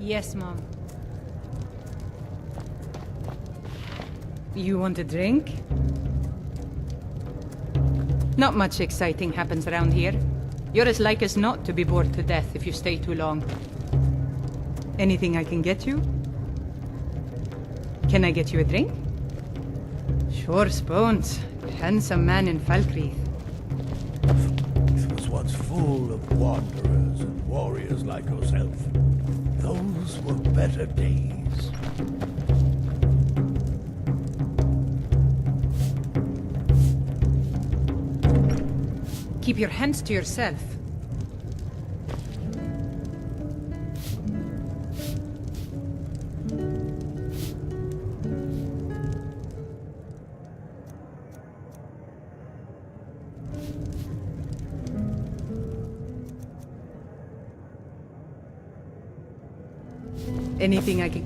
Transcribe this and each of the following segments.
Yes, Mom. You want a drink? Not much exciting happens around here. You're as like as not to be bored to death if you stay too long. Anything I can get you? Can I get you a drink? Sure, Spoons. Handsome man in Falkreath. It was once full of wanderers and warriors like yourself. Those were better days. Keep your hands to yourself. Anything I can...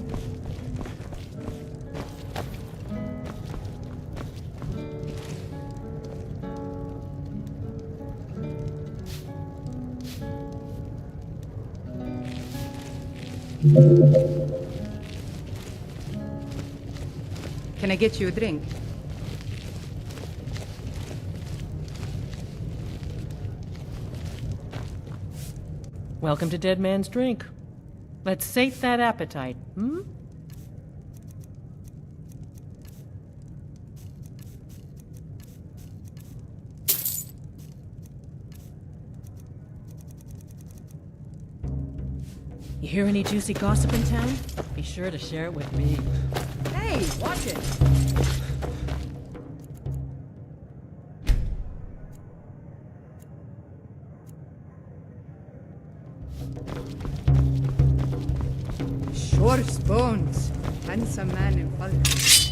Can I get you a drink? Welcome to Dead Man's Drink. Let's sate that appetite, hmm? You hear any juicy gossip in town? Be sure to share it with me. Hey, watch it! Sure, Spoons. Handsome man in Falkreath.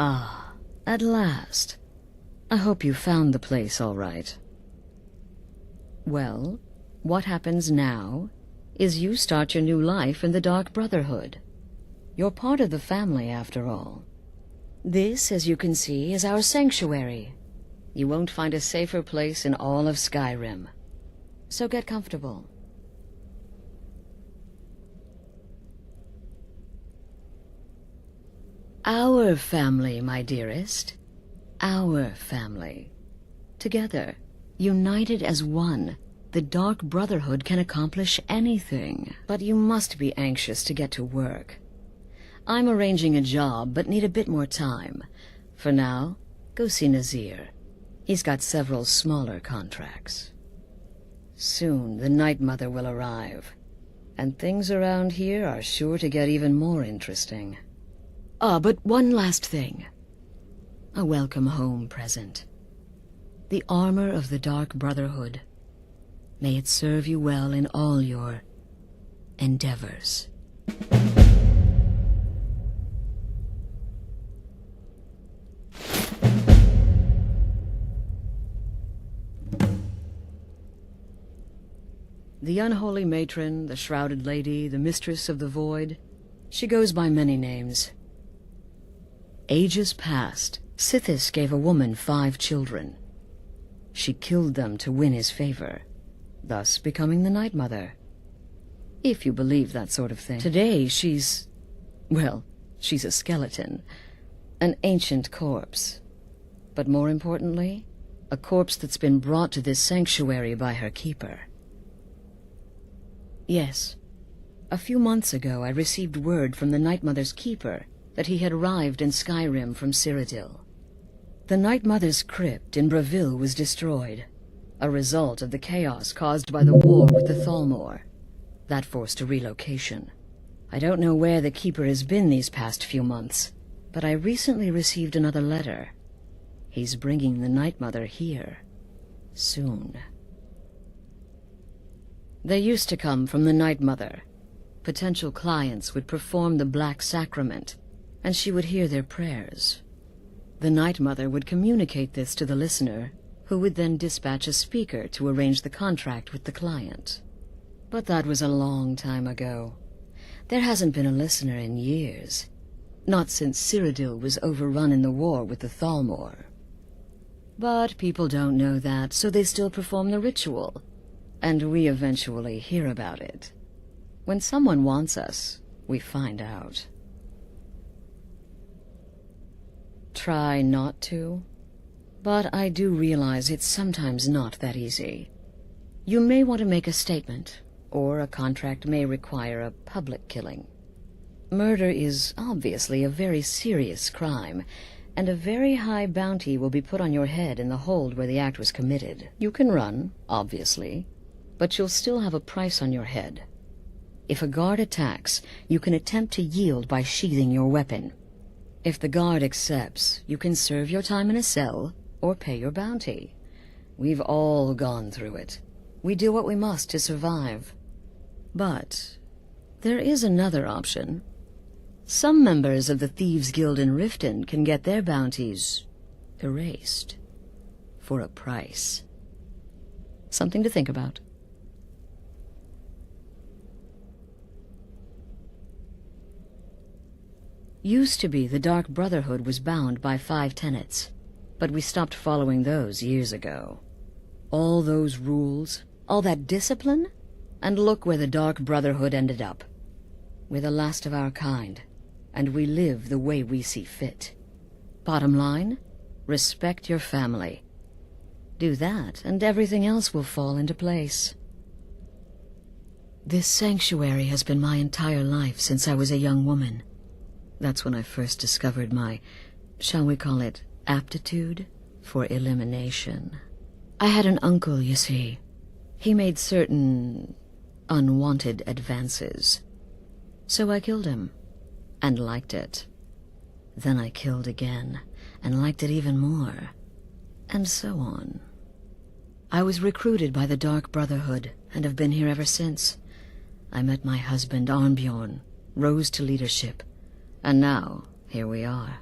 Ah, at last. I hope you found the place all right. Well, what happens now is you start your new life in the Dark Brotherhood. You're part of the family, after all. This, as you can see, is our sanctuary. You won't find a safer place in all of Skyrim. So get comfortable. Our family, my dearest. Our family. Together, united as one, the Dark Brotherhood can accomplish anything. But you must be anxious to get to work. I'm arranging a job, but need a bit more time. For now, go see Nazir. He's got several smaller contracts. Soon, the Night Mother will arrive, and things around here are sure to get even more interesting. Ah, but one last thing. A welcome home present. The armor of the Dark Brotherhood. May it serve you well in all your endeavors. The unholy matron, the shrouded lady, the mistress of the void, she goes by many names. Ages past, Sithis gave a woman 5 children. She killed them to win his favor, thus becoming the Night Mother. If you believe that sort of thing. Today she's... well, she's a skeleton. An ancient corpse. But more importantly, a corpse that's been brought to this sanctuary by her keeper. Yes. A few months ago I received word from the Night Mother's keeper that he had arrived in Skyrim from Cyrodiil. The Night Mother's crypt in Bravil was destroyed, a result of the chaos caused by the war with the Thalmor. That forced a relocation. I don't know where the keeper has been these past few months, but I recently received another letter. He's bringing the Night Mother here. Soon. They used to come from the Night Mother. Potential clients would perform the Black Sacrament, and she would hear their prayers. The Night Mother would communicate this to the listener, who would then dispatch a speaker to arrange the contract with the client. But that was a long time ago. There hasn't been a listener in years. Not since Cyrodiil was overrun in the war with the Thalmor. But people don't know that, so they still perform the ritual. And we eventually hear about it. When someone wants us, we find out. Try not to, but I do realize it's sometimes not that easy. You may want to make a statement, or a contract may require a public killing. Murder is obviously a very serious crime, and a very high bounty will be put on your head in the hold where the act was committed. You can run, obviously, but you'll still have a price on your head. If a guard attacks, you can attempt to yield by sheathing your weapon. If the guard accepts, you can serve your time in a cell or pay your bounty. We've all gone through it. We do what we must to survive. But there is another option. Some members of the Thieves' Guild in Riften can get their bounties erased for a price. Something to think about. Used to be the Dark Brotherhood was bound by 5 tenets, but we stopped following those years ago. All those rules, all that discipline, and look where the Dark Brotherhood ended up. We're the last of our kind, and we live the way we see fit. Bottom line, respect your family. Do that, and everything else will fall into place. This sanctuary has been my entire life since I was a young woman. That's when I first discovered my, shall we call it, aptitude for elimination. I had an uncle, you see. He made certain unwanted advances. So I killed him, and liked it. Then I killed again, and liked it even more, and so on. I was recruited by the Dark Brotherhood, and have been here ever since. I met my husband, Arnbjorn, rose to leadership, and now, here we are.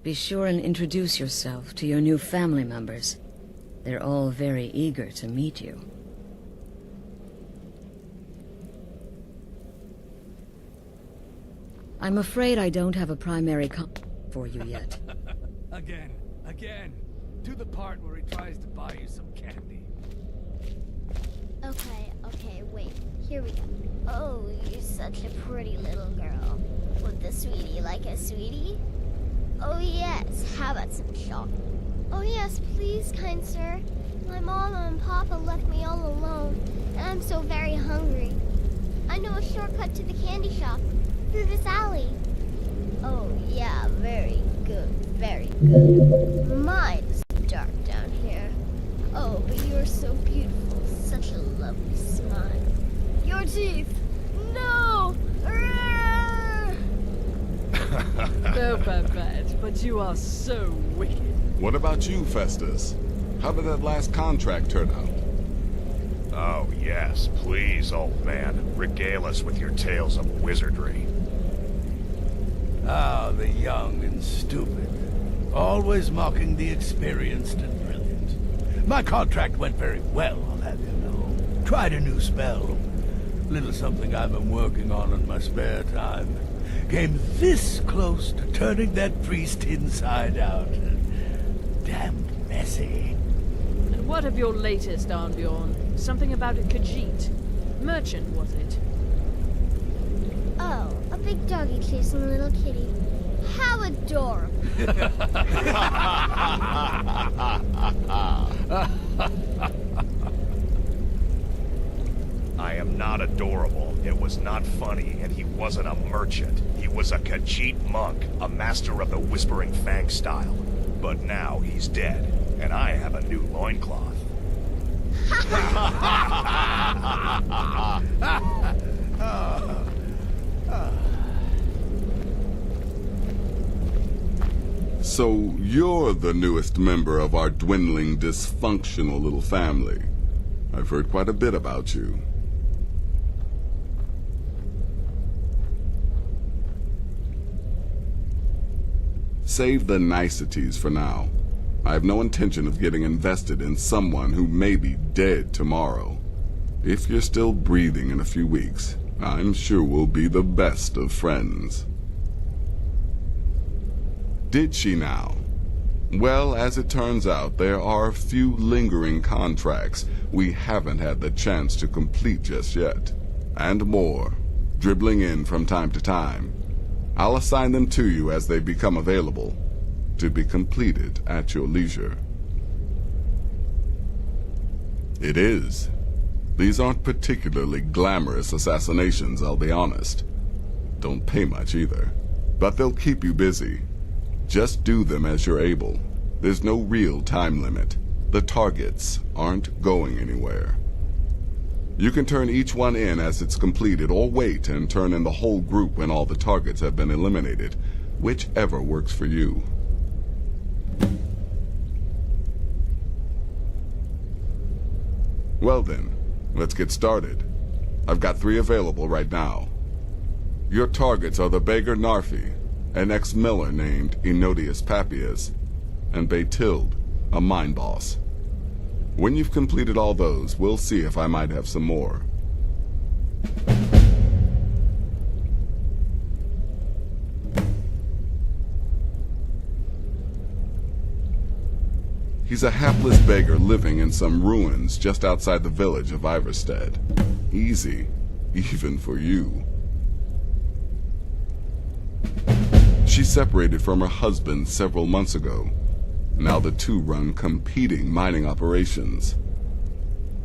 Be sure and introduce yourself to your new family members. They're all very eager to meet you. I'm afraid I don't have a primary for you yet. Again. To the part where he tries to buy you some candy. Okay, wait. Here we go. Oh, you're such a pretty little girl. Would the sweetie like a sweetie? Oh yes, how about some shopping? Oh yes, please, kind sir. My mama and papa left me all alone, and I'm so very hungry. I know a shortcut to the candy shop, through this alley. Oh yeah, very good, very good. My, it's dark down here. Oh, but you're so beautiful, such a lovely smile. Your teeth! No! No, Babette, but you are so wicked. What about you, Festus? How did that last contract turn out? Oh, yes, please, old man. Regale us with your tales of wizardry. Ah, the young and stupid. Always mocking the experienced and brilliant. My contract went very well, I'll have you know. Tried a new spell. Little something I've been working on in my spare time. Came this close to turning that priest inside out. Damn messy. And what of your latest, Arnbjorn? Something about a Khajiit. Merchant, was it? Oh, a big doggy chasing a little kitty. How adorable. I am not adorable. It was not funny, and he wasn't a merchant. He was a Khajiit monk, a master of the Whispering Fang style. But now he's dead, and I have a new loincloth. So you're the newest member of our dwindling, dysfunctional little family. I've heard quite a bit about you. Save the niceties for now. I have no intention of getting invested in someone who may be dead tomorrow. If you're still breathing in a few weeks, I'm sure we'll be the best of friends. Did she now? Well, as it turns out, there are a few lingering contracts we haven't had the chance to complete just yet. And more, dribbling in from time to time. I'll assign them to you as they become available, to be completed at your leisure. It is. These aren't particularly glamorous assassinations, I'll be honest. Don't pay much either. But they'll keep you busy. Just do them as you're able. There's no real time limit. The targets aren't going anywhere. You can turn each one in as it's completed, or wait and turn in the whole group when all the targets have been eliminated, whichever works for you. Well then, let's get started. I've got 3 available right now. Your targets are the beggar Narfi, an ex-miller named Enodius Papias, and Baytild, a mine boss. When you've completed all those, we'll see if I might have some more. He's a hapless beggar living in some ruins just outside the village of Iverstead. Easy, even for you. She separated from her husband several months ago. Now the two run competing mining operations.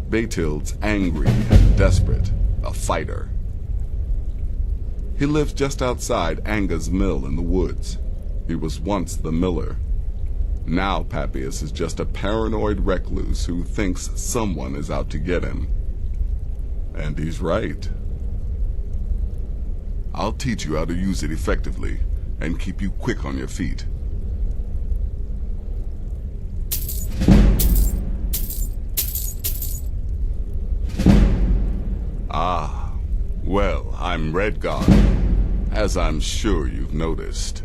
Baytild's angry and desperate, a fighter. He lives just outside Anga's mill in the woods. He was once the miller. Now Papias is just a paranoid recluse who thinks someone is out to get him. And he's right. I'll teach you how to use it effectively and keep you quick on your feet. Ah, well, I'm Redguard, as I'm sure you've noticed.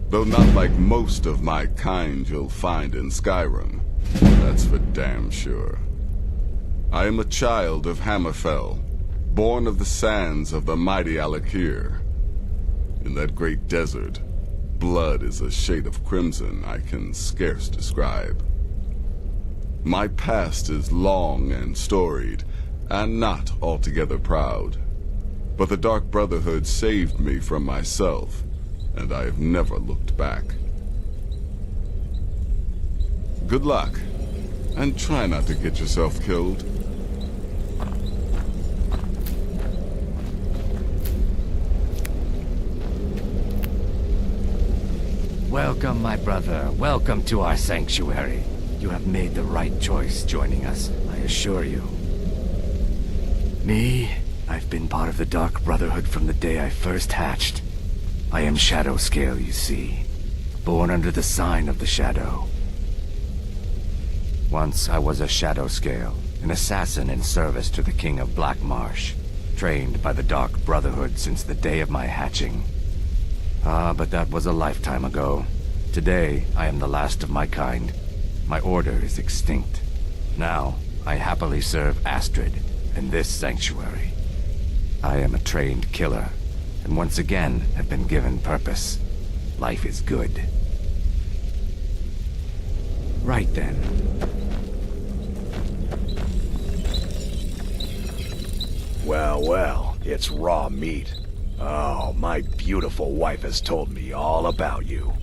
Though not like most of my kind you'll find in Skyrim, that's for damn sure. I am a child of Hammerfell, born of the sands of the mighty Alakir. In that great desert, blood is a shade of crimson I can scarce describe. My past is long and storied, and not altogether proud. But the Dark Brotherhood saved me from myself, and I have never looked back. Good luck, and try not to get yourself killed. Welcome, my brother. Welcome to our sanctuary. You have made the right choice joining us, I assure you. Me, I've been part of the Dark Brotherhood from the day I first hatched. I am Shadowscale, you see. Born under the sign of the Shadow. Once I was a Shadowscale, an assassin in service to the King of Blackmarsh, trained by the Dark Brotherhood since the day of my hatching. Ah, but that was a lifetime ago. Today, I am the last of my kind. My order is extinct. Now, I happily serve Astrid in this sanctuary. I am a trained killer, and once again have been given purpose. Life is good. Right then. Well, well, it's raw meat. Oh, my beautiful wife has told me all about you.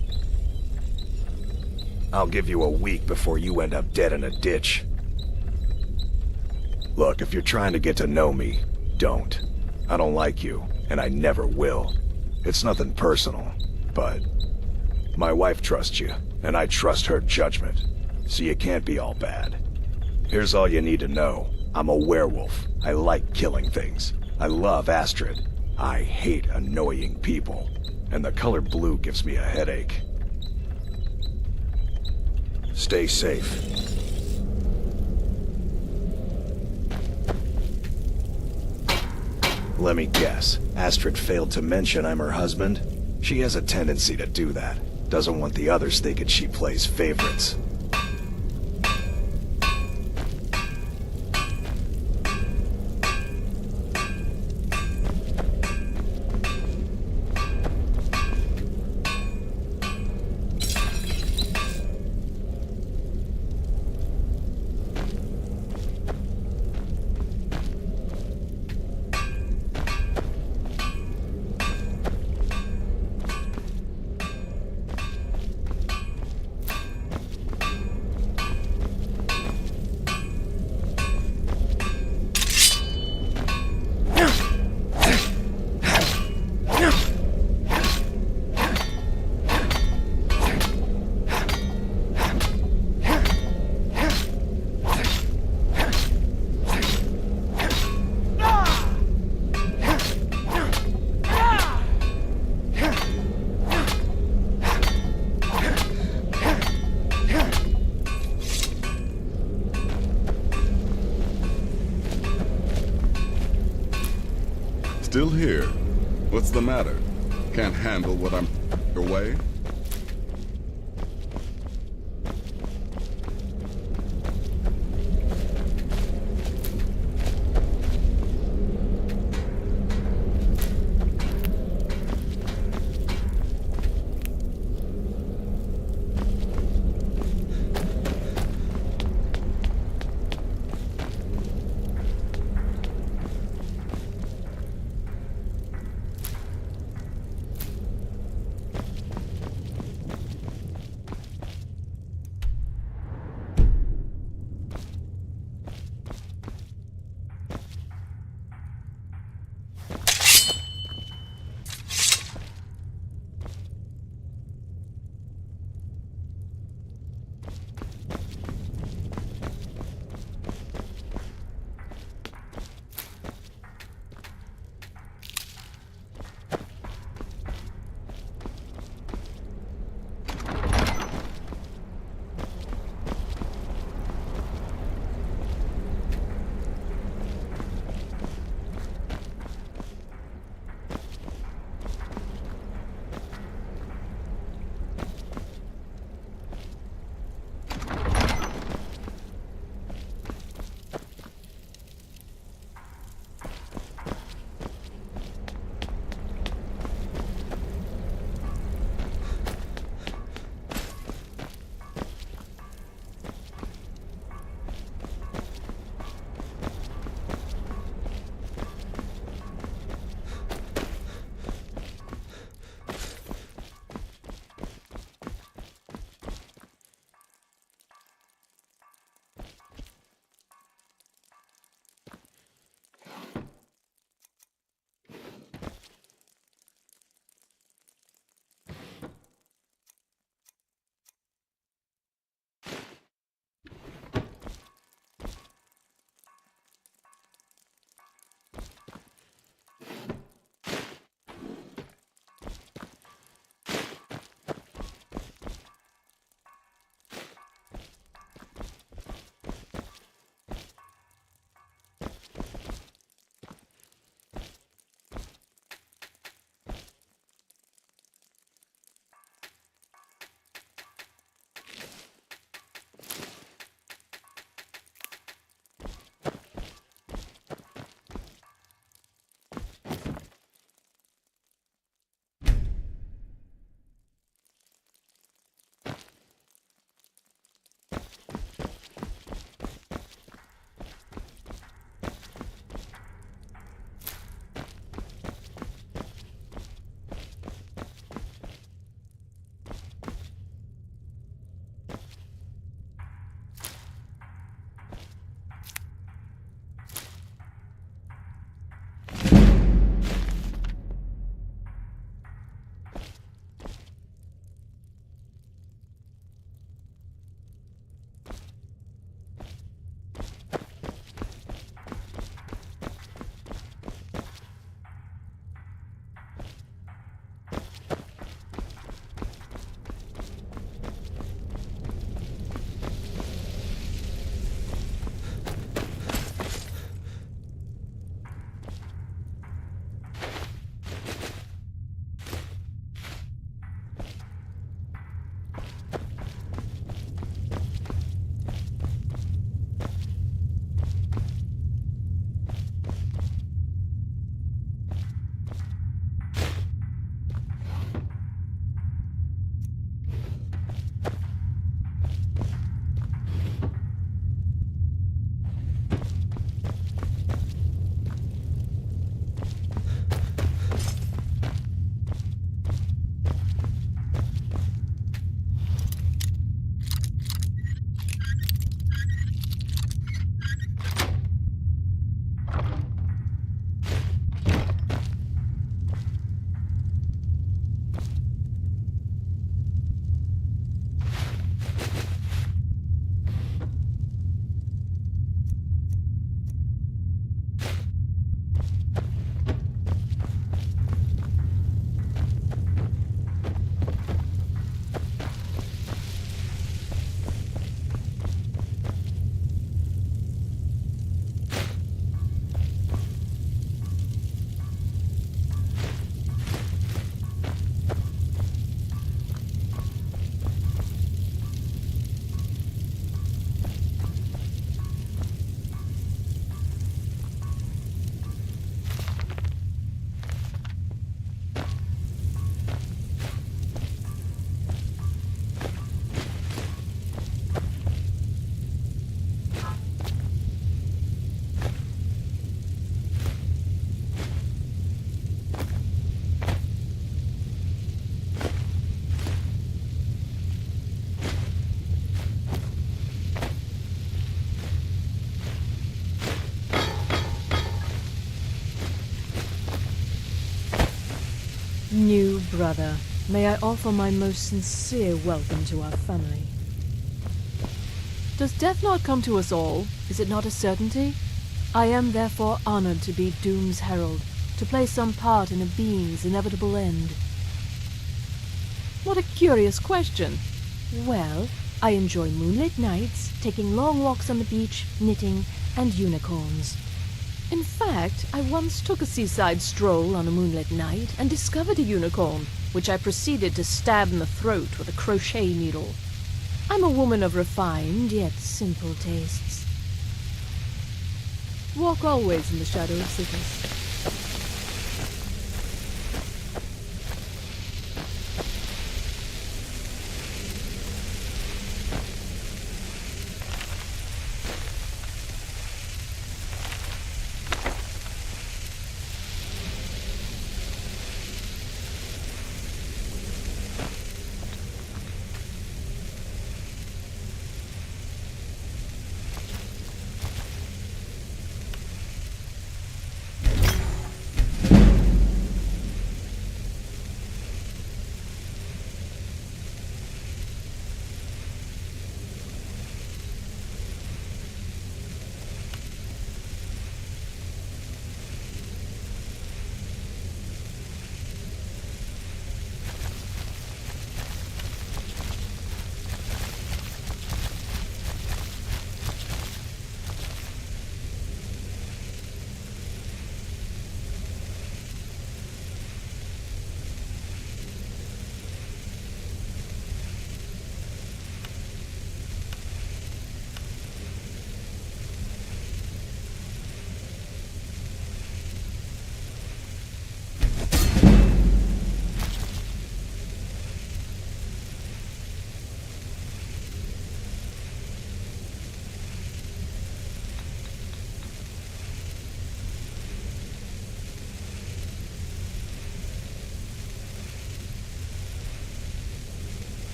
I'll give you a week before you end up dead in a ditch. Look, if you're trying to get to know me, don't. I don't like you, and I never will. It's nothing personal, but my wife trusts you, and I trust her judgment, so you can't be all bad. Here's all you need to know. I'm a werewolf. I like killing things. I love Astrid. I hate annoying people, and the color blue gives me a headache. Stay safe. Let me guess. Astrid failed to mention I'm her husband? She has a tendency to do that. Doesn't want the others thinking she plays favorites. Still here? What's the matter? Can't handle what I'm your way? New brother, may I offer my most sincere welcome to our family. Does death not come to us all? Is it not a certainty? I am therefore honored to be Doom's herald, to play some part in a being's inevitable end. What a curious question. Well, I enjoy moonlit nights, taking long walks on the beach, knitting, and unicorns. In fact, I once took a seaside stroll on a moonlit night and discovered a unicorn, which I proceeded to stab in the throat with a crochet needle. I'm a woman of refined yet simple tastes. Walk always in the shadow of cities.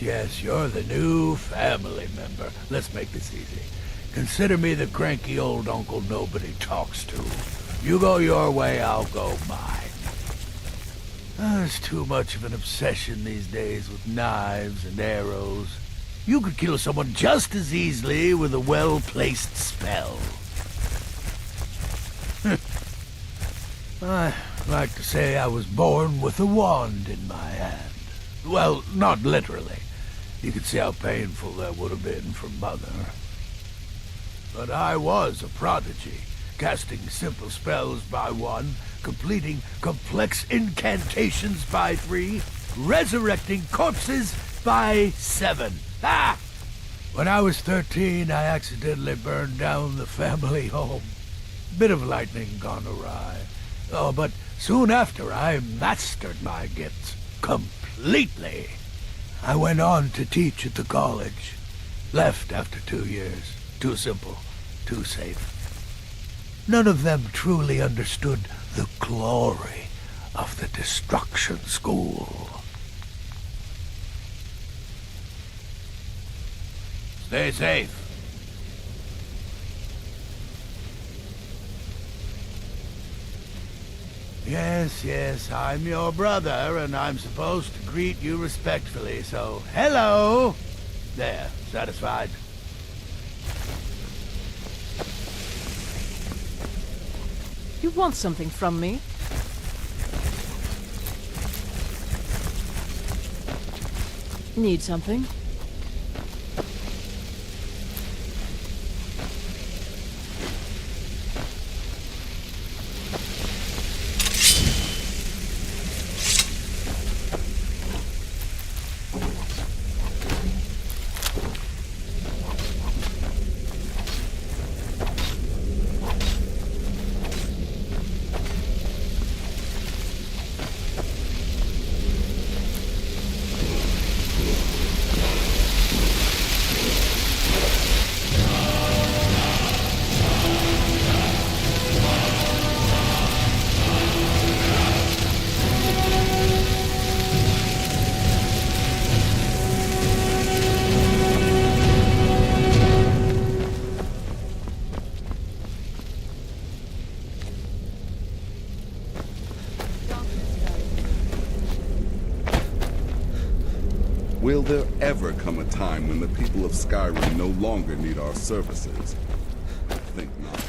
Yes, you're the new family member. Let's make this easy. Consider me the cranky old uncle nobody talks to. You go your way, I'll go mine. There's too much of an obsession these days with knives and arrows. You could kill someone just as easily with a well-placed spell. I like to say I was born with a wand in my hand. Well, not literally. You could see how painful that would have been for Mother. But I was a prodigy, casting simple spells by 1, completing complex incantations by 3, resurrecting corpses by 7. Ah! When I was 13, I accidentally burned down the family home. Bit of lightning gone awry. Oh, but soon after I mastered my gifts completely. I went on to teach at the college. Left after 2 years. Too simple, too safe. None of them truly understood the glory of the Destruction School. Stay safe. Yes, I'm your brother, and I'm supposed to greet you respectfully, so hello! There, satisfied? You want something from me? Need something? Will there ever come a time when the people of Skyrim no longer need our services? I think not.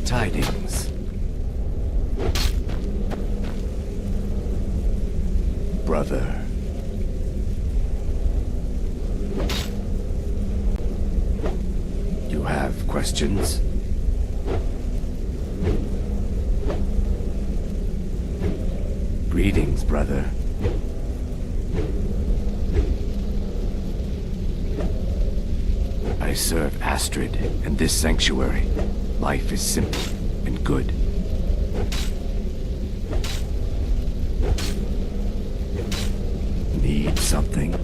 Tidings. Brother. You have questions? Greetings, brother. I serve Astrid and this sanctuary. Life is simple and good. Need something?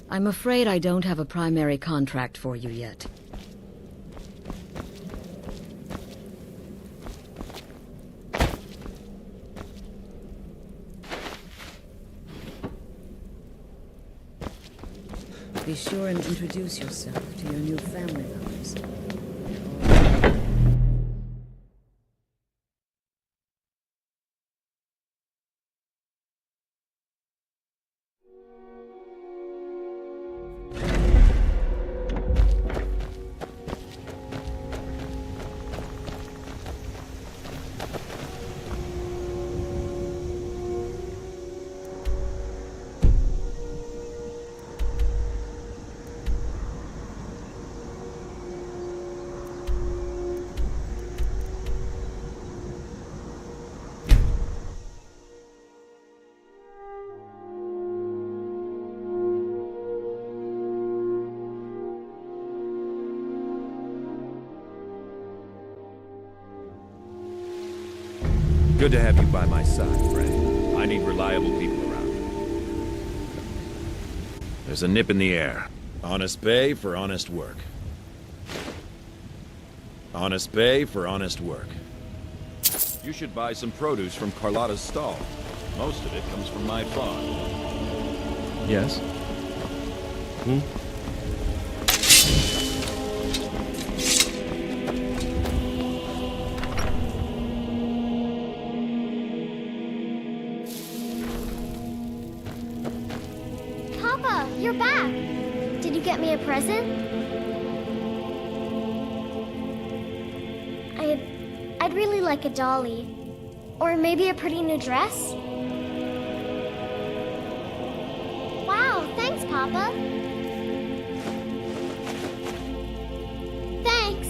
I'm afraid I don't have a primary contract for you yet. Be sure and introduce yourself to your new family members. Good to have you by my side, friend. I need reliable people around. There's a nip in the air. Honest pay for honest work. Honest pay for honest work. You should buy some produce from Carlotta's stall. Most of it comes from my farm. Yes? Hmm? Papa, you're back! Did you get me a present? I'd really like a dolly. Or maybe a pretty new dress? Wow, thanks, Papa. Thanks.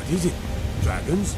What is it? Dragons?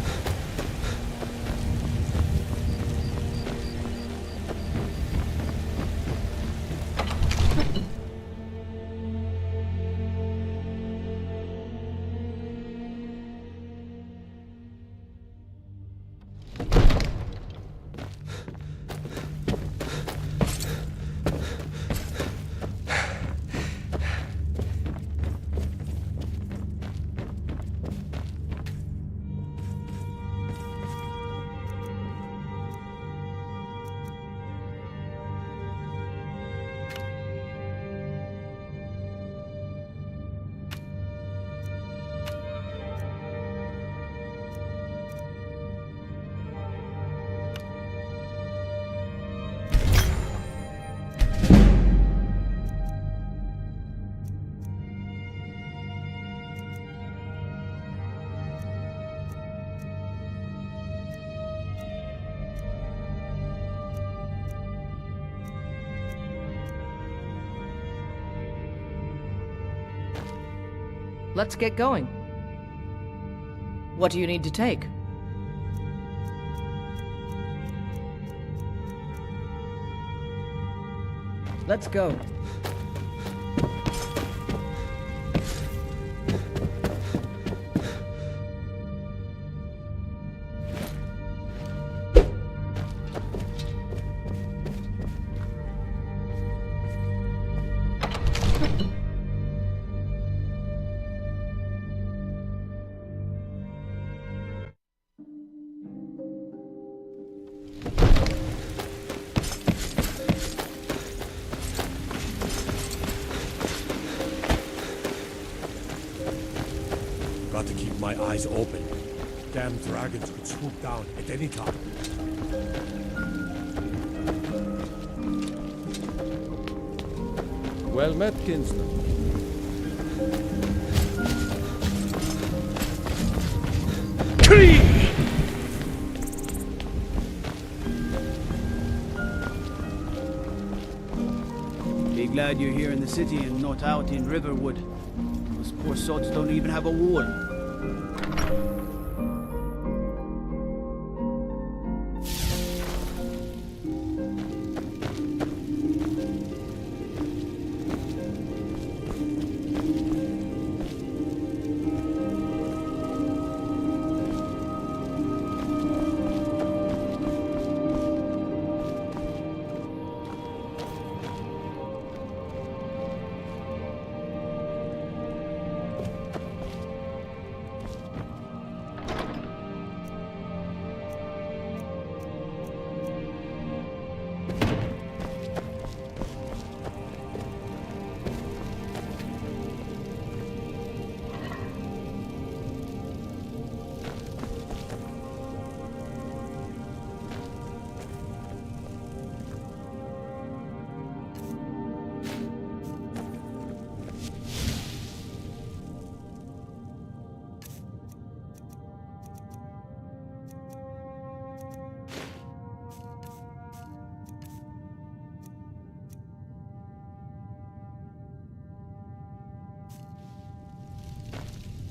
Let's get going. What do you need to take? Let's go. Got to keep my eyes open. Damn dragons could swoop down at any time. Well met, kinsman. Be glad you're here in the city and not out in Riverwood. Those poor sods don't even have a wall.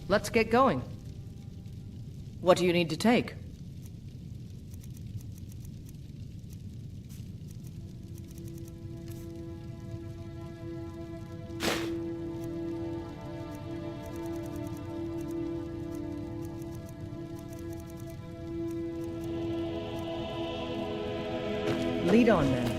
Let's get going. What do you need to take? Lead on, then.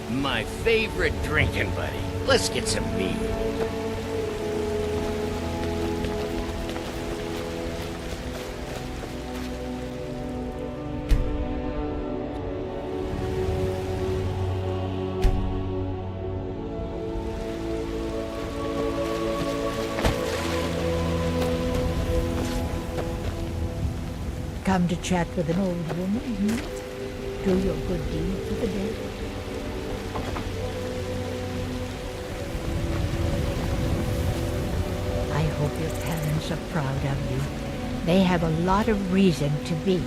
My favorite drinking buddy. Let's get some mead. Come to chat with an old woman, Do your good deed for the dead. I hope your parents are proud of you. They have a lot of reason to be.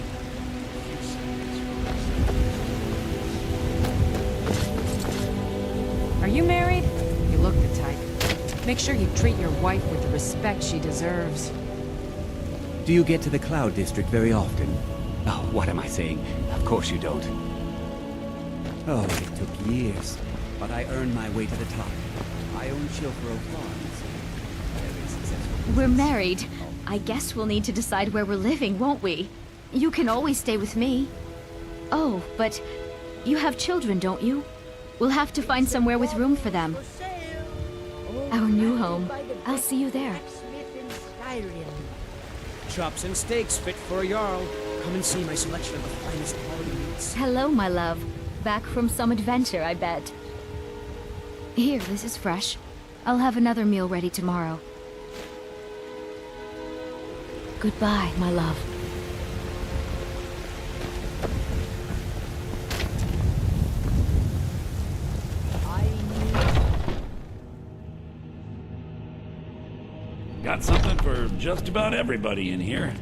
Are you married? You look the type. Make sure you treat your wife with the respect she deserves. Do you get to the Cloud District very often? Oh, what am I saying? Of course you don't. Oh, it took years, but I earned my way to the top. I own Chilfro Farms. Very successful. We're married. I guess we'll need to decide where we're living, won't we? You can always stay with me. Oh, but you have children, don't you? We'll have to find somewhere with room for them. Our new home. I'll see you there. Chops and steaks fit for a Jarl. Come and see my selection of the finest quality meats. Hello, my love. Back from some adventure, I bet. Here, this is fresh. I'll have another meal ready tomorrow. Goodbye, my love. Got something for just about everybody in here.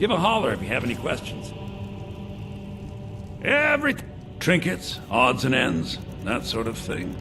Give a holler if you have any questions. Everything. Trinkets, odds and ends, that sort of thing.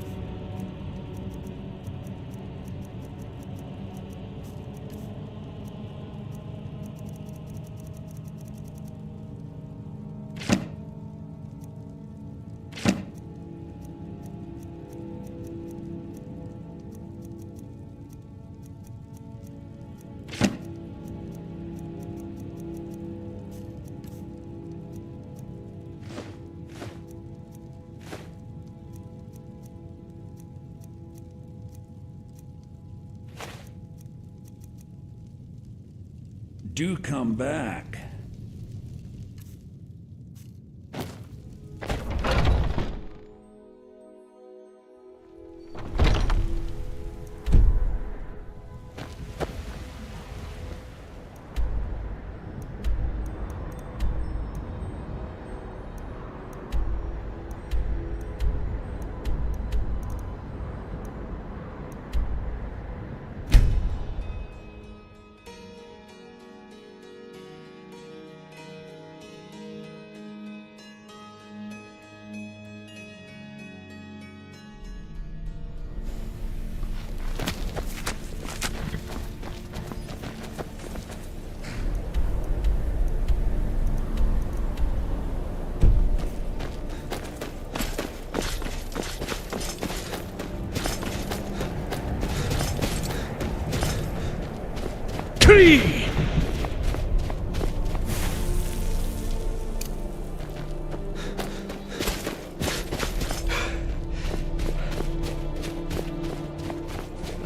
Do come back.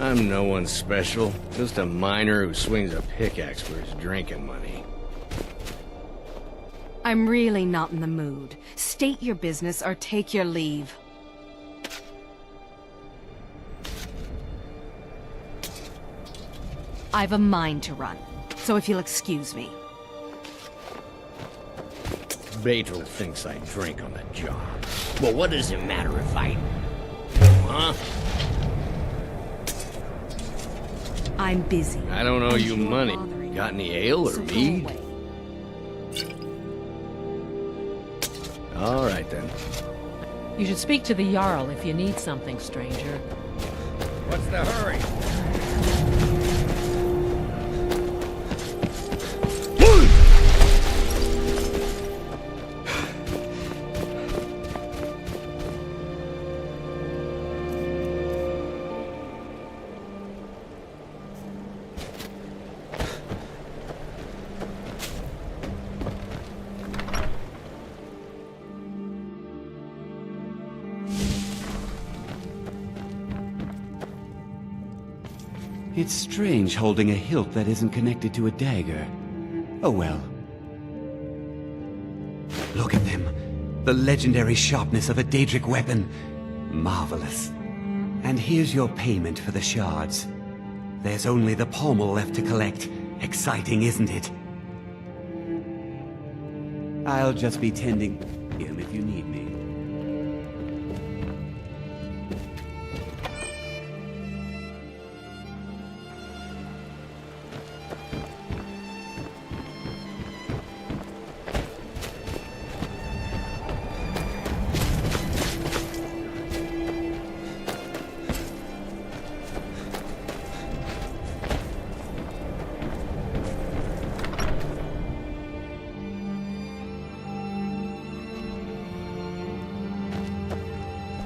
I'm no one special, just a miner who swings a pickaxe for his drinking money. I'm really not in the mood. State your business or take your leave. I've a mine to run, so if you'll excuse me. Batel thinks I drink on the job. Well, what does it matter if I... Huh? I'm busy. I don't owe you money. Got any ale or mead? All right, then. You should speak to the Jarl if you need something, stranger. What's the hurry? It's strange holding a hilt that isn't connected to a dagger. Oh well. Look at them. The legendary sharpness of a Daedric weapon. Marvelous. And here's your payment for the shards. There's only the pommel left to collect. Exciting, isn't it? I'll just be tending him if you need me.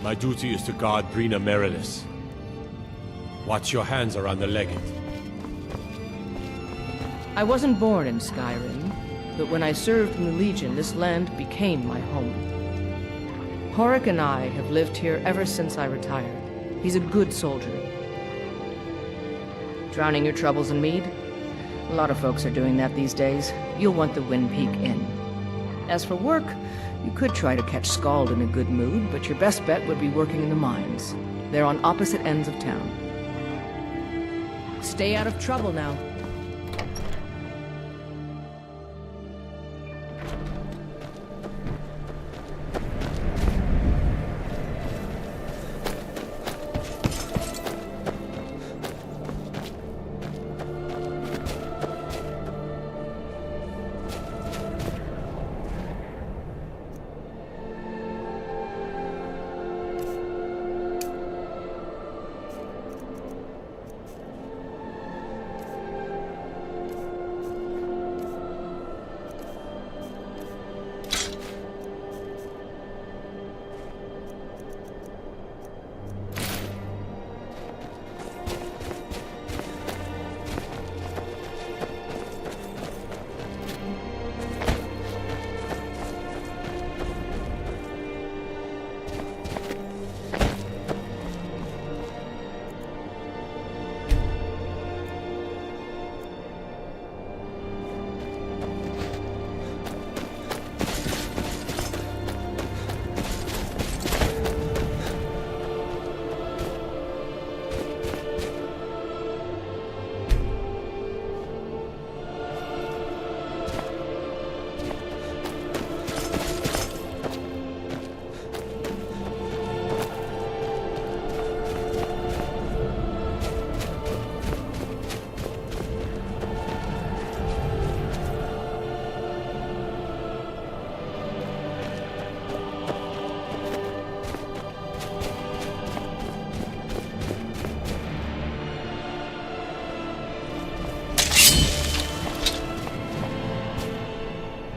My duty is to guard Brina Merilis. Watch your hands around the legate. I wasn't born in Skyrim, but when I served in the Legion, this land became my home. Horik and I have lived here ever since I retired. He's a good soldier. Drowning your troubles in mead? A lot of folks are doing that these days. You'll want the Wind Peak Inn. As for work, you could try to catch Scald in a good mood, but your best bet would be working in the mines. They're on opposite ends of town. Stay out of trouble now.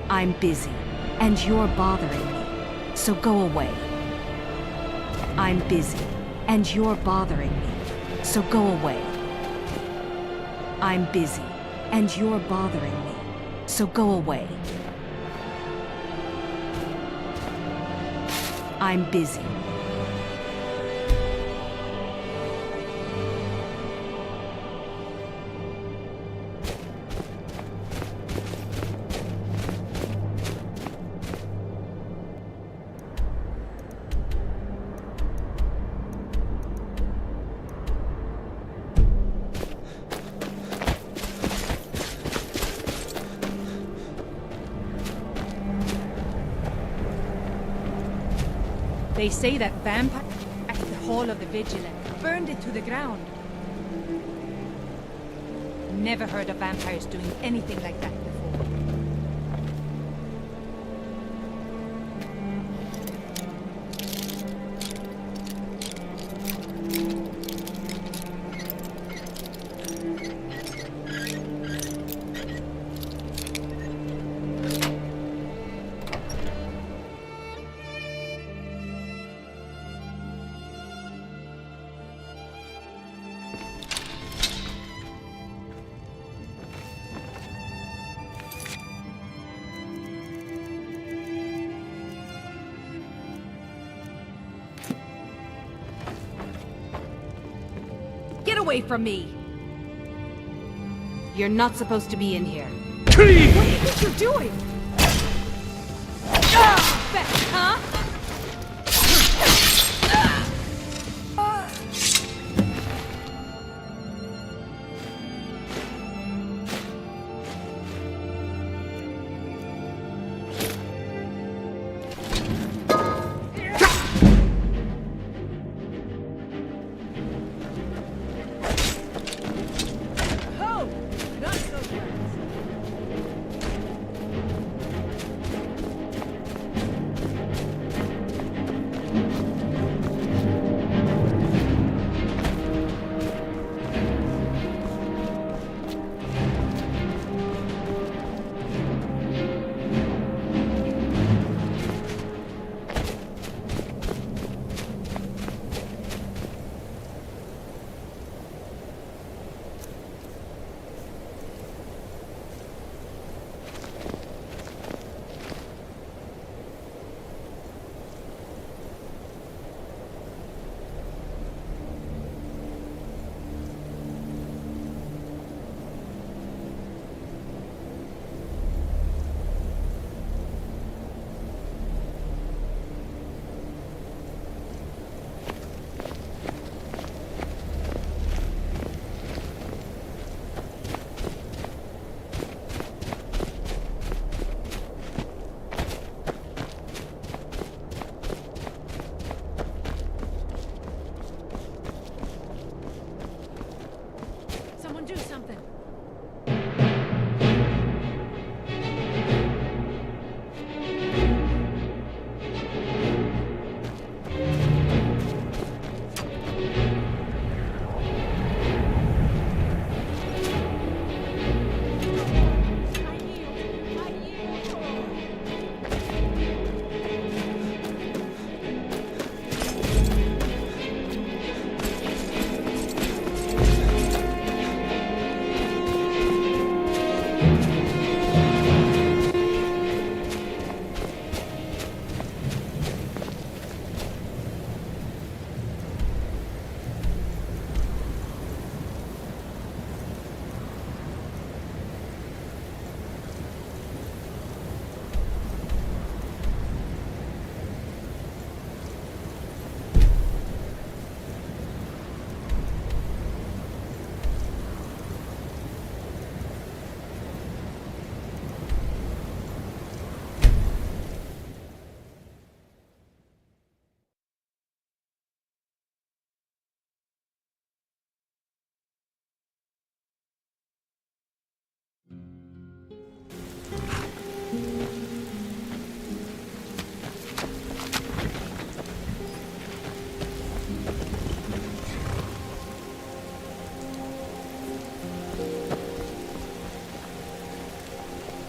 I'm busy, and you're bothering me, so go away. I'm busy, and you're bothering me, so go away. I'm busy, and you're bothering me, so go away. I'm busy. They say that vampire at the Hall of the Vigilant burned it to the ground. Never heard of vampires doing anything like that before. Get away from me! You're not supposed to be in here. What do you think you're doing? Huh?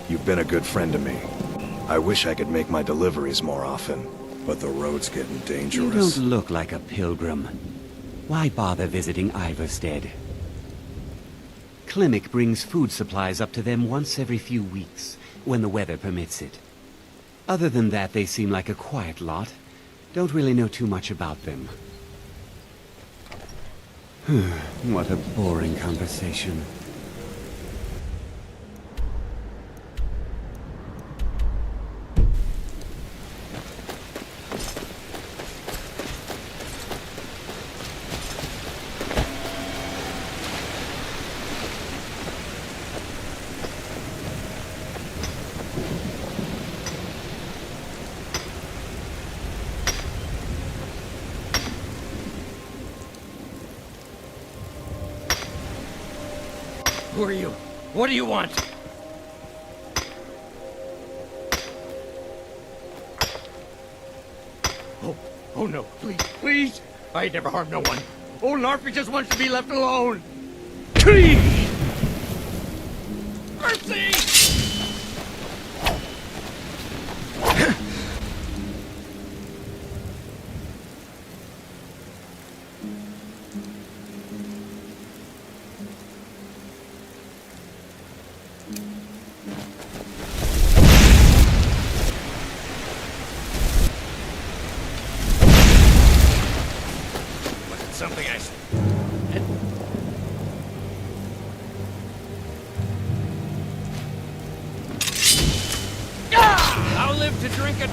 You've been a good friend to me. I wish I could make my deliveries more often, but the road's getting dangerous. You don't look like a pilgrim. Why bother visiting Iverstead? Klimek brings food supplies up to them once every few weeks, when the weather permits it. Other than that, they seem like a quiet lot. Don't really know too much about them. What a boring conversation. Who are you? What do you want? Oh no, please, please! I never harmed no one. Old Larpy just wants to be left alone. Mercy! Something I said. I'll live to drink it.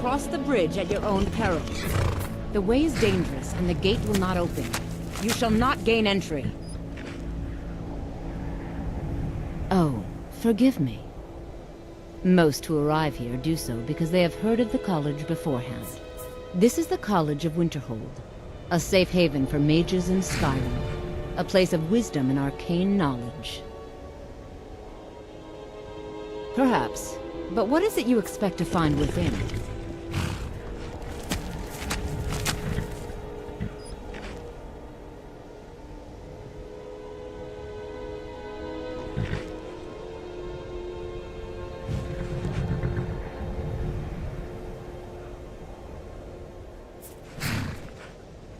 Cross the bridge at your own peril. The way is dangerous, and the gate will not open. You shall not gain entry. Oh, forgive me. Most who arrive here do so because they have heard of the college beforehand. This is the College of Winterhold, a safe haven for mages in Skyrim, a place of wisdom and arcane knowledge. Perhaps. But what is it you expect to find within?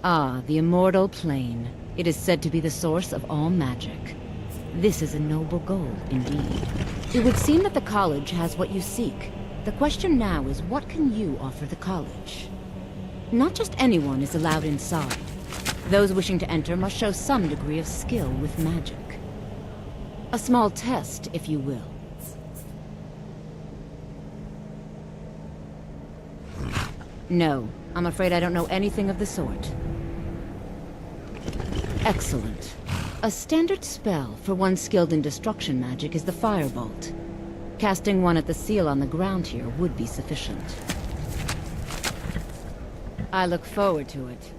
Ah, the Immortal Plane. It is said to be the source of all magic. This is a noble goal, indeed. It would seem that the college has what you seek. The question now is, what can you offer the college? Not just anyone is allowed inside. Those wishing to enter must show some degree of skill with magic. A small test, if you will. No, I'm afraid I don't know anything of the sort. Excellent. A standard spell for one skilled in destruction magic is the Firebolt. Casting one at the seal on the ground here would be sufficient. I look forward to it.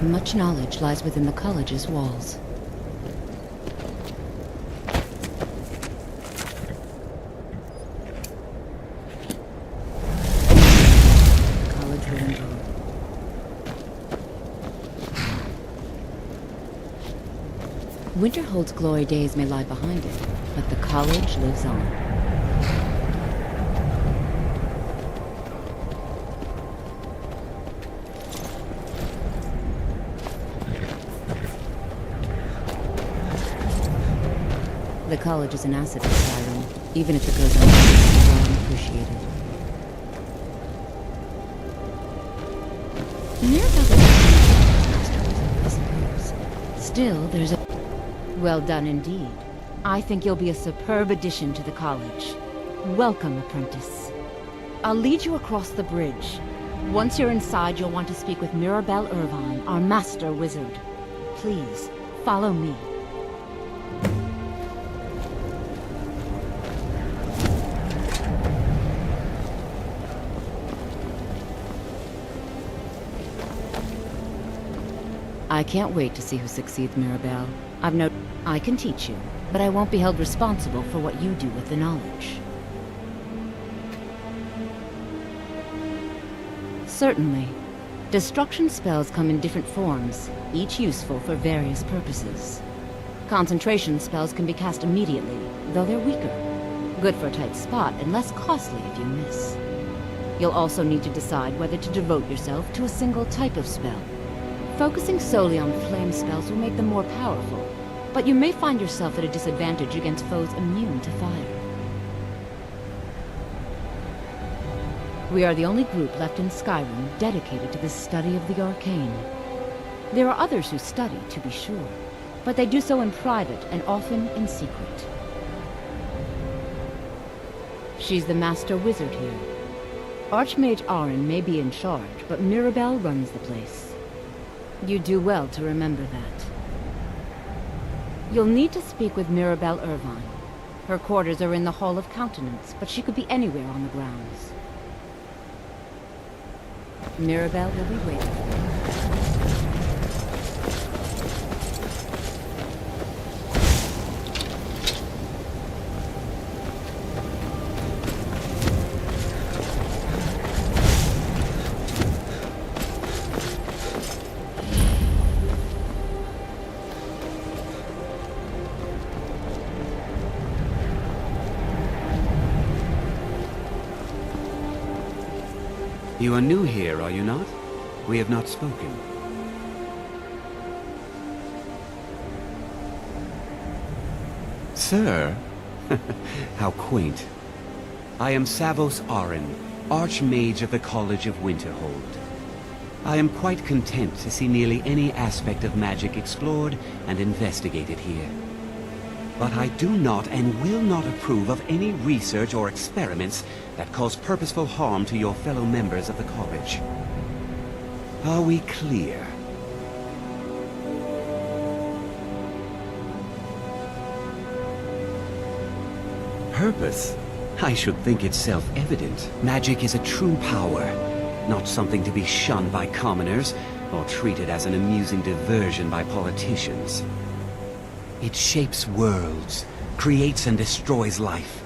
Much knowledge lies within the college's walls. College will endure. Winterhold's glory days may lie behind it, but the college lives on. The college is an asset to Skyrim, even if it goes unnoticed or unappreciated. I suppose. Still, there's a... Well done indeed. I think you'll be a superb addition to the college. Welcome, apprentice. I'll lead you across the bridge. Once you're inside, you'll want to speak with Mirabelle Irvine, our master wizard. Please, follow me. I can't wait to see who succeeds, Mirabelle. I can teach you, but I won't be held responsible for what you do with the knowledge. Certainly. Destruction spells come in different forms, each useful for various purposes. Concentration spells can be cast immediately, though they're weaker. Good for a tight spot and less costly if you miss. You'll also need to decide whether to devote yourself to a single type of spell. Focusing solely on flame spells will make them more powerful, but you may find yourself at a disadvantage against foes immune to fire. We are the only group left in Skyrim dedicated to the study of the arcane. There are others who study, to be sure, but they do so in private and often in secret. She's the master wizard here. Archmage Arin may be in charge, but Mirabelle runs the place. You do well to remember that. You'll need to speak with Mirabelle Irvine. Her quarters are in the Hall of Countenance, but she could be anywhere on the grounds. Mirabelle will be waiting for you. You are new here, are you not? We have not spoken. Sir? How quaint. I am Savos Arin, Archmage of the College of Winterhold. I am quite content to see nearly any aspect of magic explored and investigated here. But I do not and will not approve of any research or experiments that cause purposeful harm to your fellow members of the college. Are we clear? Purpose? I should think it's self-evident. Magic is a true power, not something to be shunned by commoners or treated as an amusing diversion by politicians. It shapes worlds, creates and destroys life.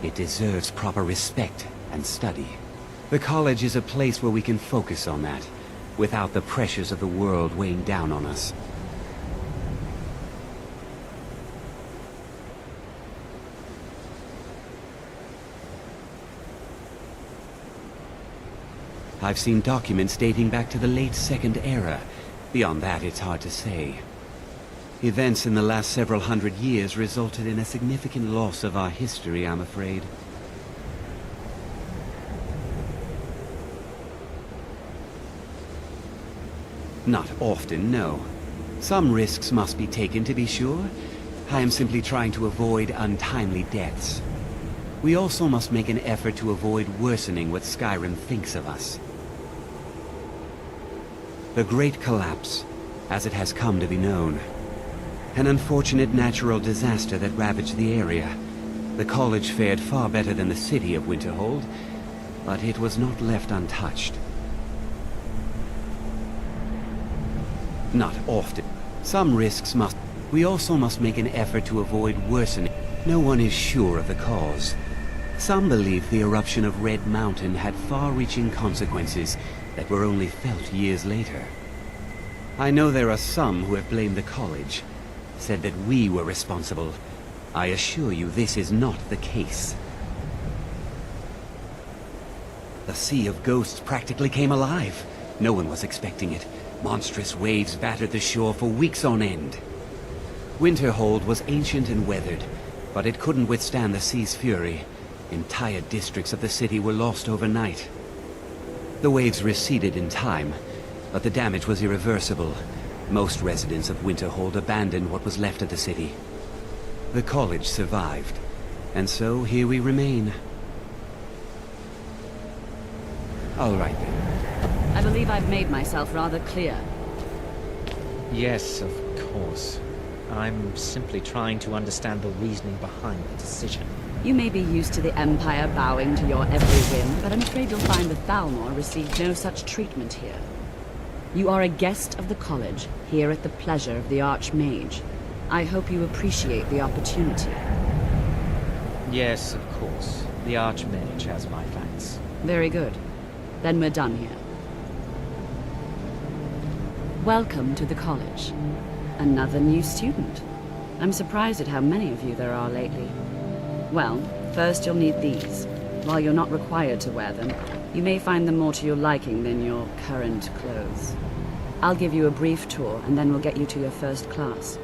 It deserves proper respect and study. The college is a place where we can focus on that, without the pressures of the world weighing down on us. I've seen documents dating back to the late Second Era. Beyond that, it's hard to say. Events in the last several hundred years resulted in a significant loss of our history, I'm afraid. Not often, no. Some risks must be taken, to be sure. I am simply trying to avoid untimely deaths. We also must make an effort to avoid worsening what Skyrim thinks of us. The Great Collapse, as it has come to be known. An unfortunate natural disaster that ravaged the area. The college fared far better than the city of Winterhold, but it was not left untouched. Not often. Some risks must... We also must make an effort to avoid worsening. No one is sure of the cause. Some believe the eruption of Red Mountain had far-reaching consequences that were only felt years later. I know there are some who have blamed the college, said that we were responsible. I assure you this is not the case. The Sea of Ghosts practically came alive. No one was expecting it. Monstrous waves battered the shore for weeks on end. Winterhold was ancient and weathered, but it couldn't withstand the sea's fury. Entire districts of the city were lost overnight. The waves receded in time, but the damage was irreversible. Most residents of Winterhold abandoned what was left of the city. The college survived, and so here we remain. All right then. I believe I've made myself rather clear. Yes, of course. I'm simply trying to understand the reasoning behind the decision. You may be used to the Empire bowing to your every whim, but I'm afraid you'll find that Thalmor received no such treatment here. You are a guest of the college, here at the pleasure of the Archmage. I hope you appreciate the opportunity. Yes, of course. The Archmage has my thanks. Very good. Then we're done here. Welcome to the college. Another new student. I'm surprised at how many of you there are lately. Well, first you'll need these. While you're not required to wear them, You may find them more to your liking than your current clothes. I'll give you a brief tour, and then we'll get you to your first class.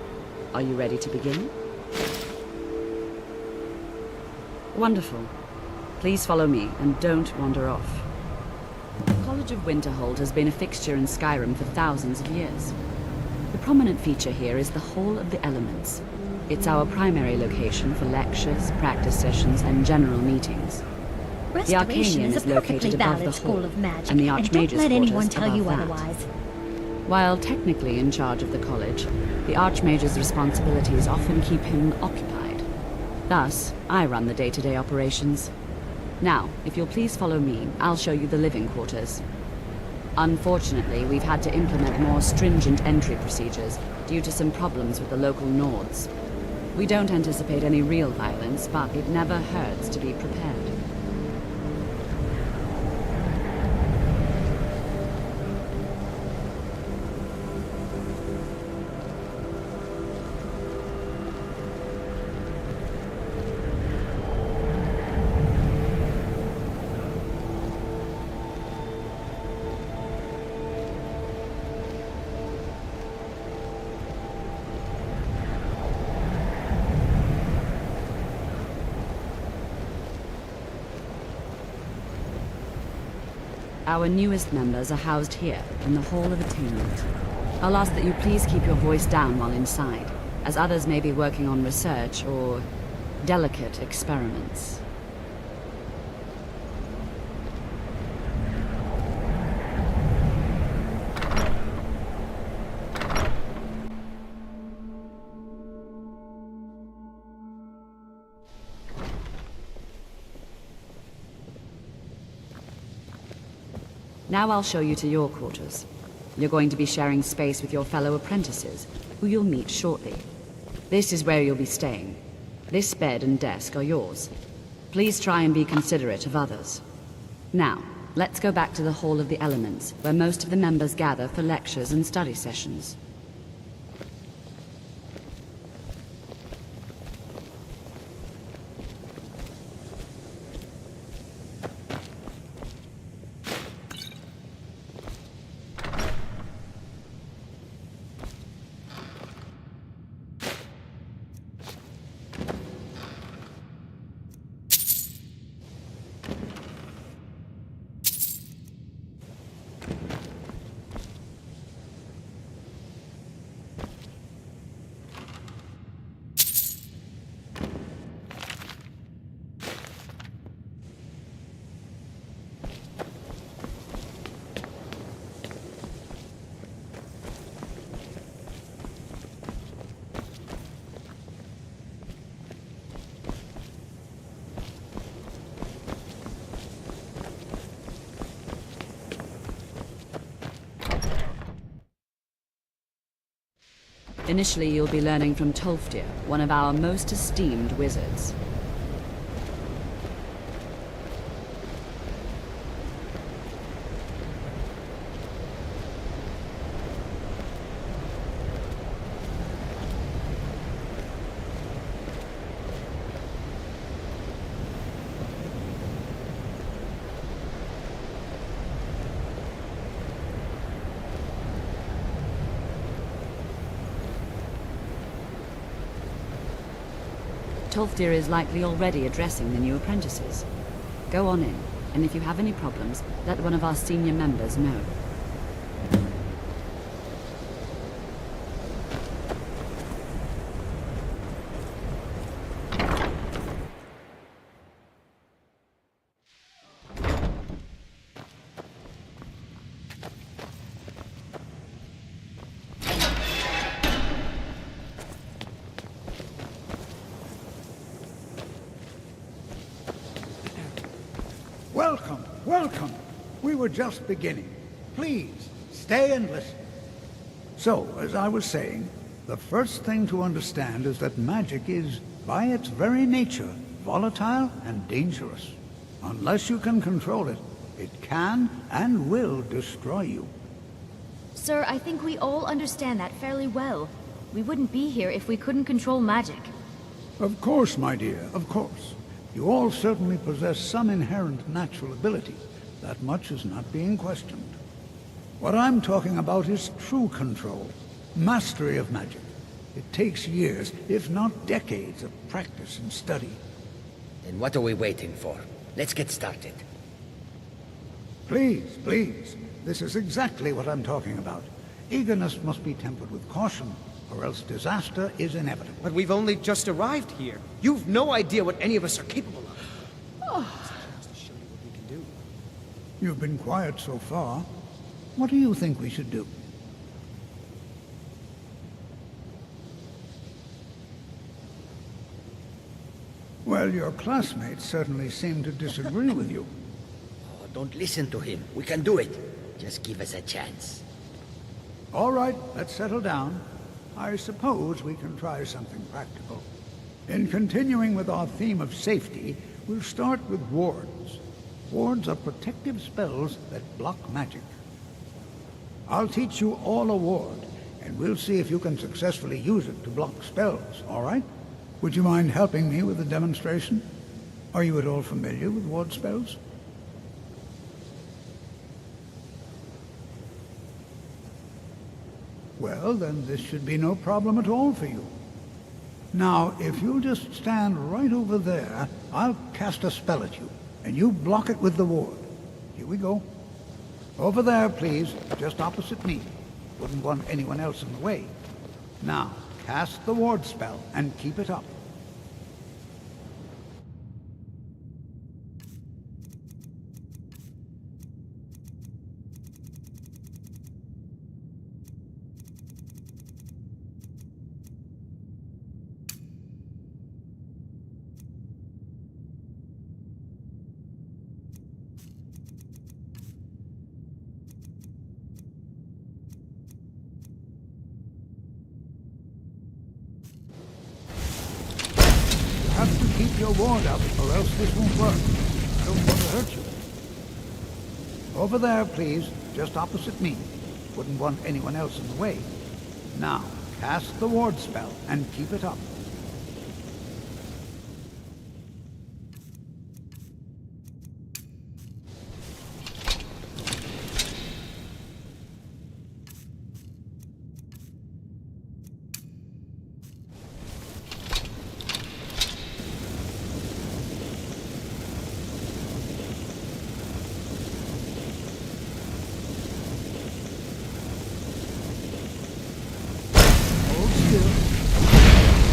Are you ready to begin? Wonderful. Please follow me, and don't wander off. The College of Winterhold has been a fixture in Skyrim for thousands of years. The prominent feature here is the Hall of the Elements. It's our primary location for lectures, practice sessions, and general meetings. The Restoration Arcanium is is a perfectly located above the valid school hall, of magic, and the and Archmage's don't let anyone quarters tell you above that. otherwise. While technically in charge of the college, the Archmage's responsibilities often keep him occupied. Thus, I run the day-to-day operations. Now, if you'll please follow me, I'll show you the living quarters. Unfortunately, we've had to implement more stringent entry procedures due to some problems with the local Nords. We don't anticipate any real violence, but it never hurts to be prepared. Our newest members are housed here, in the Hall of Attainment. I'll ask that you please keep your voice down while inside, as others may be working on research or delicate experiments. Now I'll show you to your quarters. You're going to be sharing space with your fellow apprentices, who you'll meet shortly. This is where you'll be staying. This bed and desk are yours. Please try and be considerate of others. Now, let's go back to the Hall of the Elements, where most of the members gather for lectures and study sessions. Initially, you'll be learning from Tolfdir, one of our most esteemed wizards. Tolfdir is likely already addressing the new apprentices. Go on in, and if you have any problems, let one of our senior members know. Welcome, welcome. We were just beginning. Please, stay and listen. So, as I was saying, the first thing to understand is that magic is, by its very nature, volatile and dangerous. Unless you can control it, it can and will destroy you. Sir, I think we all understand that fairly well. We wouldn't be here if we couldn't control magic. Of course, my dear, of course. You all certainly possess some inherent natural ability. That much is not being questioned. What I'm talking about is true control, mastery of magic. It takes years, if not decades, of practice and study. Then what are we waiting for? Let's get started. Please, please. This is exactly what I'm talking about. Eagerness must be tempered with caution, or else disaster is inevitable. But we've only just arrived here. You've no idea what any of us are capable of. You've been quiet so far. What do you think we should do? Well, your classmates certainly seem to disagree with you. Oh, don't listen to him. We can do it. Just give us a chance. All right, let's settle down. I suppose we can try something practical. In continuing with our theme of safety, we'll start with wards. Wards are protective spells that block magic. I'll teach you all a ward, and we'll see if you can successfully use it to block spells, all right? Would you mind helping me with the demonstration? Are you at all familiar with ward spells? Well, then this should be no problem at all for you. Now, if you'll just stand right over there, I'll cast a spell at you, and you block it with the ward. Here we go. Over there, please, just opposite me. Wouldn't want anyone else in the way. Now, cast the ward spell, and keep it up. Have to keep your ward up, or else this won't work. I don't want to hurt you. Over there, please, just opposite me. Wouldn't want anyone else in the way. Now, cast the ward spell, and keep it up.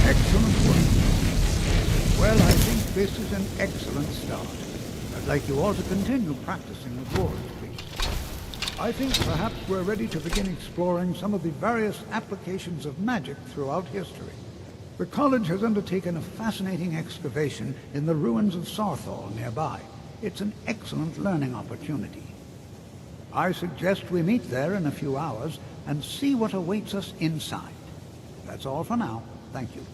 Excellent work. Well, I think this is an excellent start. I'd like you all to continue practicing with wards, please. I think perhaps we're ready to begin exploring some of the various applications of magic throughout history. The college has undertaken a fascinating excavation in the ruins of Sarthal nearby. It's an excellent learning opportunity. I suggest we meet there in a few hours and see what awaits us inside. That's all for now. Thank you.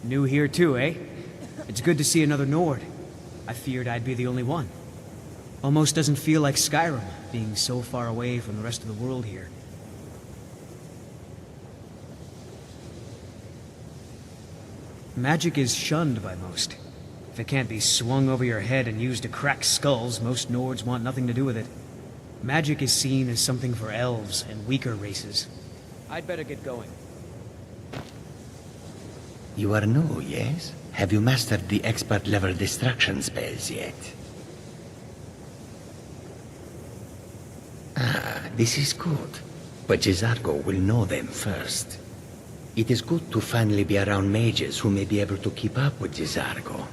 New here too, eh? It's good to see another Nord. I feared I'd be the only one. Almost doesn't feel like Skyrim, being so far away from the rest of the world here. Magic is shunned by most. If it can't be swung over your head and used to crack skulls, most Nords want nothing to do with it. Magic is seen as something for elves and weaker races. I'd better get going. You are new, yes? Have you mastered the expert-level distraction spells yet? Ah, this is good. But Jizargo will know them first. It is good to finally be around mages who may be able to keep up with Jizargo.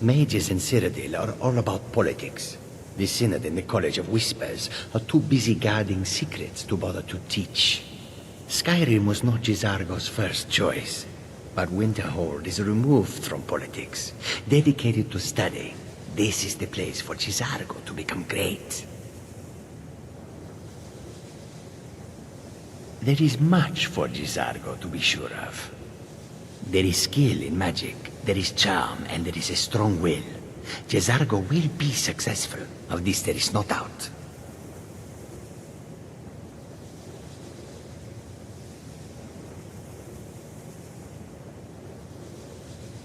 Mages in Cyrodiil are all about politics. The Synod and the College of Whispers are too busy guarding secrets to bother to teach. Skyrim was not Jizargo's first choice, but Winterhold is removed from politics, dedicated to study. This is the place for Jizargo to become great. There is much for Jizargo to be sure of. There is skill in magic, there is charm, and there is a strong will. Jezargo will be successful. Of this there is no doubt.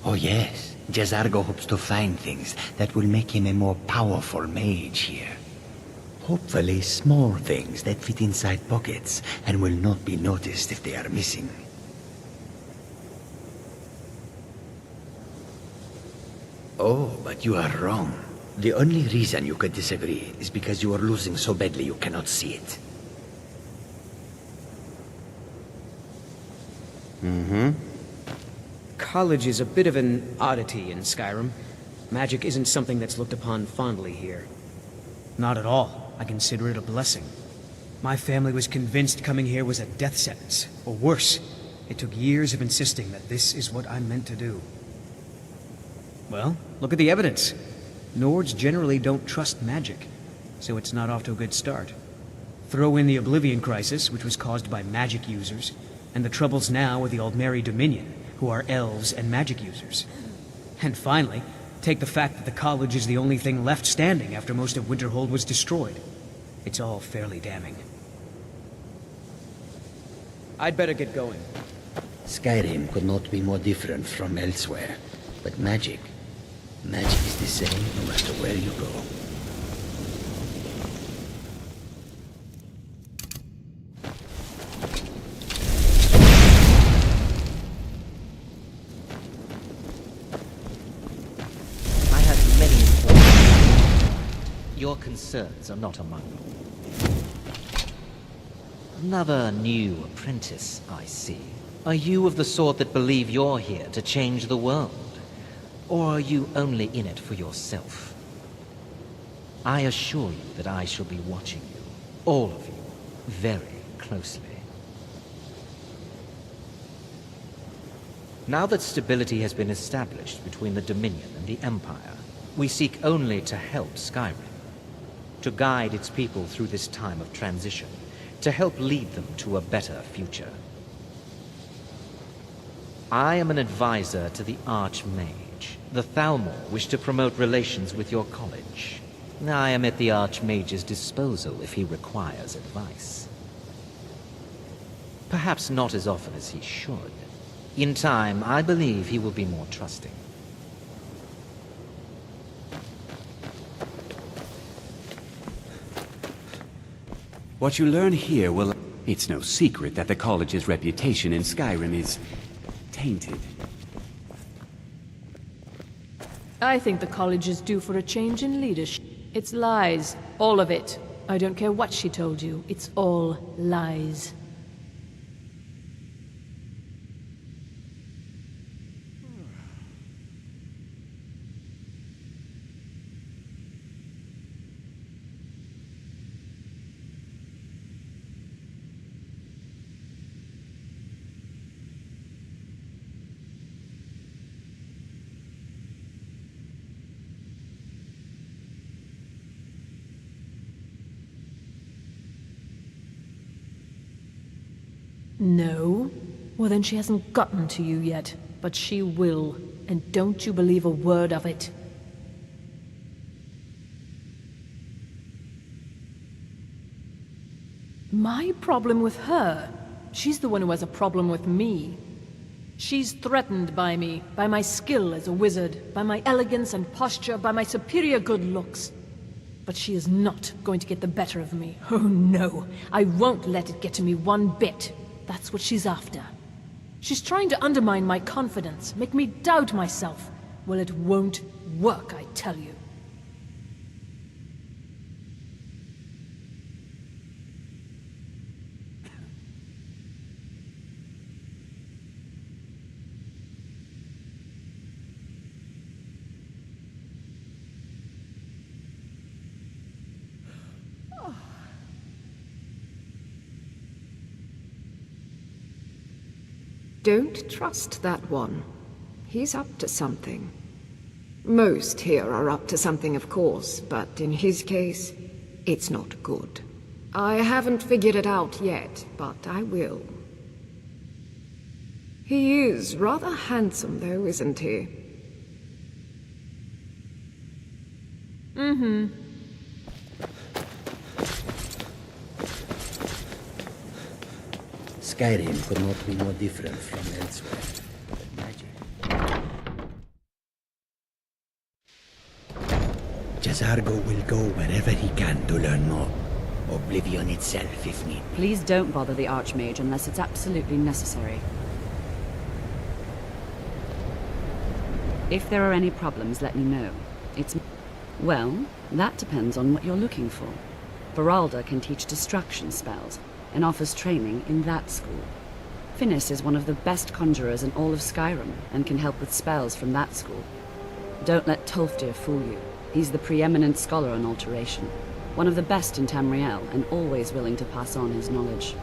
Oh yes, Jezargo hopes to find things that will make him a more powerful mage here. Hopefully small things that fit inside pockets and will not be noticed if they are missing. Oh, but you are wrong. The only reason you could disagree is because you are losing so badly you cannot see it. Mm-hmm. College is a bit of an oddity in Skyrim. Magic isn't something that's looked upon fondly here. Not at all. I consider it a blessing. My family was convinced coming here was a death sentence, or worse. It took years of insisting that this is what I'm meant to do. Well, look at the evidence. Nords generally don't trust magic, so it's not off to a good start. Throw in the Oblivion Crisis, which was caused by magic users, and the troubles now with the Aldmeri Dominion, who are elves and magic users. And finally, take the fact that the college is the only thing left standing after most of Winterhold was destroyed. It's all fairly damning. I'd better get going. Skyrim could not be more different from elsewhere, but magic is the same no matter where you go. I have many informed. Your concerns are not among them. Another new apprentice, I see. Are you of the sort that believe you're here to change the world? Or are you only in it for yourself? I assure you that I shall be watching you, all of you, very closely. Now that stability has been established between the Dominion and the Empire, we seek only to help Skyrim, to guide its people through this time of transition, to help lead them to a better future. I am an advisor to the Archmage. The Thalmor wish to promote relations with your college. I am at the Archmage's disposal if he requires advice. Perhaps not as often as he should. In time, I believe he will be more trusting. What you learn here will... It's no secret that the college's reputation in Skyrim is tainted. I think the college is due for a change in leadership. It's lies. All of it. I don't care what she told you. It's all lies. No? Well, then she hasn't gotten to you yet. But she will. And don't you believe a word of it. My problem with her? She's the one who has a problem with me. She's threatened by me, by my skill as a wizard, by my elegance and posture, by my superior good looks. But she is not going to get the better of me. Oh no, I won't let it get to me one bit. That's what she's after. She's trying to undermine my confidence, make me doubt myself. Well, it won't work, I tell you. Don't trust that one. He's up to something. Most here are up to something, of course, but in his case, it's not good. I haven't figured it out yet, but I will. He is rather handsome, though, isn't he? Mm-hmm. Skyrim could not be more different from elsewhere. Jazargo will go wherever he can to learn more. Oblivion itself, if need. Please don't bother the Archmage unless it's absolutely necessary. If there are any problems, let me know. Well, that depends on what you're looking for. Beralda can teach distraction spells, and offers training in that school. Finis is one of the best conjurers in all of Skyrim, and can help with spells from that school. Don't let Tolfdir fool you. He's the preeminent scholar on alteration, one of the best in Tamriel, and always willing to pass on his knowledge.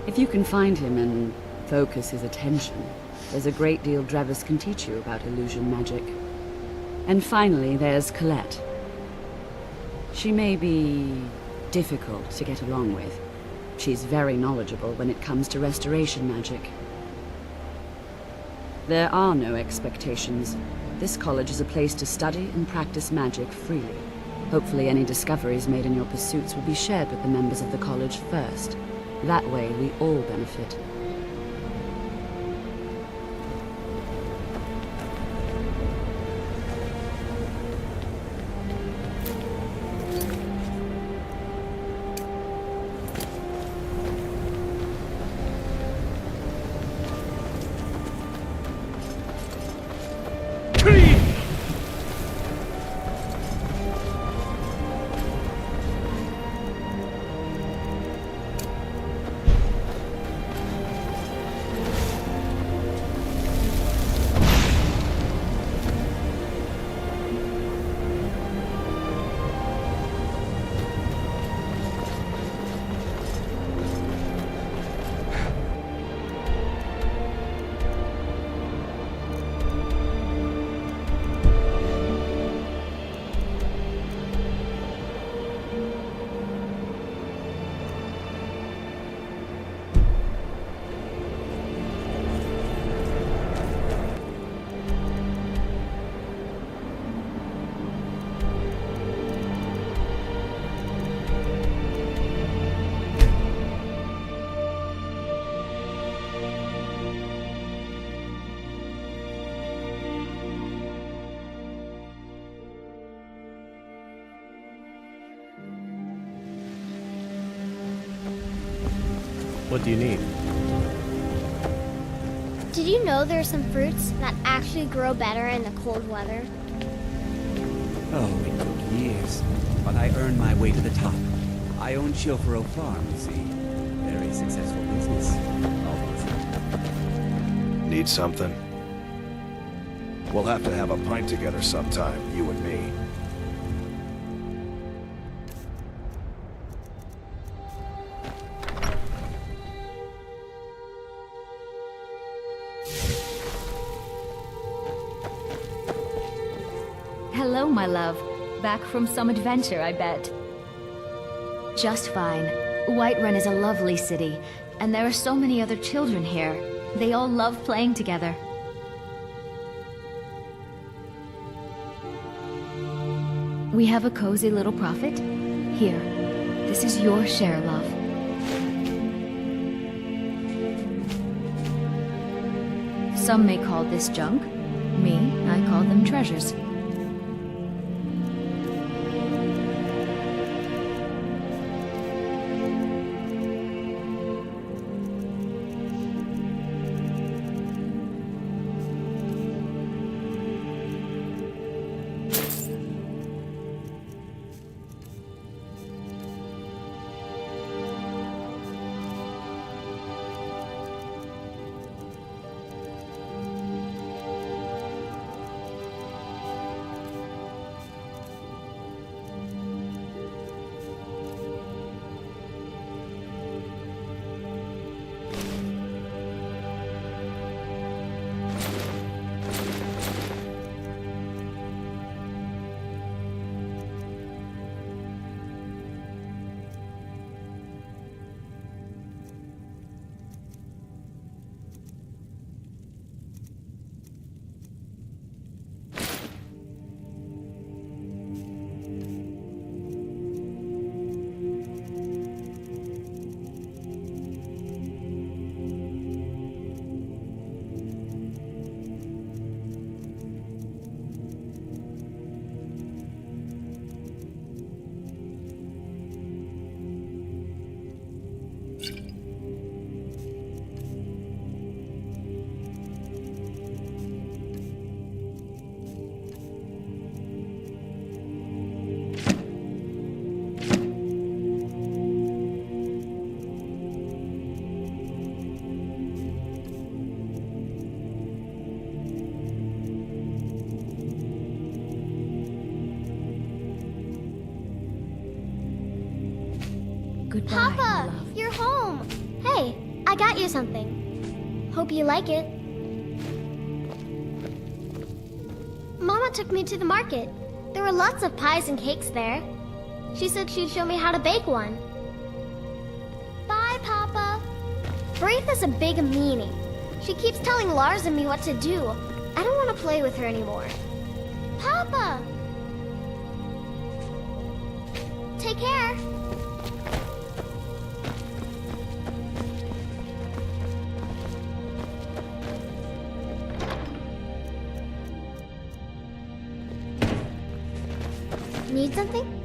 If you can find him and focus his attention, there's a great deal Drevis can teach you about illusion magic. And finally, there's Colette. She may be difficult to get along with. She's very knowledgeable when it comes to restoration magic. There are no expectations. This college is a place to study and practice magic freely. Hopefully any discoveries made in your pursuits will be shared with the members of the college first. That way, we all benefit. What do you need? Did you know there are some fruits that actually grow better in the cold weather? Oh, it took years, but I earned my way to the top. I own Chilfaro Farm, you see. Very successful business. Need something? We'll have to have a pint together sometime, you and me. Hello, my love. Back from some adventure, I bet. Just fine. Whiterun is a lovely city, and there are so many other children here. They all love playing together. We have a cozy little profit. Here, this is your share, love. Some may call this junk. Me, I call them treasures. Goodbye, Papa, you're home. Hey, I got you something. Hope you like it. Mama took me to the market. There were lots of pies and cakes there. She said she'd show me how to bake one. Bye, Papa. Braith is a big meanie. She keeps telling Lars and me what to do. I don't want to play with her anymore. Papa! Take care. Need something?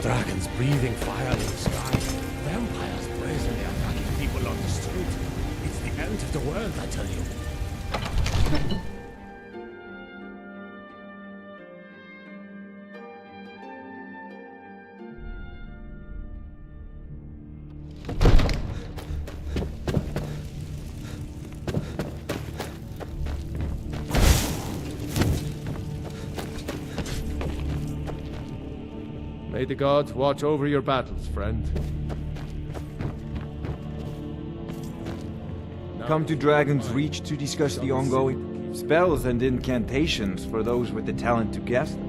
Dragons breathing fire in the sky. Vampires brazenly attacking people on the street. It's the end of the world, I tell you. May the gods watch over your battles, friend. Come to Dragon's Reach to discuss the ongoing spells and incantations for those with the talent to cast them.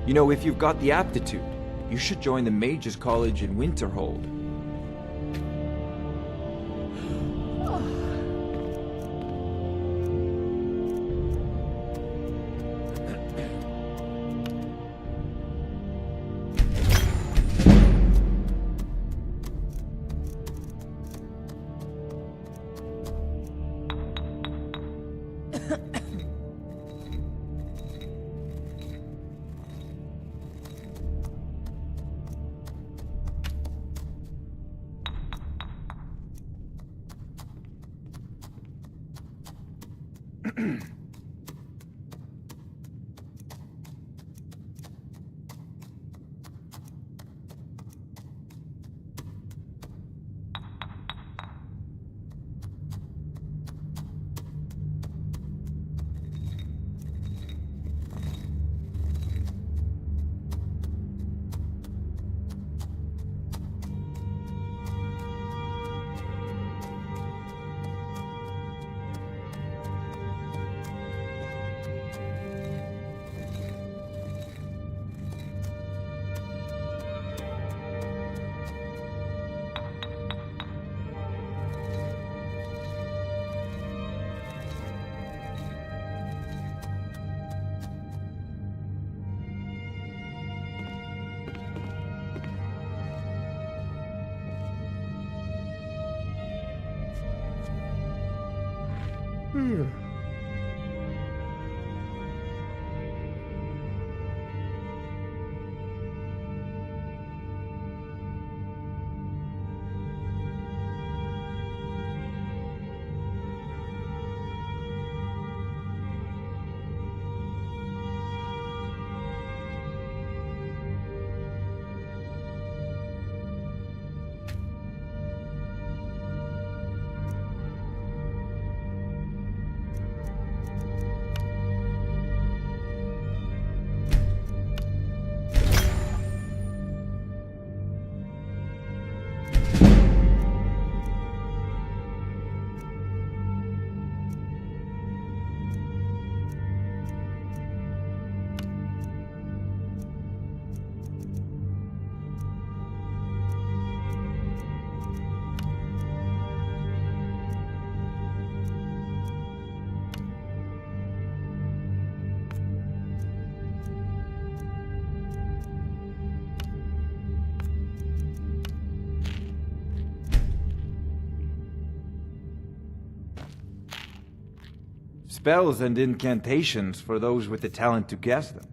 You know, if you've got the aptitude, you should join the Mages College in Winterhold. Spells and incantations for those with the talent to guess them.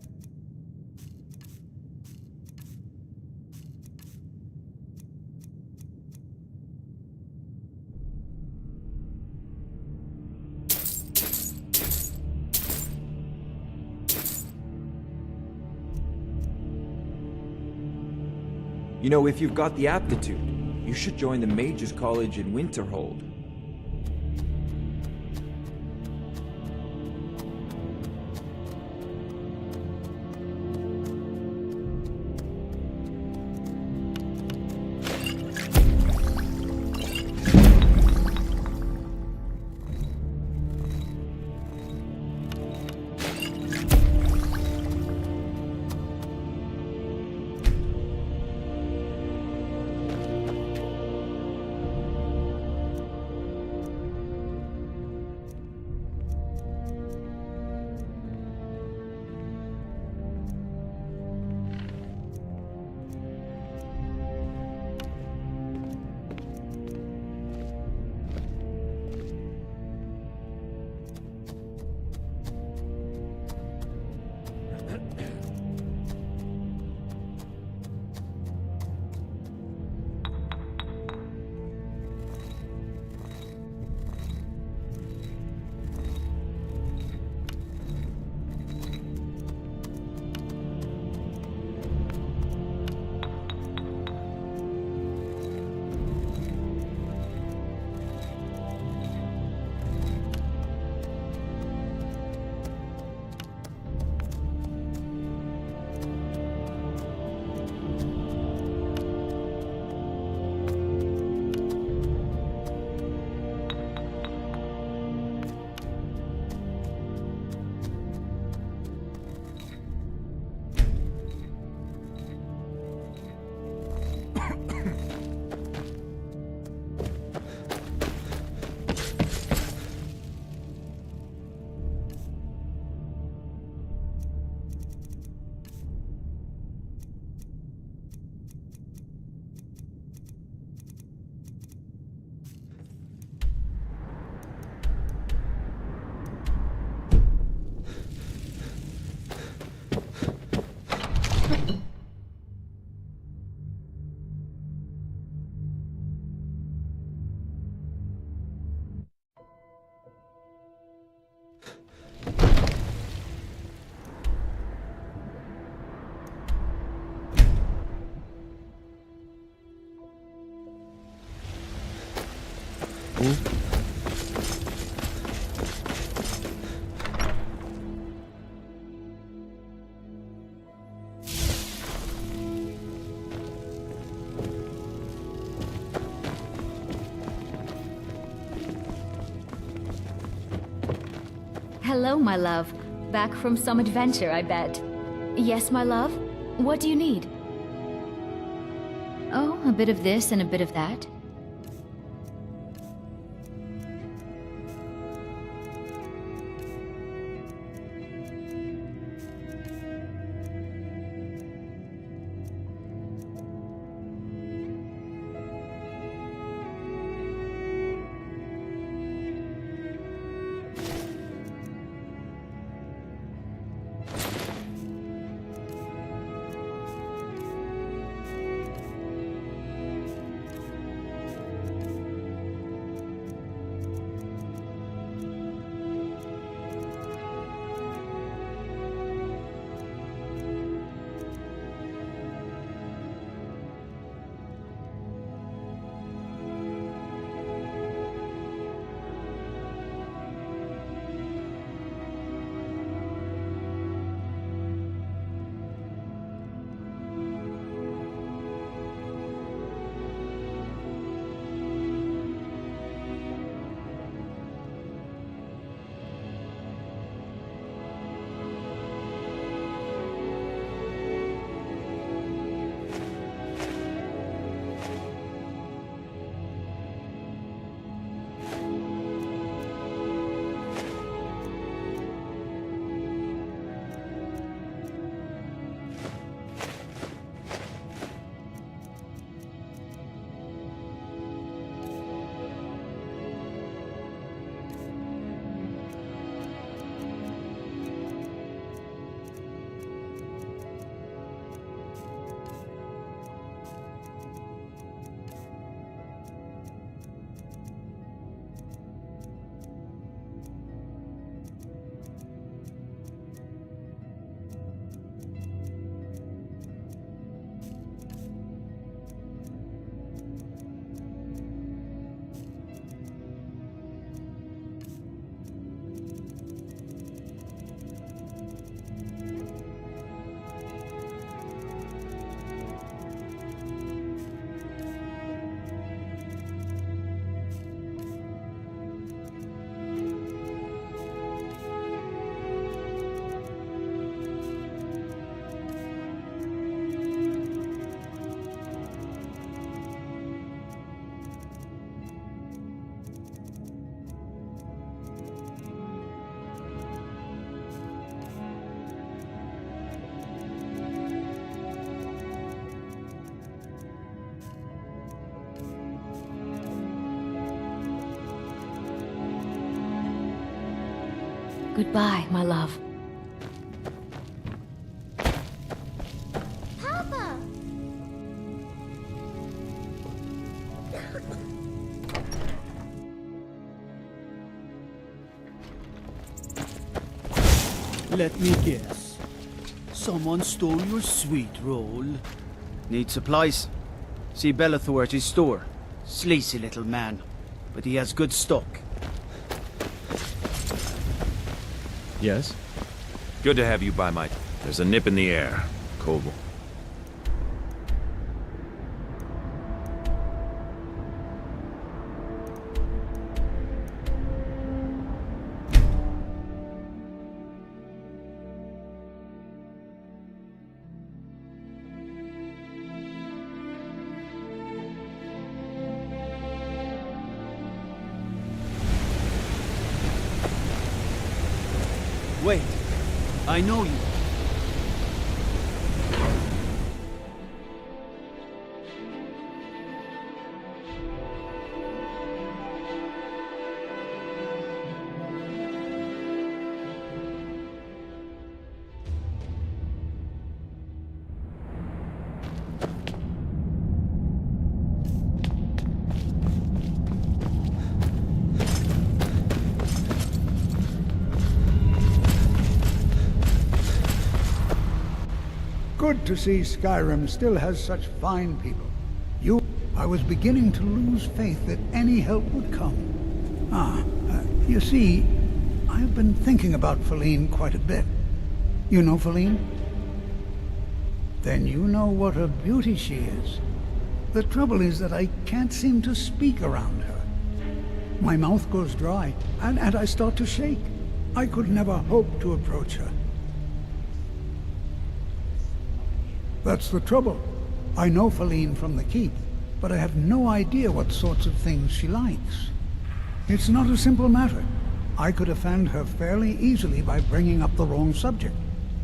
You know, if you've got the aptitude, you should join the Mages College in Winterhold. Hello, my love. Back from some adventure, I bet. Yes, my love? What do you need? Oh, a bit of this and a bit of that. Goodbye, my love. Papa! Let me guess. Someone stole your sweet roll. Need supplies? See Bellathor at his store. Sleazy little man, but he has good stock. Yes? Good to have you by my... There's a nip in the air, Koval. Wait, I know you. Good to see Skyrim still has such fine people. You I was beginning to lose faith that any help would come. You see, I've been thinking about Feline quite a bit. You know Feline? Then you know what a beauty she is. The trouble is that I can't seem to speak around her. My mouth goes dry, and I start to shake. I could never hope to approach her. That's the trouble. I know Feline from the keep, but I have no idea what sorts of things she likes. It's not a simple matter. I could offend her fairly easily by bringing up the wrong subject.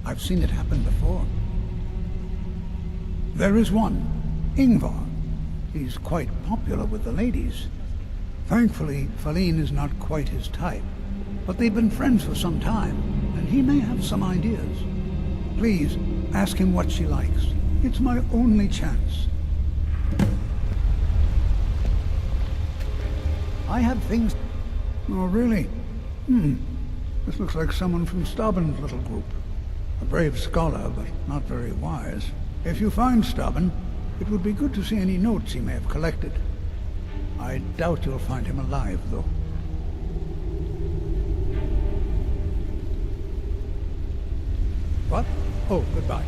I've seen it happen before. There is one, Ingvar. He's quite popular with the ladies. Thankfully, Feline is not quite his type, but they've been friends for some time, and he may have some ideas. Please, ask him what she likes. It's my only chance. I have things... Oh, really? This looks like someone from Stauben's little group. A brave scholar, but not very wise. If you find Stauben, it would be good to see any notes he may have collected. I doubt you'll find him alive, though. What? Oh, goodbye.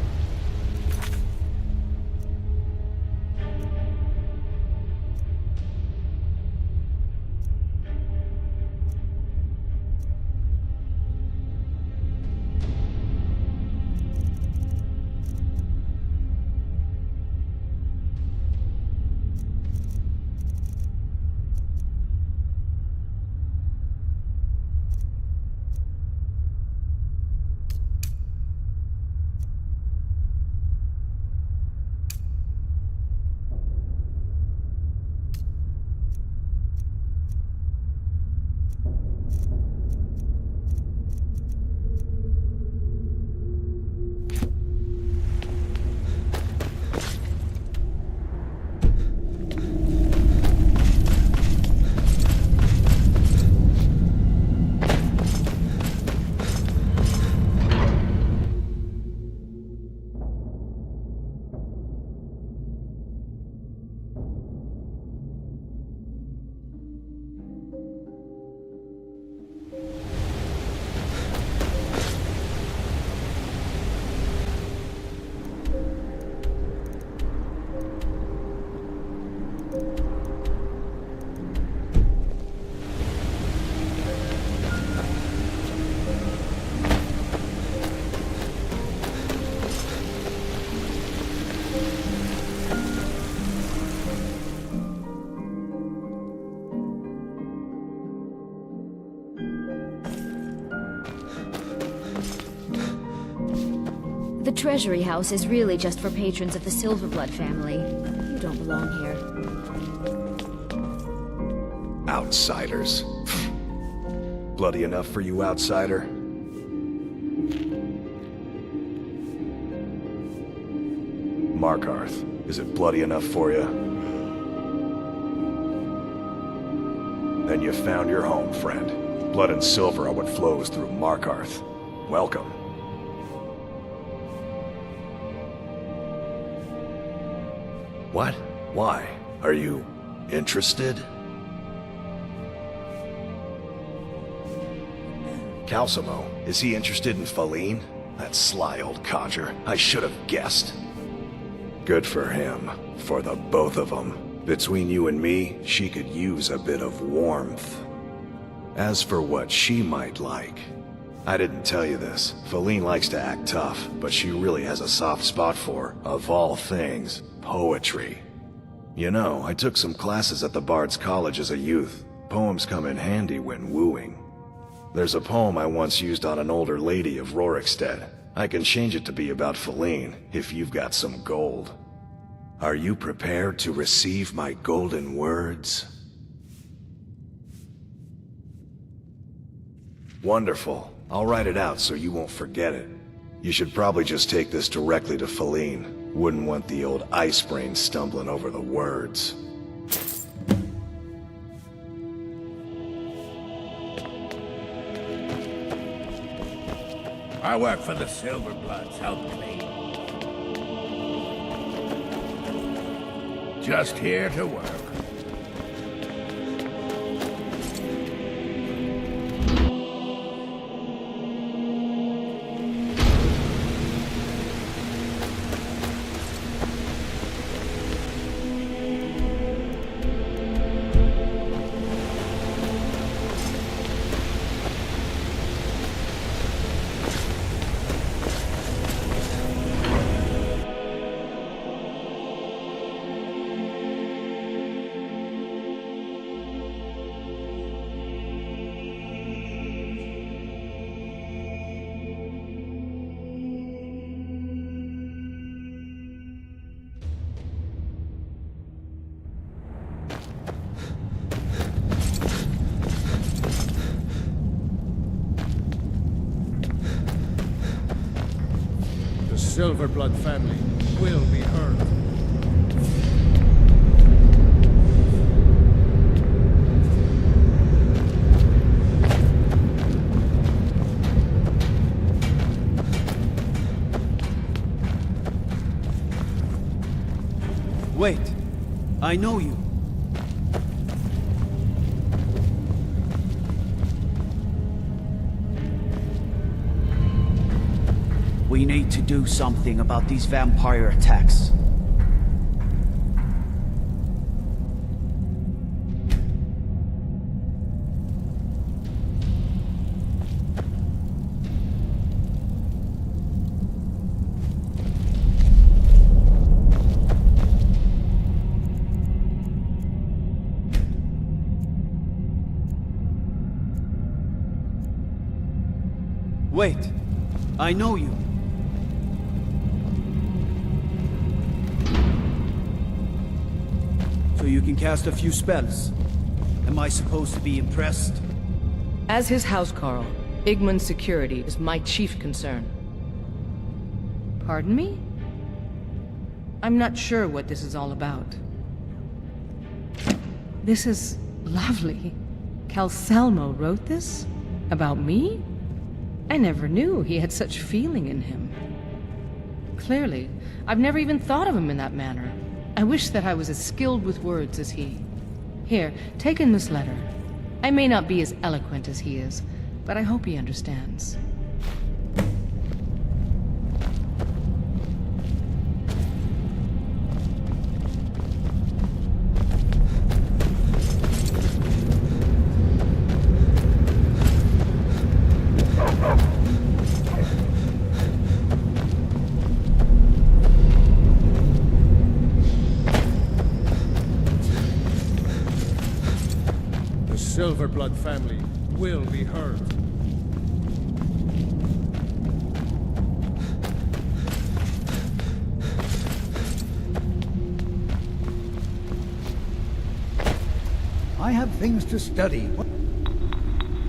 The Treasury House is really just for patrons of the Silverblood family. You don't belong here. Outsiders. Bloody enough for you, outsider? Markarth, is it bloody enough for you? Then you found your home, friend. Blood and silver are what flows through Markarth. Welcome. What? Why? Are you interested? Calcimo, is he interested in Feline? That sly old codger. I should have guessed. Good for him. For the both of them. Between you and me, she could use a bit of warmth. As for what she might like, I didn't tell you this. Feline likes to act tough, but she really has a soft spot for, of all things, poetry. You know, I took some classes at the Bard's College as a youth. Poems come in handy when wooing. There's a poem I once used on an older lady of Rorikstead. I can change it to be about Feline, if you've got some gold. Are you prepared to receive my golden words? Wonderful. I'll write it out so you won't forget it. You should probably just take this directly to Feline. Wouldn't want the old ice brain stumbling over the words. I work for the Silverbloods, help clean. Just here to work. Silverblood family will be heard. Wait. I know you. We need to do something about these vampire attacks. Wait. I know you. So you can cast a few spells. Am I supposed to be impressed? As his housecarl, Igman's security is my chief concern. Pardon me? I'm not sure what this is all about. This is lovely. Calcelmo wrote this? About me? I never knew he had such feeling in him. Clearly, I've never even thought of him in that manner. I wish that I was as skilled with words as he. Here, take in this letter. I may not be as eloquent as he is, but I hope he understands. Silverblood family will be heard. I have things to study.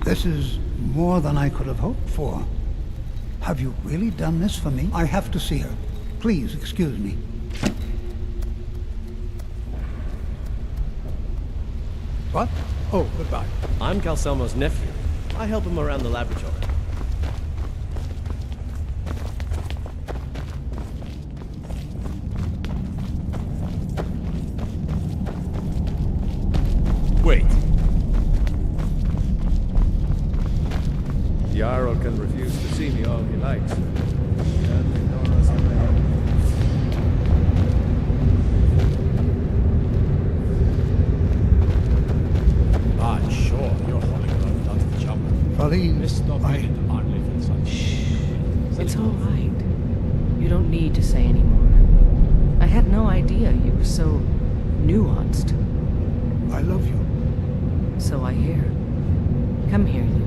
This is more than I could have hoped for. Have you really done this for me? I have to see her. Please excuse me. What? Oh, goodbye. I'm Calcelmo's nephew. I help him around the laboratory. Wait. Jarl can refuse to see me all he likes. Can't ignore us already. It's all right. You don't need to say anymore. I had no idea you were so nuanced. I love you. So I hear. Come here, you.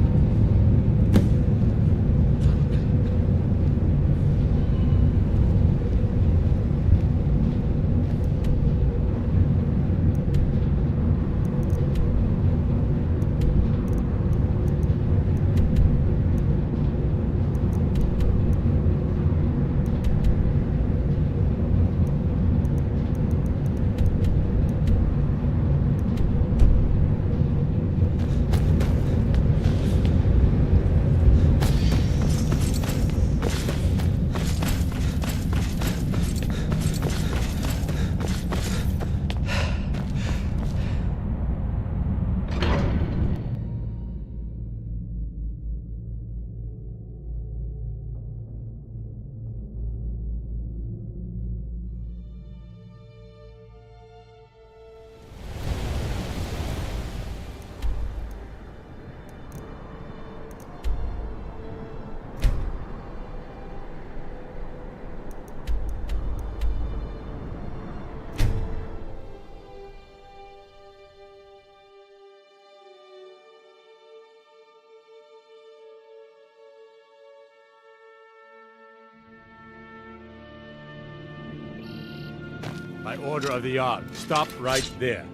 By order of the Yard, stop right there.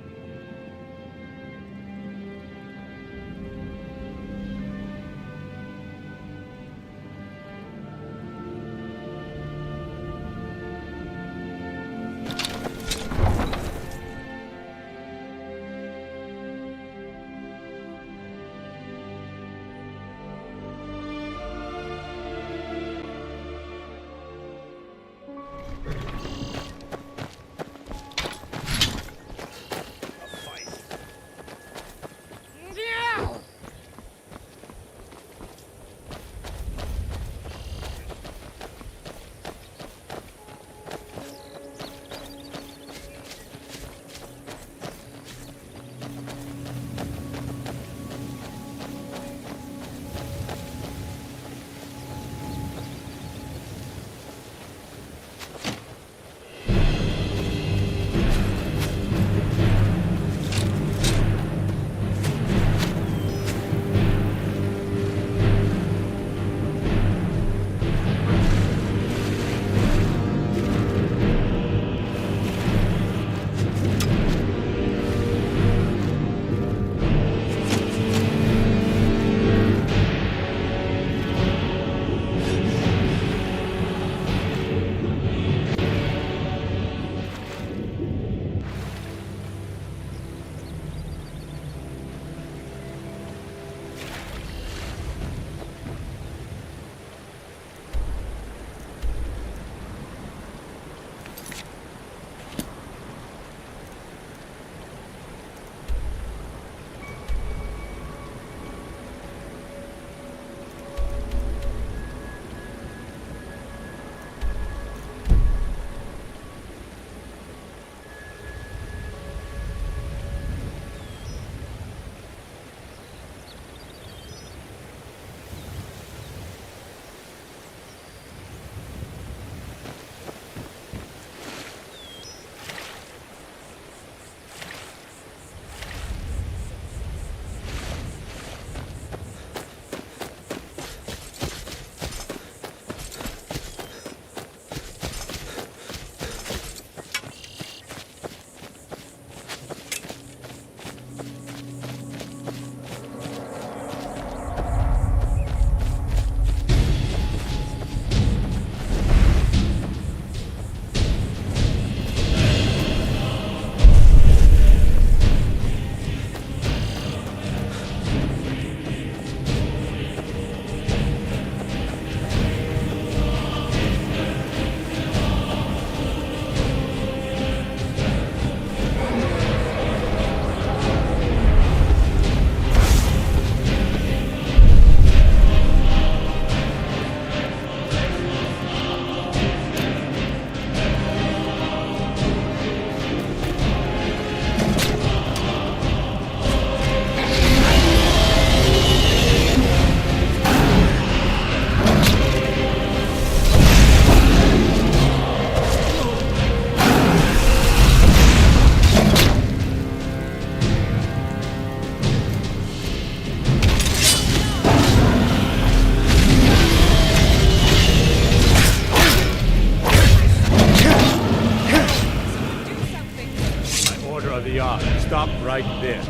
Stop right there.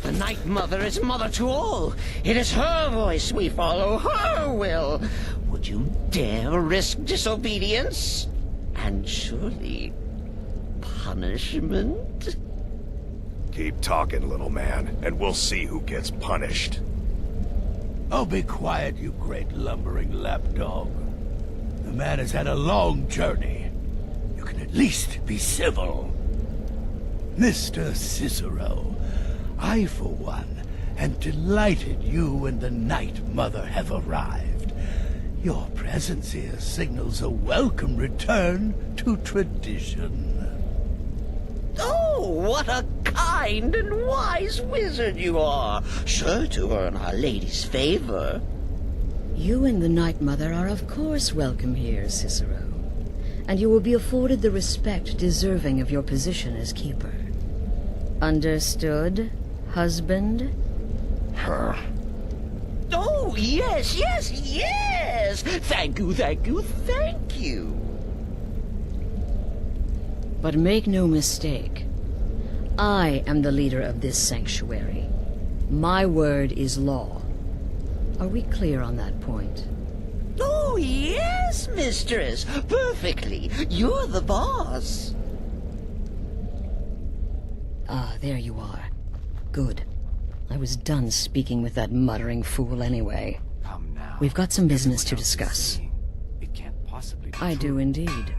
The Night Mother is mother to all. It is her voice we follow, her will. Would you dare risk disobedience? And surely punishment? Keep talking, little man, and we'll see who gets punished. Oh, be quiet, you great lumbering lapdog. The man has had a long journey. You can at least be civil. Mr. Cicero, I, for one, am delighted you and the Night Mother have arrived. Your presence here signals a welcome return to tradition. Oh, what a kind and wise wizard you are, sure to earn Our Lady's favor. You and the Night Mother are of course welcome here, Cicero. And you will be afforded the respect deserving of your position as keeper. Understood, husband? Her. Oh, yes, yes, yes! Thank you, thank you, thank you! But make no mistake, I am the leader of this sanctuary. My word is law. Are we clear on that point? Oh, yes, mistress. Perfectly. You're the boss. Ah, there you are. Good. I was done speaking with that muttering fool anyway. Come now. We've got some business to discuss. It can't possibly be I do indeed.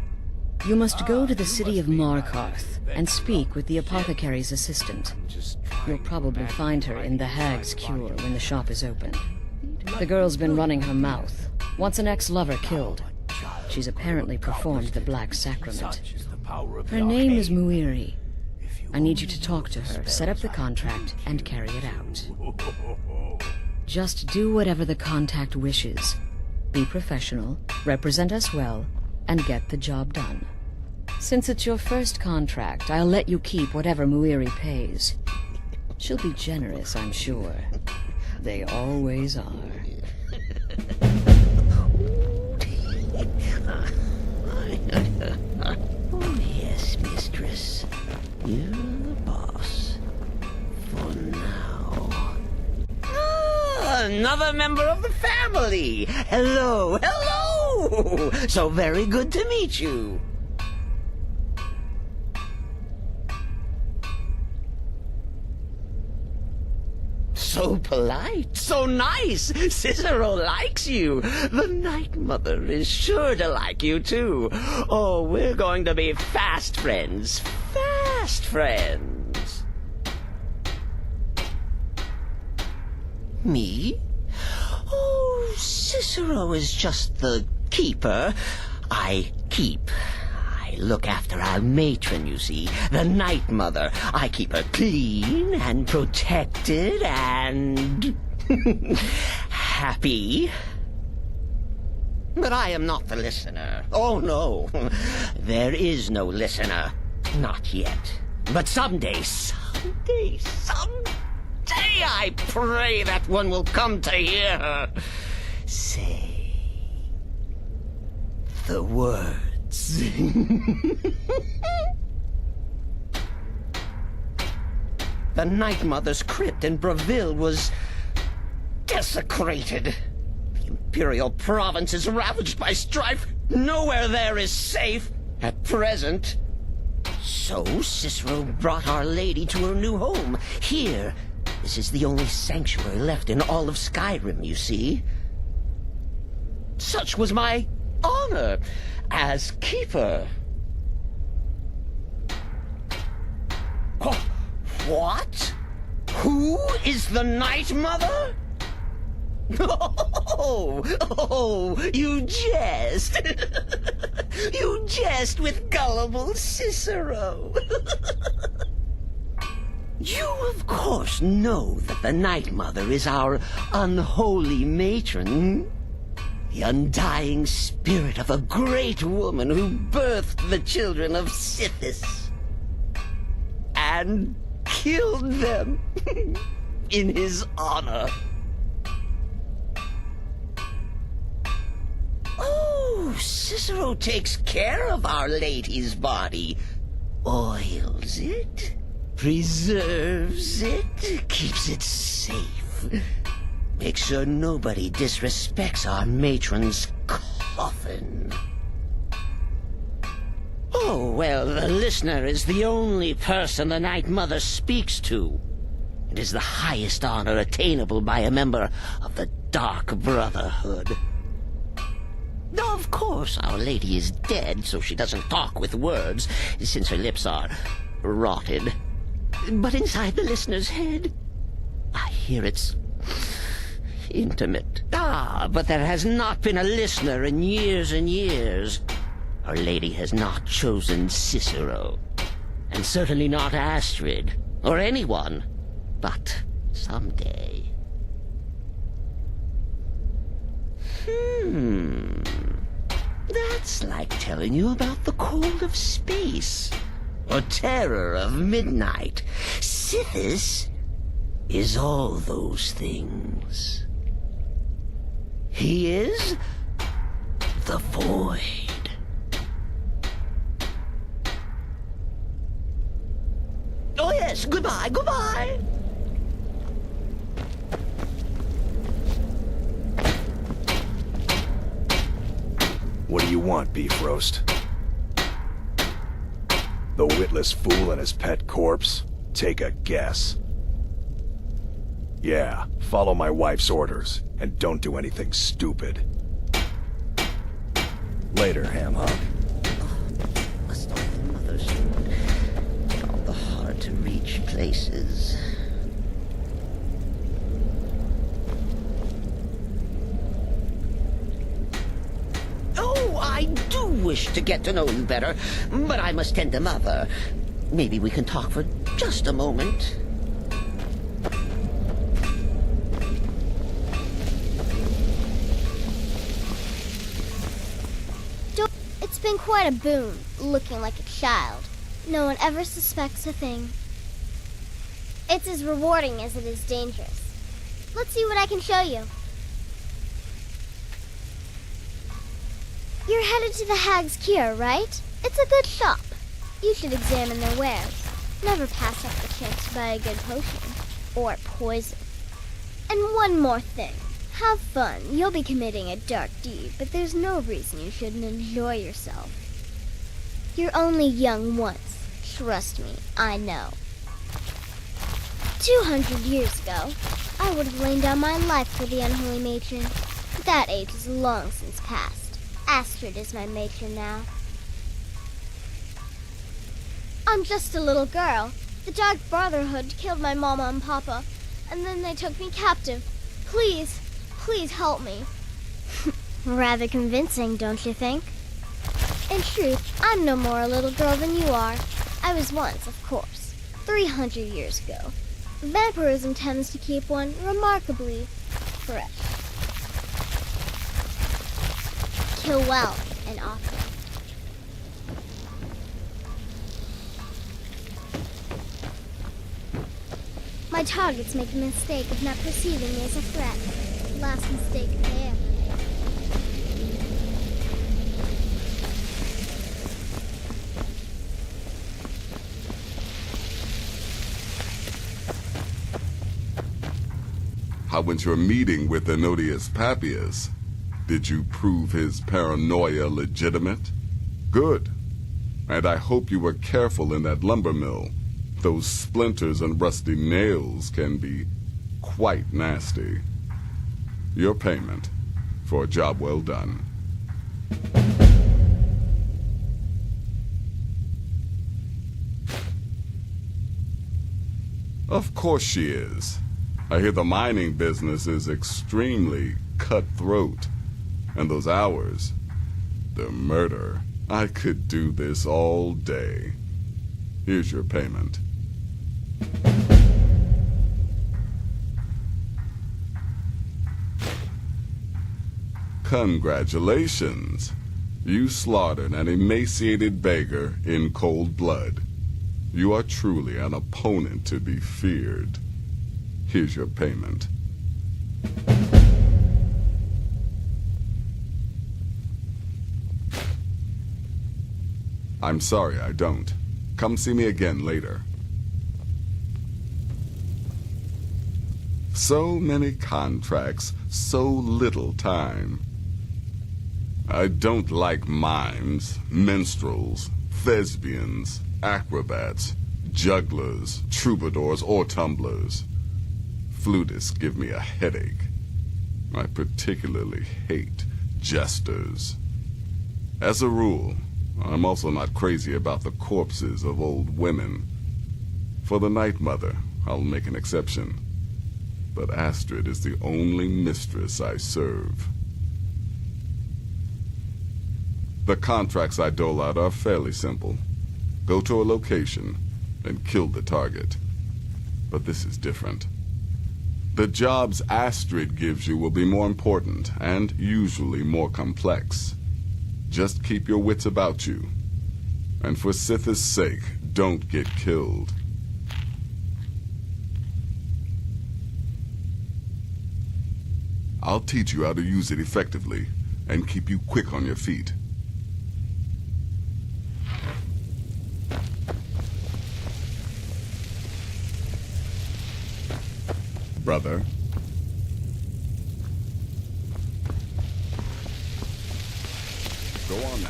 You must go to the city of Markarth and speak with the apothecary's assistant. You'll probably find her in the Hag's Cure when the shop is open. The girl's been running her mouth. Wants an ex-lover killed. She's apparently performed the Black Sacrament. Her name is Muiri. I need you to talk to her, set up the contract, and carry it out. Just do whatever the contact wishes. Be professional, represent us well, and get the job done. Since it's your first contract, I'll let you keep whatever Muiri pays. She'll be generous, I'm sure. They always are. Oh, yes, mistress. You're the boss. For now. Ah, another member of the family. Hello, hello! So very good to meet you. so polite, so nice. Cicero likes you. The Night Mother is sure to like you, too. Oh, we're going to be fast friends. Fast friends. Me? Oh, Cicero is just the keeper. I keep. I look after our matron, you see, the Night Mother. I keep her clean and protected and happy. But I am not the listener. Oh, no. There is no listener. Not yet. But someday, I pray that one will come to hear her say the words. The Night Mother's crypt in Breville was desecrated. The Imperial province is ravaged by strife. Nowhere there is safe at present. So Cicero brought Our Lady to her new home. Here, this is the only sanctuary left in all of Skyrim, you see. Such was my honor as keeper. What? Who is the Night Mother? Oh, you jest. You jest with gullible Cicero. You, of course, know that the Night Mother is our unholy matron. The undying spirit of a great woman who birthed the children of Sithis. And killed them in his honor. Oh, Cicero takes care of Our Lady's body. Oils it, preserves it, keeps it safe. Makes sure nobody disrespects our matron's coffin. Oh, well, the listener is the only person the Night Mother speaks to. It is the highest honor attainable by a member of the Dark Brotherhood. Though, of course, Our Lady is dead, so she doesn't talk with words, since her lips are rotted. But inside the listener's head, I hear it's intimate. But there has not been a listener in years and years. Our Lady has not chosen Cicero, and certainly not Astrid, or anyone. But someday. That's like telling you about the cold of space, or terror of midnight. Sithis is all those things. He is the void. Oh yes, goodbye, goodbye! What do you want, Beef Roast? The witless fool and his pet corpse? Take a guess. Yeah, follow my wife's orders, and don't do anything stupid. Later, ham hock. Must all the mothers all the hard-to-reach places. Oh, I do wish to get to know you better, but I must tend to Mother. Maybe we can talk for just a moment. It's been quite a boon, looking like a child. No one ever suspects a thing. It's as rewarding as it is dangerous. Let's see what I can show you. You're headed to the Hag's Cure, right? It's a good shop. You should examine their wares. Never pass up the chance to buy a good potion. Or poison. And one more thing. Have fun. You'll be committing a dark deed, but there's no reason you shouldn't enjoy yourself. You're only young once. Trust me, I know. 200 years ago, I would have laid down my life for the unholy matron. But that age is long since past. Astrid is my matron now. I'm just a little girl. The Dark Brotherhood killed my mama and papa, and then they took me captive. Please, please help me. Rather convincing, don't you think? In truth, I'm no more a little girl than you are. I was once, of course, 300 years ago. Vampirism tends to keep one remarkably fresh. Kill well and often. My targets make the mistake of not perceiving me as a threat. The last mistake they ever made. How went your meeting with Enodius Papias? Did you prove his paranoia legitimate? Good. And I hope you were careful in that lumber mill. Those splinters and rusty nails can be quite nasty. Your payment for a job well done. Of course she is. I hear the mining business is extremely cutthroat. And those hours, the murder. I could do this all day. Here's your payment. Congratulations. You slaughtered an emaciated beggar in cold blood. You are truly an opponent to be feared. Here's your payment. I'm sorry I don't. Come see me again later. So many contracts, so little time. I don't like mimes, minstrels, thespians, acrobats, jugglers, troubadours, or tumblers. Flutists give me a headache. I particularly hate jesters. As a rule, I'm also not crazy about the corpses of old women. For the Night Mother, I'll make an exception. But Astrid is the only mistress I serve. The contracts I dole out are fairly simple. Go to a location and kill the target. But this is different. The jobs Astrid gives you will be more important and usually more complex. Just keep your wits about you. And for Sith's sake, don't get killed. I'll teach you how to use it effectively and keep you quick on your feet. Brother. Go on now.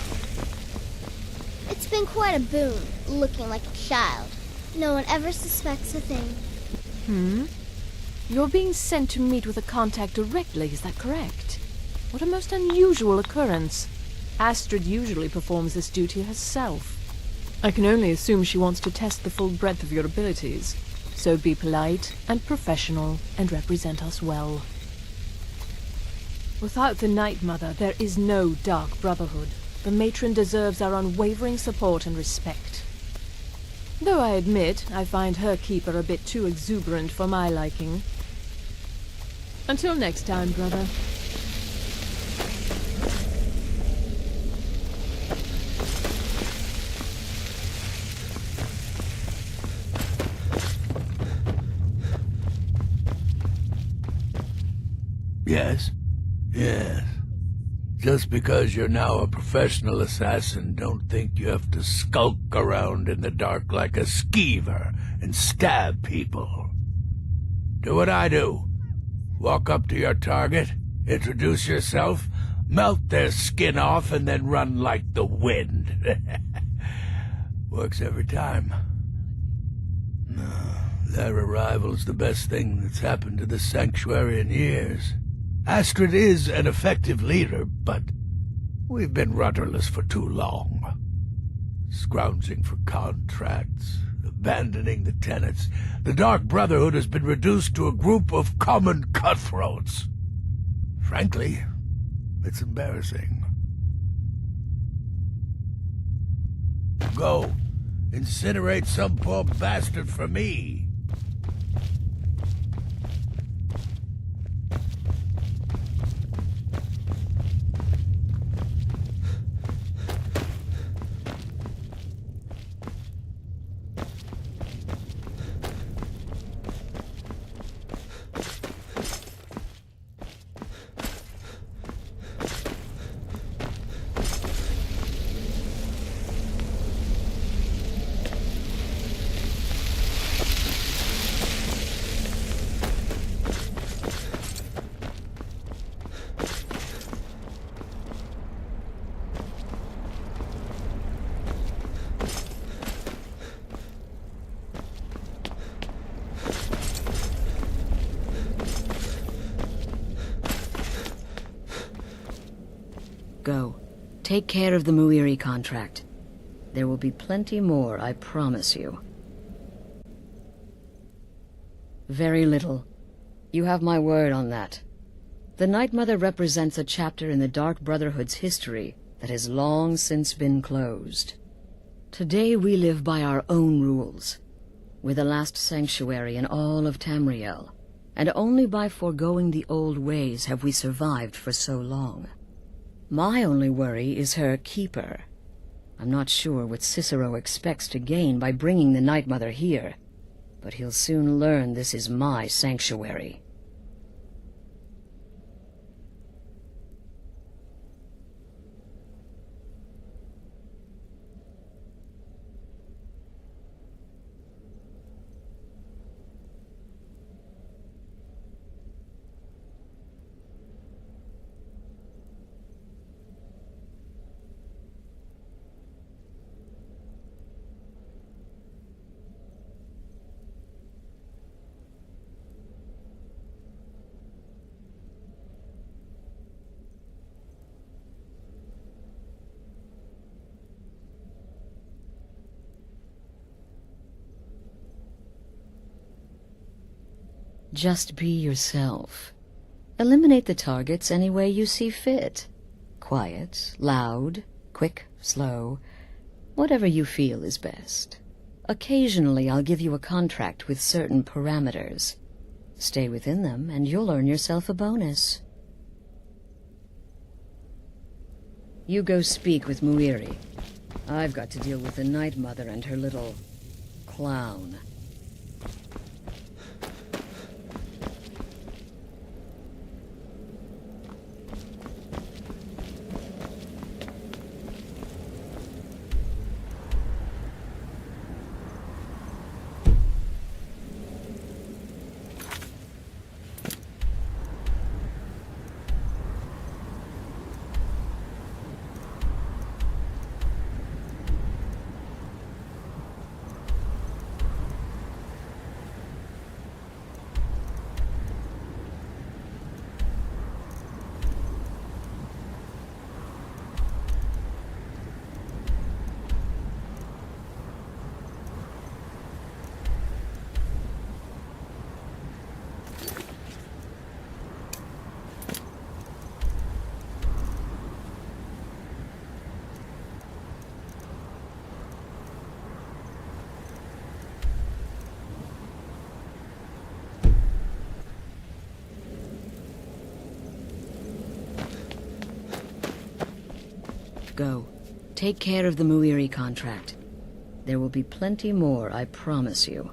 It's been quite a boon, looking like a child. No one ever suspects a thing. You're being sent to meet with a contact directly, is that correct? What a most unusual occurrence. Astrid usually performs this duty herself. I can only assume she wants to test the full breadth of your abilities. So be polite and professional and represent us well. Without the Night Mother, there is no Dark Brotherhood. The matron deserves our unwavering support and respect. Though I admit, I find her keeper a bit too exuberant for my liking. Until next time, brother. Yes? Yes. Just because you're now a professional assassin, don't think you have to skulk around in the dark like a skeever and stab people. Do what I do. Walk up to your target, introduce yourself, melt their skin off, and then run like the wind. Works every time. Their arrival's the best thing that's happened to this sanctuary in years. Astrid is an effective leader, but we've been rudderless for too long. Scrounging for contracts, abandoning the tenants, the Dark Brotherhood has been reduced to a group of common cutthroats. Frankly, it's embarrassing. Go, incinerate some poor bastard for me. Go. Take care of the Muiri contract. There will be plenty more, I promise you. Very little. You have my word on that. The Night Mother represents a chapter in the Dark Brotherhood's history that has long since been closed. Today we live by our own rules. We're the last sanctuary in all of Tamriel, and only by foregoing the old ways have we survived for so long. My only worry is her keeper. I'm not sure what Cicero expects to gain by bringing the Night Mother here, but he'll soon learn this is my sanctuary. Just be yourself. Eliminate the targets any way you see fit. Quiet, loud, quick, slow. Whatever you feel is best. Occasionally I'll give you a contract with certain parameters. Stay within them and you'll earn yourself a bonus. You go speak with Muiri. I've got to deal with the Night Mother and her little clown. Go. Take care of the Muiri contract. There will be plenty more, I promise you.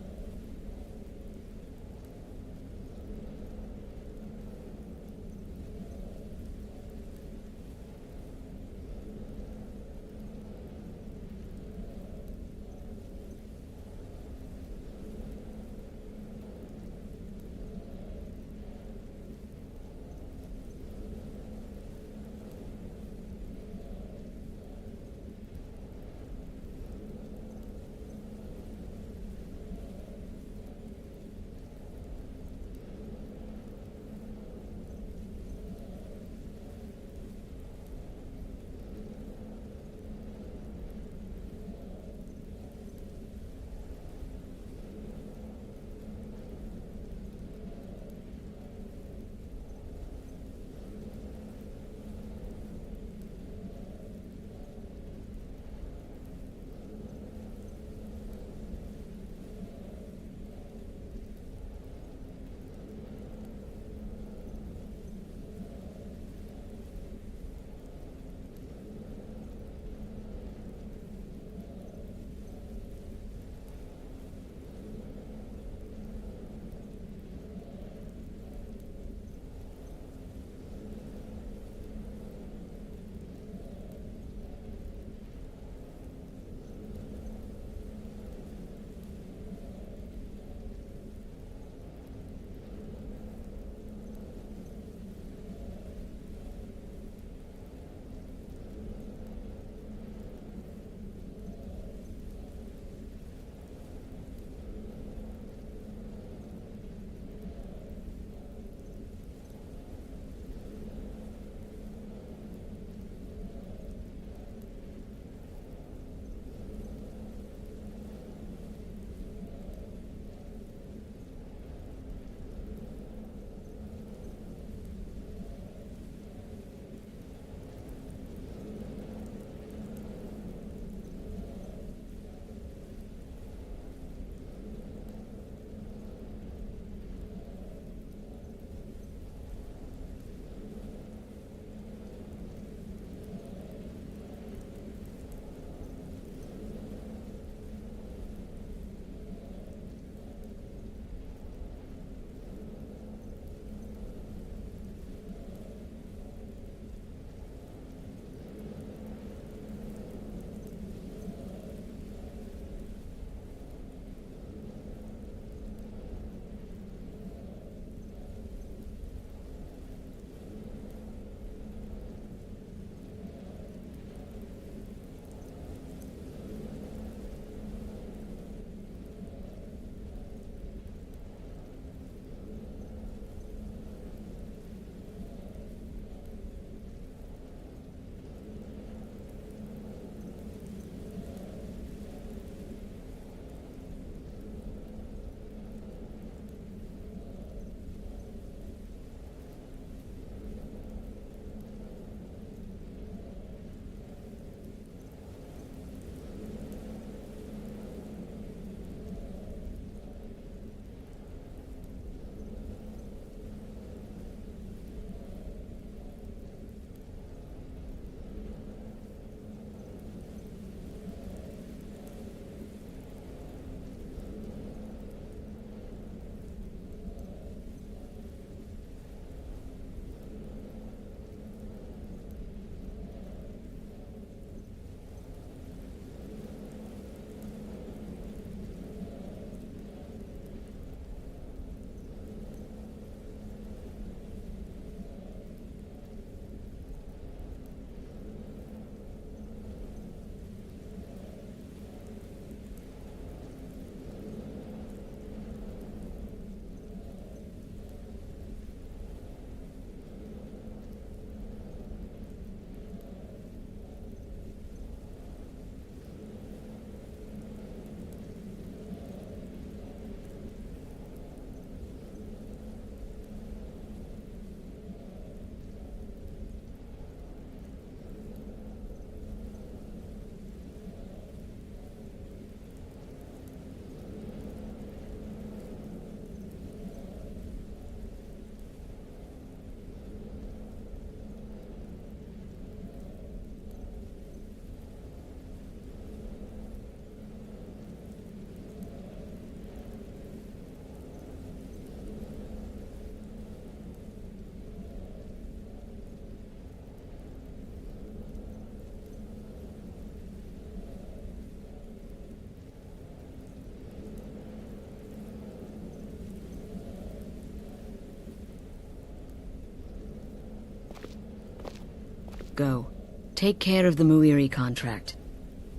Go. Take care of the Muiri contract.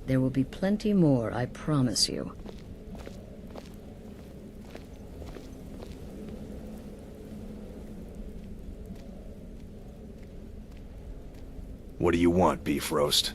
There will be plenty more, I promise you. What do you want, beef roast?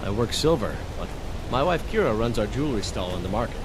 I work silver, but my wife Kira runs our jewelry stall in the market.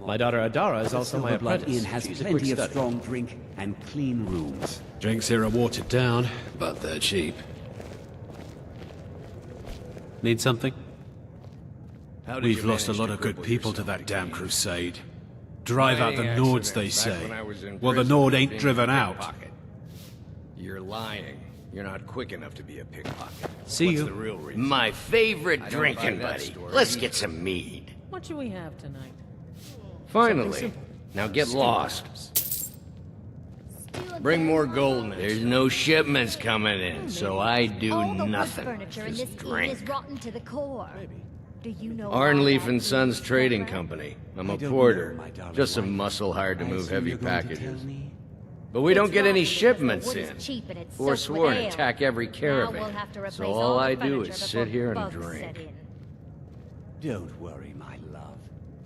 My daughter Adara is also my Blood apprentice. Inn has She's a plenty quick of study. strong drink and clean rooms. Drinks here are watered down, but they're cheap. Need something? We've lost a lot of good people to that damn crusade. Drive out the Nords, they say. Well, the Nord ain't driven out. You're lying. You're not quick enough to be a pickpocket. See What's you. the real reason? My favorite I don't drinking buy that buddy. story. Let's get some mead. What should we have tonight? Finally. Now get lost. Bring more gold. There's no shipments coming in, so I do All the nothing. wood furniture in Just this inn drink. is rotten to the core. Do you know Arnleaf why and that Sons is, Trading Cobra? Company. I'm I a don't porter. know, my darling Just some wife. muscle hired to I move assume heavy you're going to packages. tell me? But we don't It's get any rotten because the shipments wood is in. cheap and it's Forsworn soaked with ale. attack every Now caravan. we'll have to replace So all the I do furniture is before sit here and bugs drink. set in. Don't worry, my love.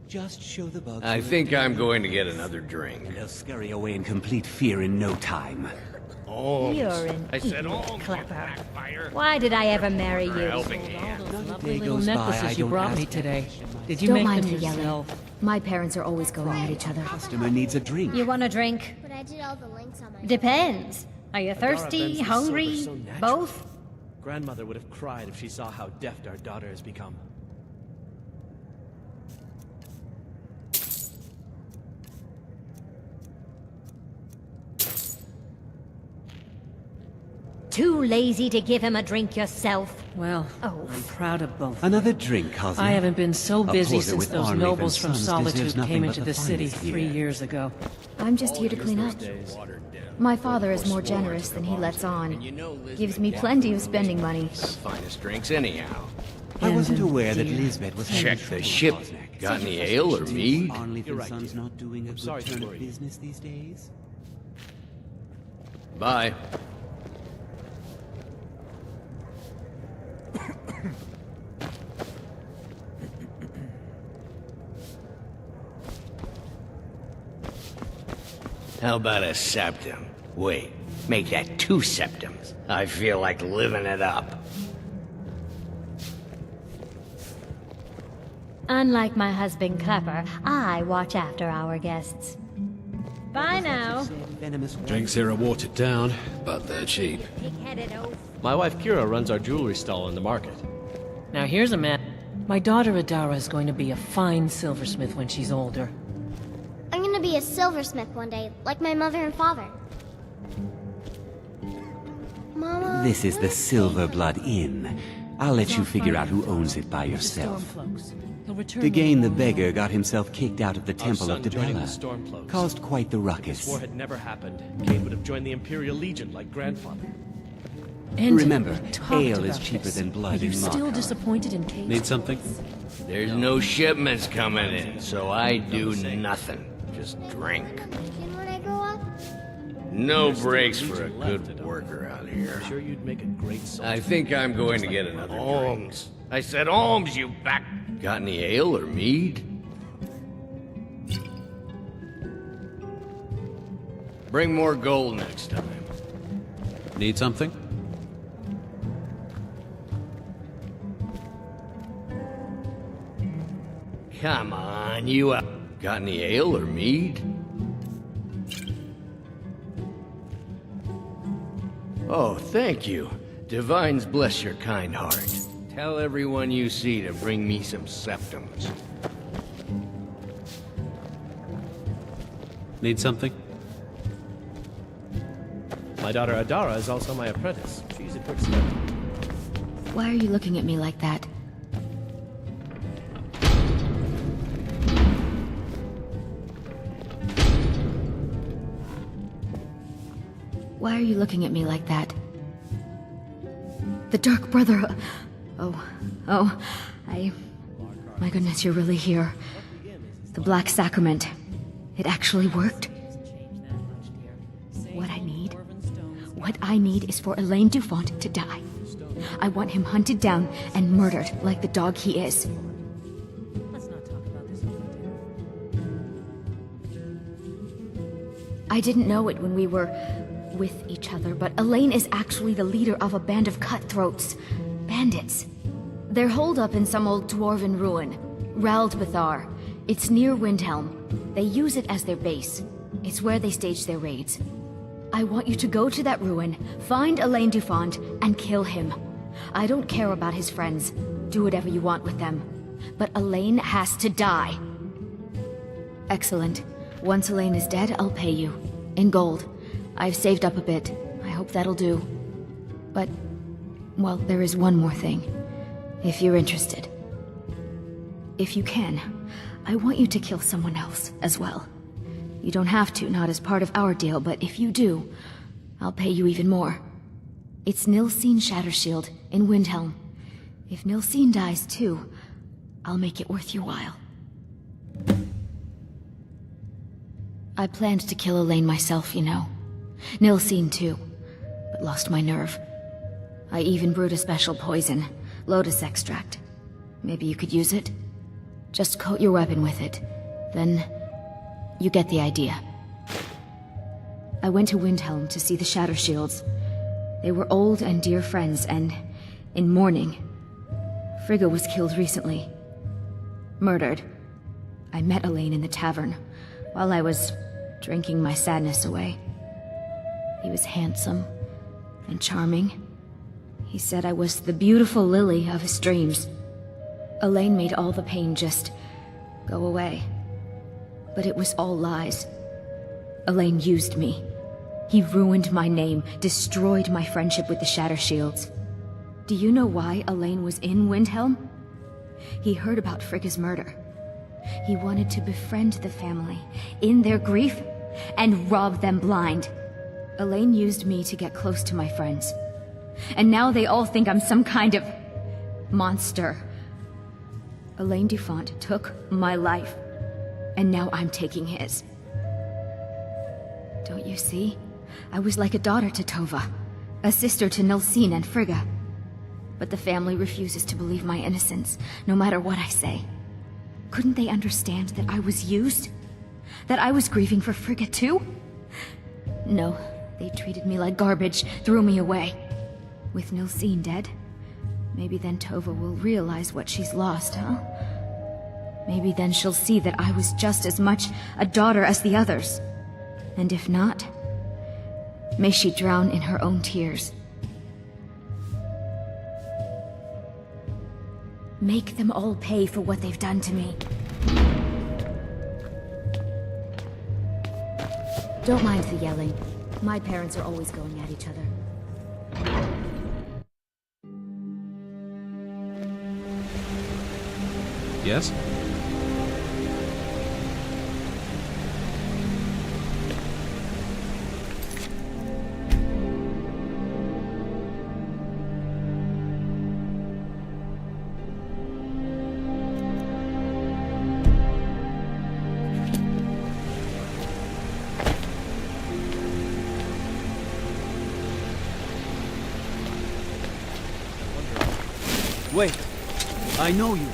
Just show the bugs. I your think I'm tail, going to get another drink. and they'll scurry away in complete fear in no time. Alms. You're an I said idiot, alms, Clever. backfire. Why did I ever marry you? Helping hand. Lovely day little goes by, necklaces I you don't brought ask me for today. Did you Don't make mind them her yelling. yourself? My parents are always going at each other. Customer needs a drink. You want a drink? But I did all the links on my Depends. Are you Adara thirsty, bends the hungry, silver so natural. both? Grandmother would have cried if she saw how deft our daughter has become. Too lazy to give him a drink yourself. Well, Oh. I'm proud of both. Another drink, cousin. I haven't been so A busy porter since with those Arnleif nobles and from Sons Solitude deserves nothing came but into the the city finest 3 here. years ago. I'm just here to clean up. My father is more generous than he lets on. Gives me plenty of spending money. Finest drinks anyhow. I wasn't And aware that dear. Lisbeth was Check headed the for ship. Bosniak. Got any ale or mead? Arnleif You're and right, Sons dear. not doing a I'm good sorry to turn of worry you. business these days? Bye. How about a septum? Wait, make that 2 septums. I feel like living it up. Unlike my husband Clever, I watch after our guests. Bye now. Venomous Drinks here are watered down, but they're cheap. Pig-headed oaf. My wife Kira runs our jewelry stall in the market. Now here's a man. My daughter Adara is going to be a fine silversmith when she's older. I'm gonna be a silversmith one day, like my mother and father. Mama. This is the Silver Blood Inn. I'll let you figure out who owns it by yourself. Degane the beggar got himself kicked out of the Temple of son joining the Dibella. Stormcloaks. Caused quite the If ruckus. this war had never happened, Kane would have joined the Imperial Legion like grandfather. And Remember, we talked ale is about cheaper this. than blood Are you in still Markheim. disappointed in Kate? Need something? There's no shipments coming in, so I do nothing. Just drink. And when I grow up, No breaks for a good worker out here. I'm sure you'd make a great soldier. I think I'm going to get another alms. I said alms, you back. Got any ale or mead? Bring more gold next time. Need something? Come on, you got any ale or mead? Oh, thank you. Divines bless your kind heart. Tell everyone you see to bring me some septums. Need something? My daughter Adara is also my apprentice. She's a quick step. Why are you looking at me like that? Why are you looking at me like that? The Dark Brother... My goodness, you're really here. The Black Sacrament. It actually worked. What I need is for Elaine Dufont to die. I want him hunted down and murdered like the dog he is. Let's not talk about this. I didn't know it when we were with each other, but Elaine is actually the leader of a band of cutthroats. Bandits. They're holed up in some old dwarven ruin. Raldbethar. It's near Windhelm. They use it as their base. It's where they stage their raids. I want you to go to that ruin, find Elaine Dufont, and kill him. I don't care about his friends. Do whatever you want with them. But Elaine has to die. Excellent. Once Elaine is dead, I'll pay you. In gold. I've saved up a bit. I hope that'll do. But, well, there is one more thing. If you're interested. If you can, I want you to kill someone else as well. You don't have to, not as part of our deal, but if you do, I'll pay you even more. It's Nilsine Shattershield in Windhelm. If Nilsine dies too, I'll make it worth your while. I planned to kill Elaine myself, you know. Nilsine too, but lost my nerve. I even brewed a special poison, lotus extract. Maybe you could use it? Just coat your weapon with it. Then, you get the idea. I went to Windhelm to see the Shattershields. They were old and dear friends, and in mourning. Frigga was killed recently. Murdered. I met Elaine in the tavern, while I was drinking my sadness away. He was handsome and charming. He said I was the beautiful lily of his dreams. Elaine made all the pain just go away. But it was all lies. Elaine used me. He ruined my name, destroyed my friendship with the Shattershields. Do you know why Elaine was in Windhelm? He heard about Frigga's murder. He wanted to befriend the family, in their grief, and rob them blind. Elaine used me to get close to my friends. And now they all think I'm some kind of monster. Elaine Dufont took my life. And now I'm taking his. Don't you see? I was like a daughter to Tova, a sister to Nilsine and Frigga. But the family refuses to believe my innocence, no matter what I say. Couldn't they understand that I was used? That I was grieving for Frigga too? No, they treated me like garbage, threw me away. With Nilsine dead, maybe then Tova will realize what she's lost, huh? Maybe then she'll see that I was just as much a daughter as the others. And if not, may she drown in her own tears. Make them all pay for what they've done to me. Don't mind the yelling. My parents are always going at each other. Yes? Wait, I know you.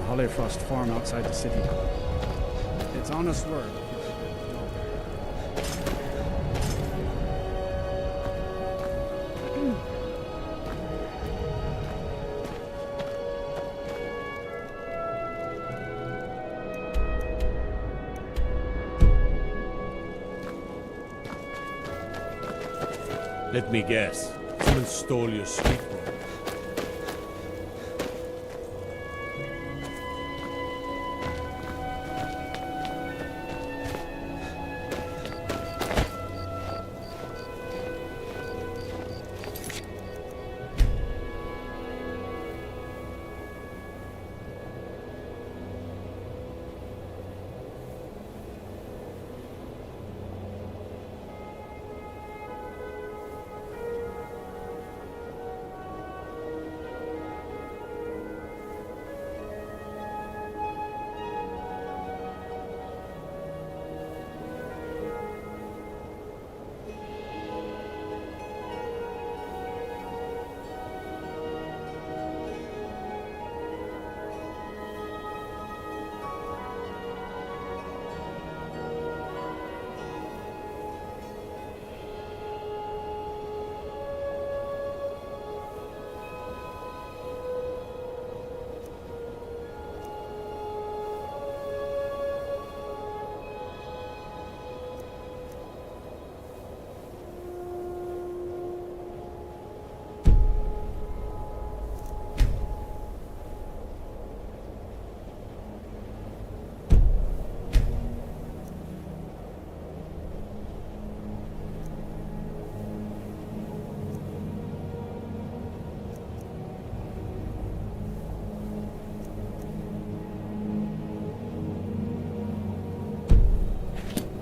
Hollyfrost farm outside the city. It's honest work. Let me guess. Someone stole your sweet roll.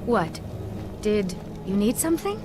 What? Did you need something?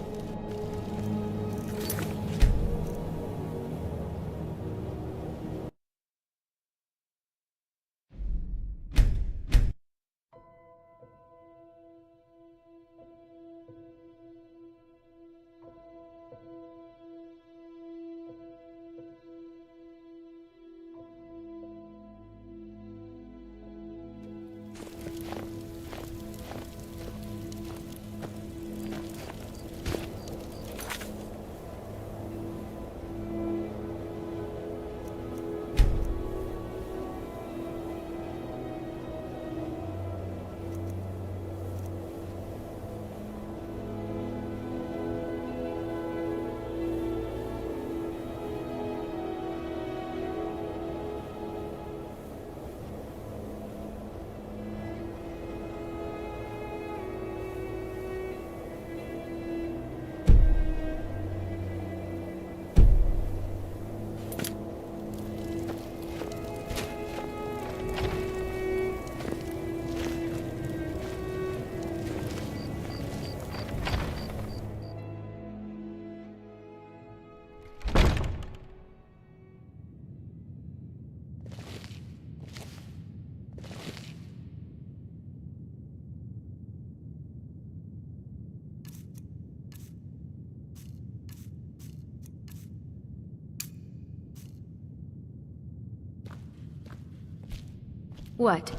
What?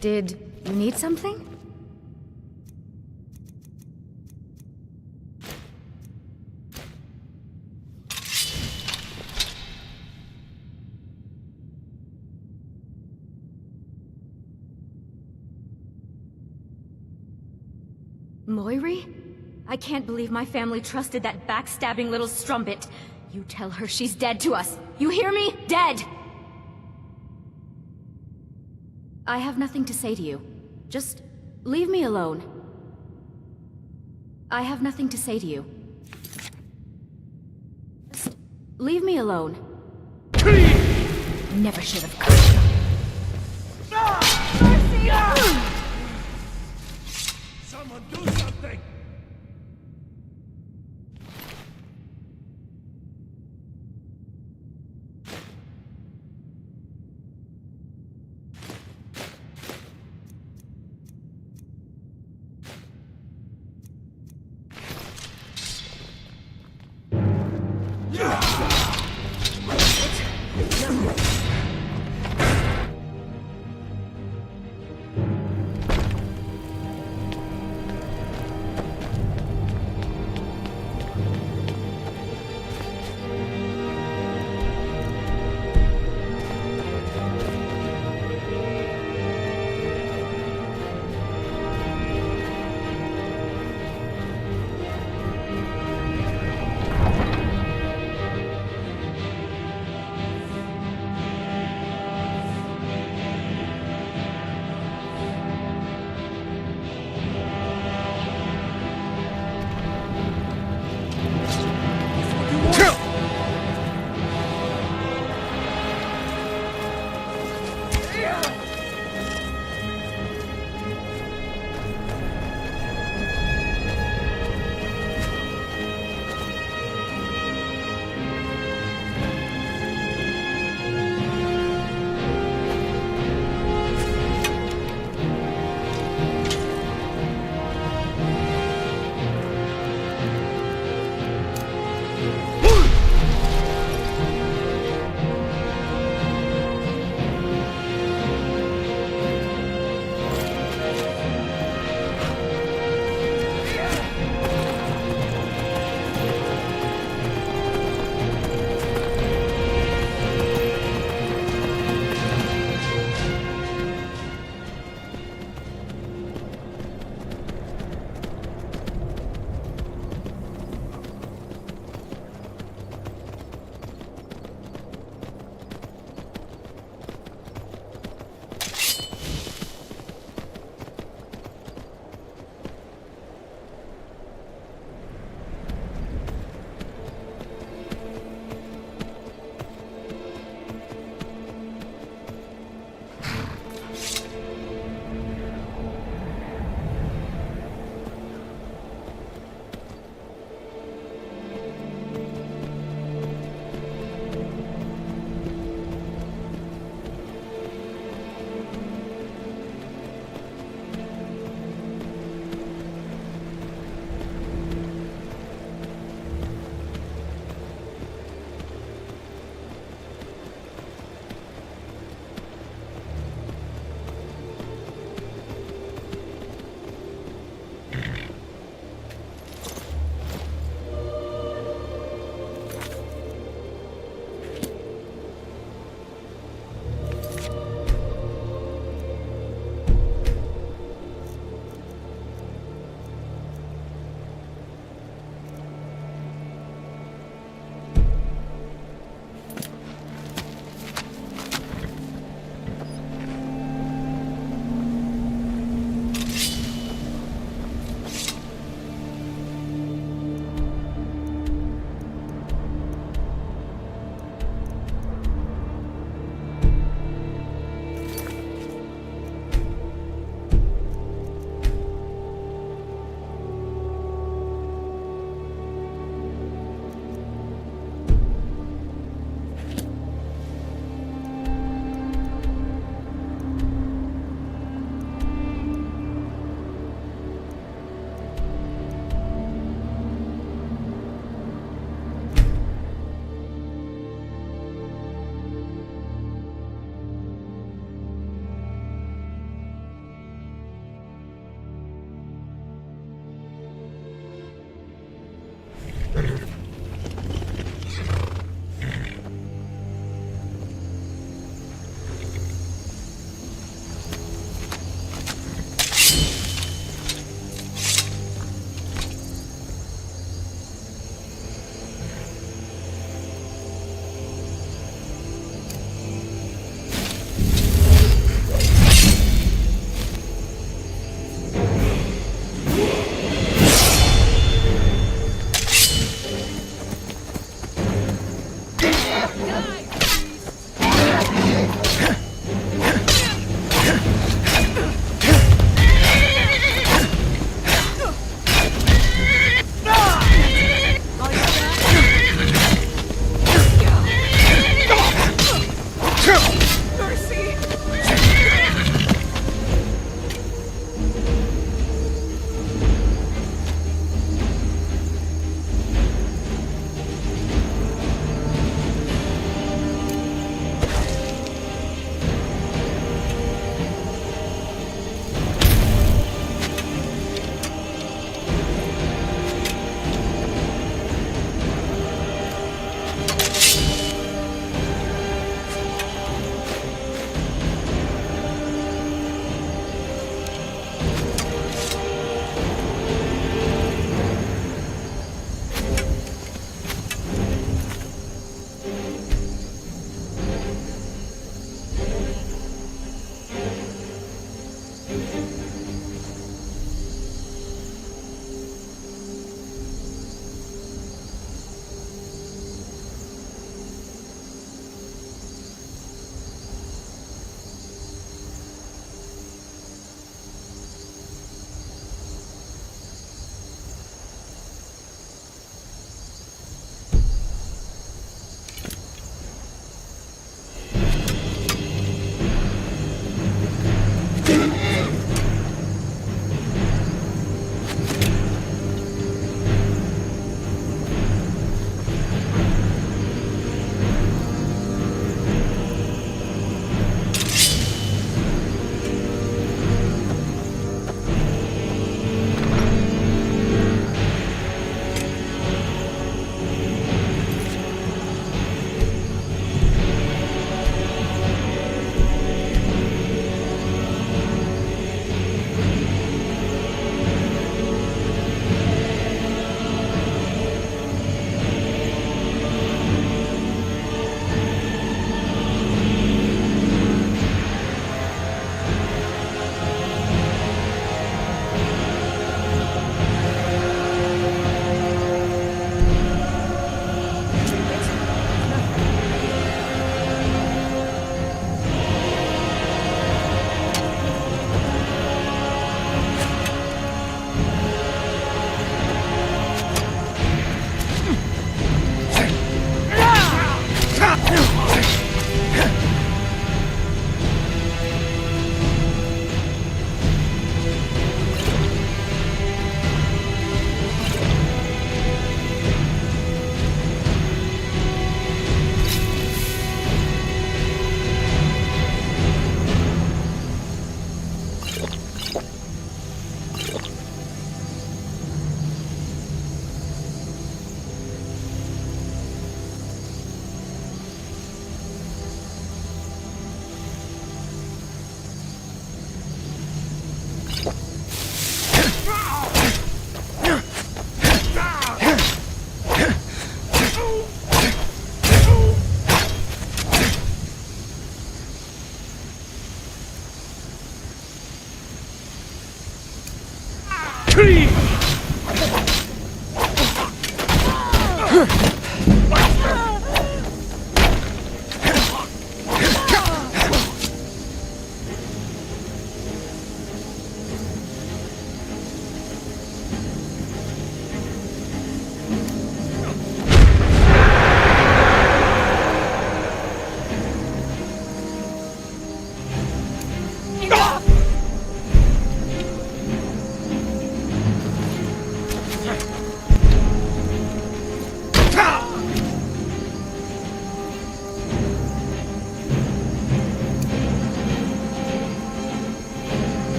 Did you need something? Moiri? I can't believe my family trusted that backstabbing little strumpet. You tell her she's dead to us. You hear me? Dead! I have nothing to say to you. Just leave me alone. I have nothing to say to you. Just leave me alone. Never should have cursed you. Someone do something!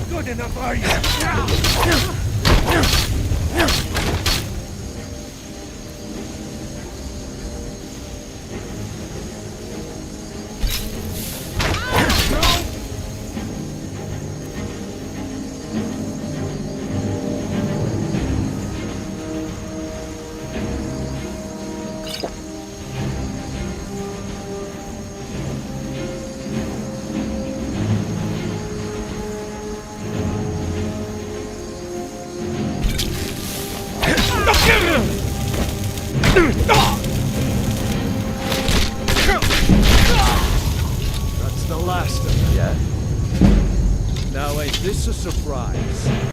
good enough, are you? That's the last of them. Yeah? Now ain't this a surprise?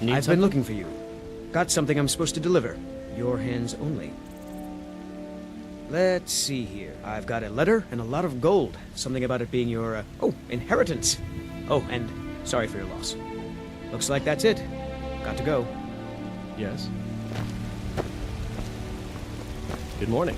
I've been looking for you. Got something I'm supposed to deliver. Your hands only. Let's see here. I've got a letter and a lot of gold. Something about it being your, inheritance. Oh, and sorry for your loss. Looks like that's it. Got to go. Yes? Good morning.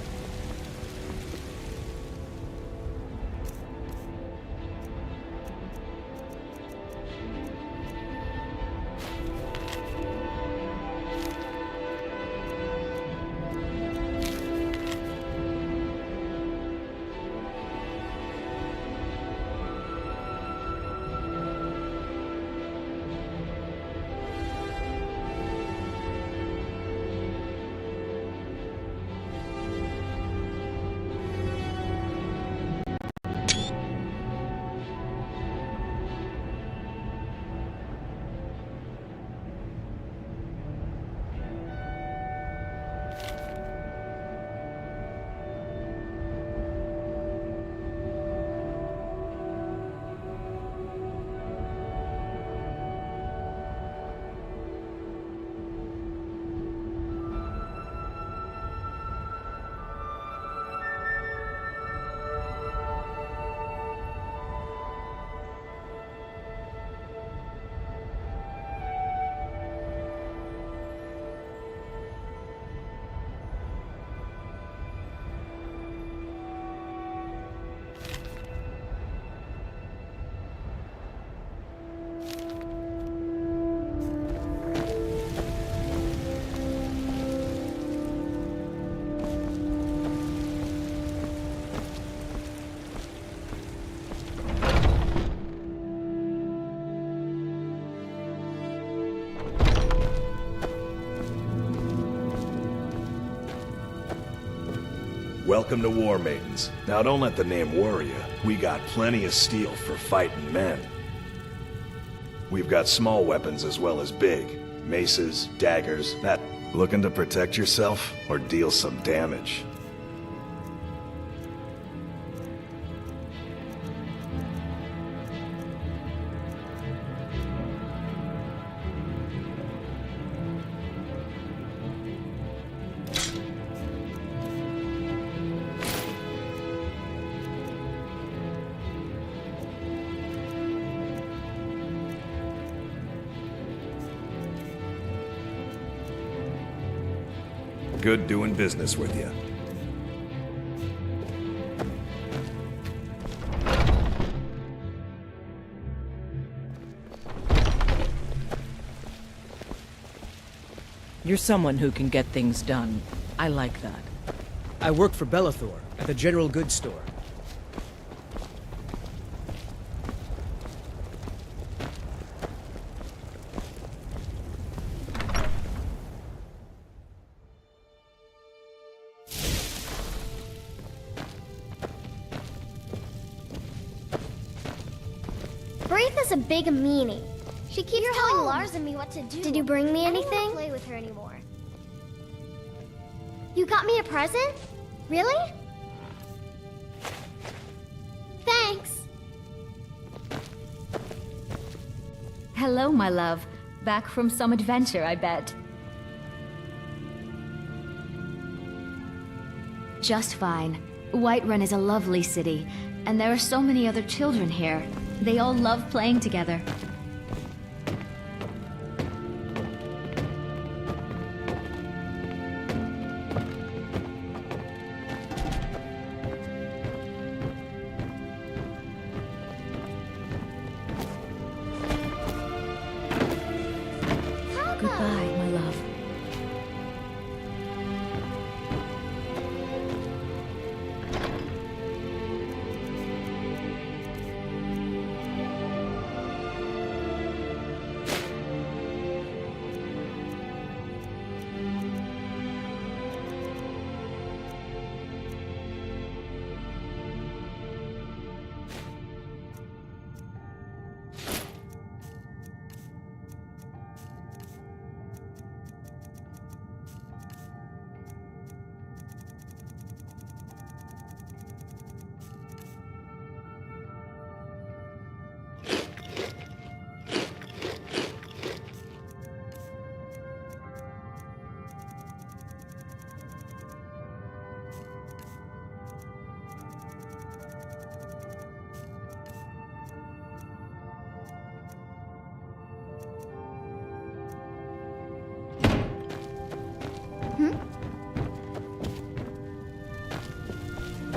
Welcome to War Maidens. Now don't let the name worry you. We got plenty of steel for fighting men. We've got small weapons as well as big. Maces, daggers, that. Looking to protect yourself or deal some damage? Good doing business with you. You're someone who can get things done. I like that. I work for Bellathor at the general goods store. Braitha's a big meanie. She keeps telling Lars and me what to do. Did you bring me anything? I don't want to play with her anymore. You got me a present? Really? Thanks. Hello, my love. Back from some adventure, I bet. Just fine. Whiterun is a lovely city, and there are so many other children here. They all love playing together. Goodbye, my love.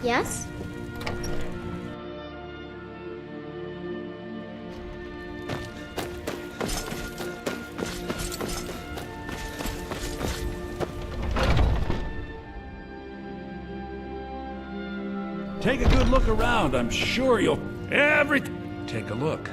Yes? Take a good look around. I'm sure you'll... Everything... Take a look.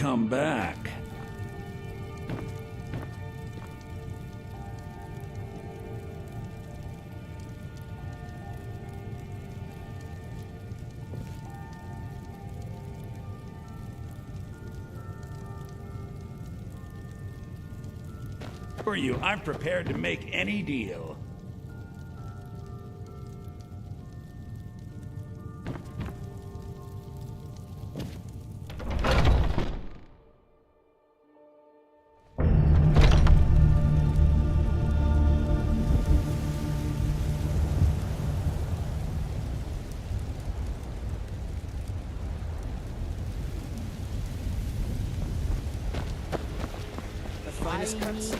Come back. For you, I'm prepared to make any deal. Finest cuts.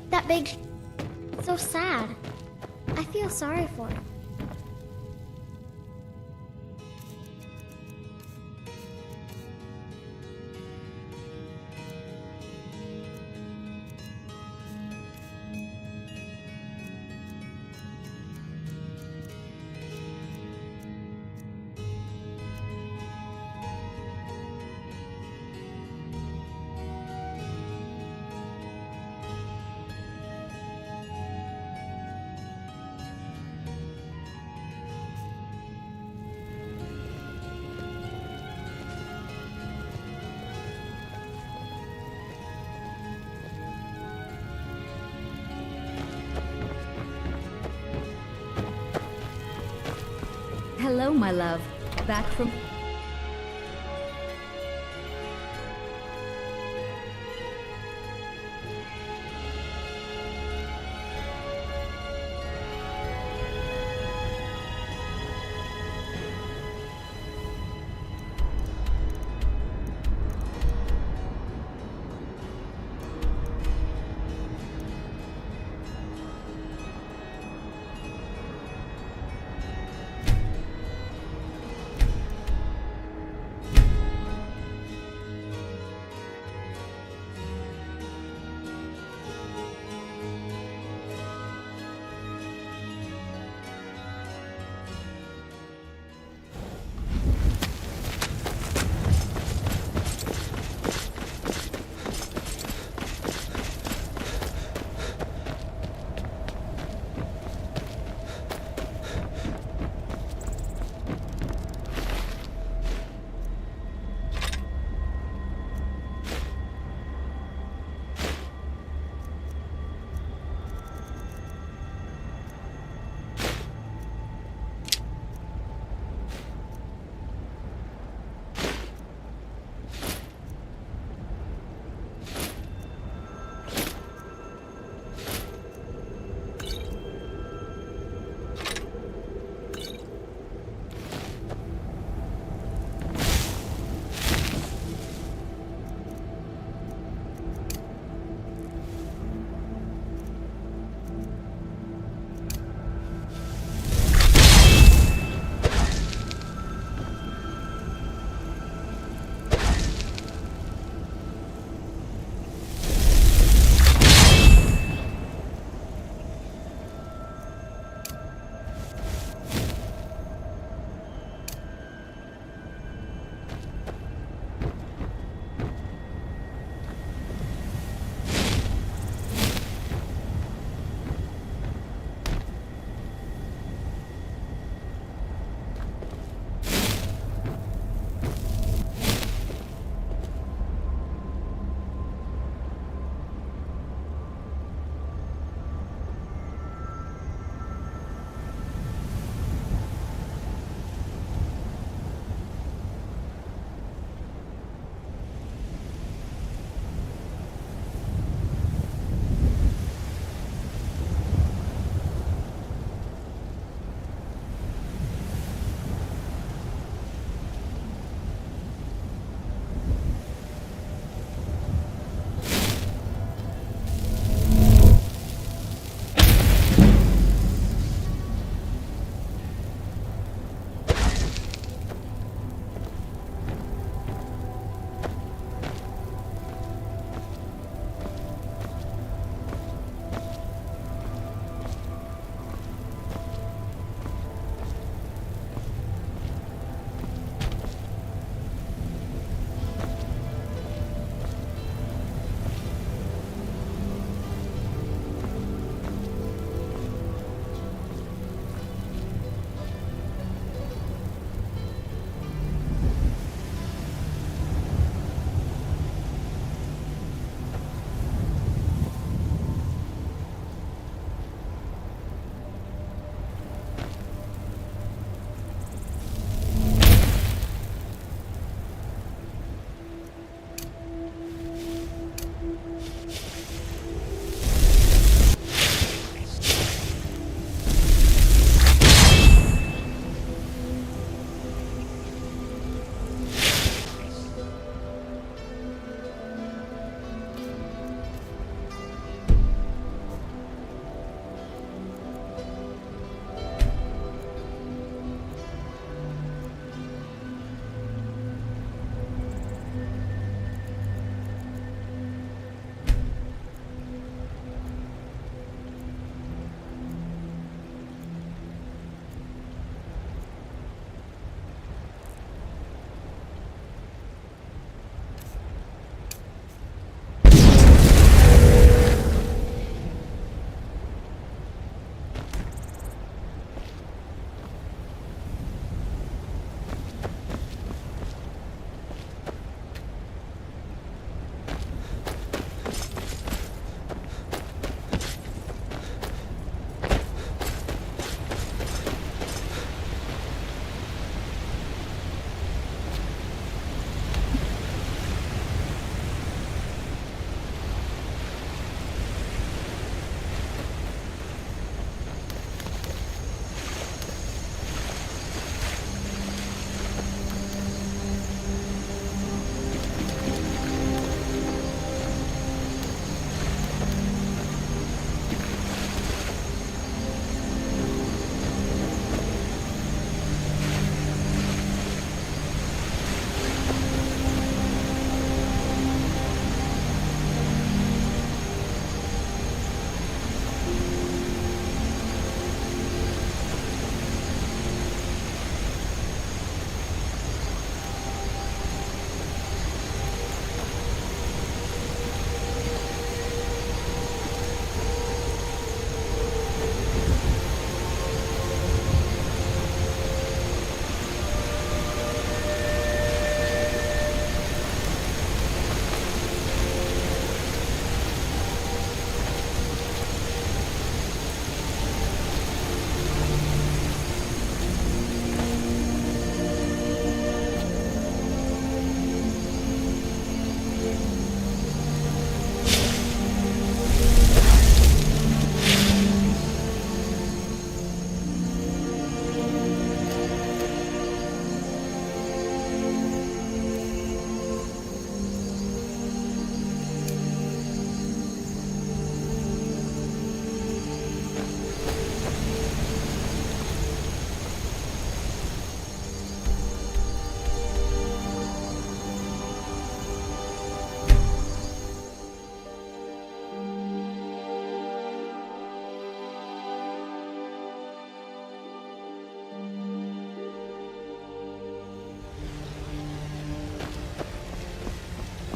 That big so sad. I feel sorry for him. Hello, my love. Back from...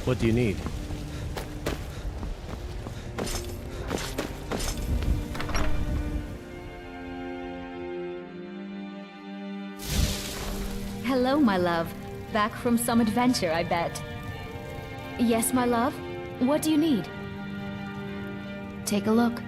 What do you need? Hello, my love. Back from some adventure, I bet. Yes, my love? What do you need? Take a look.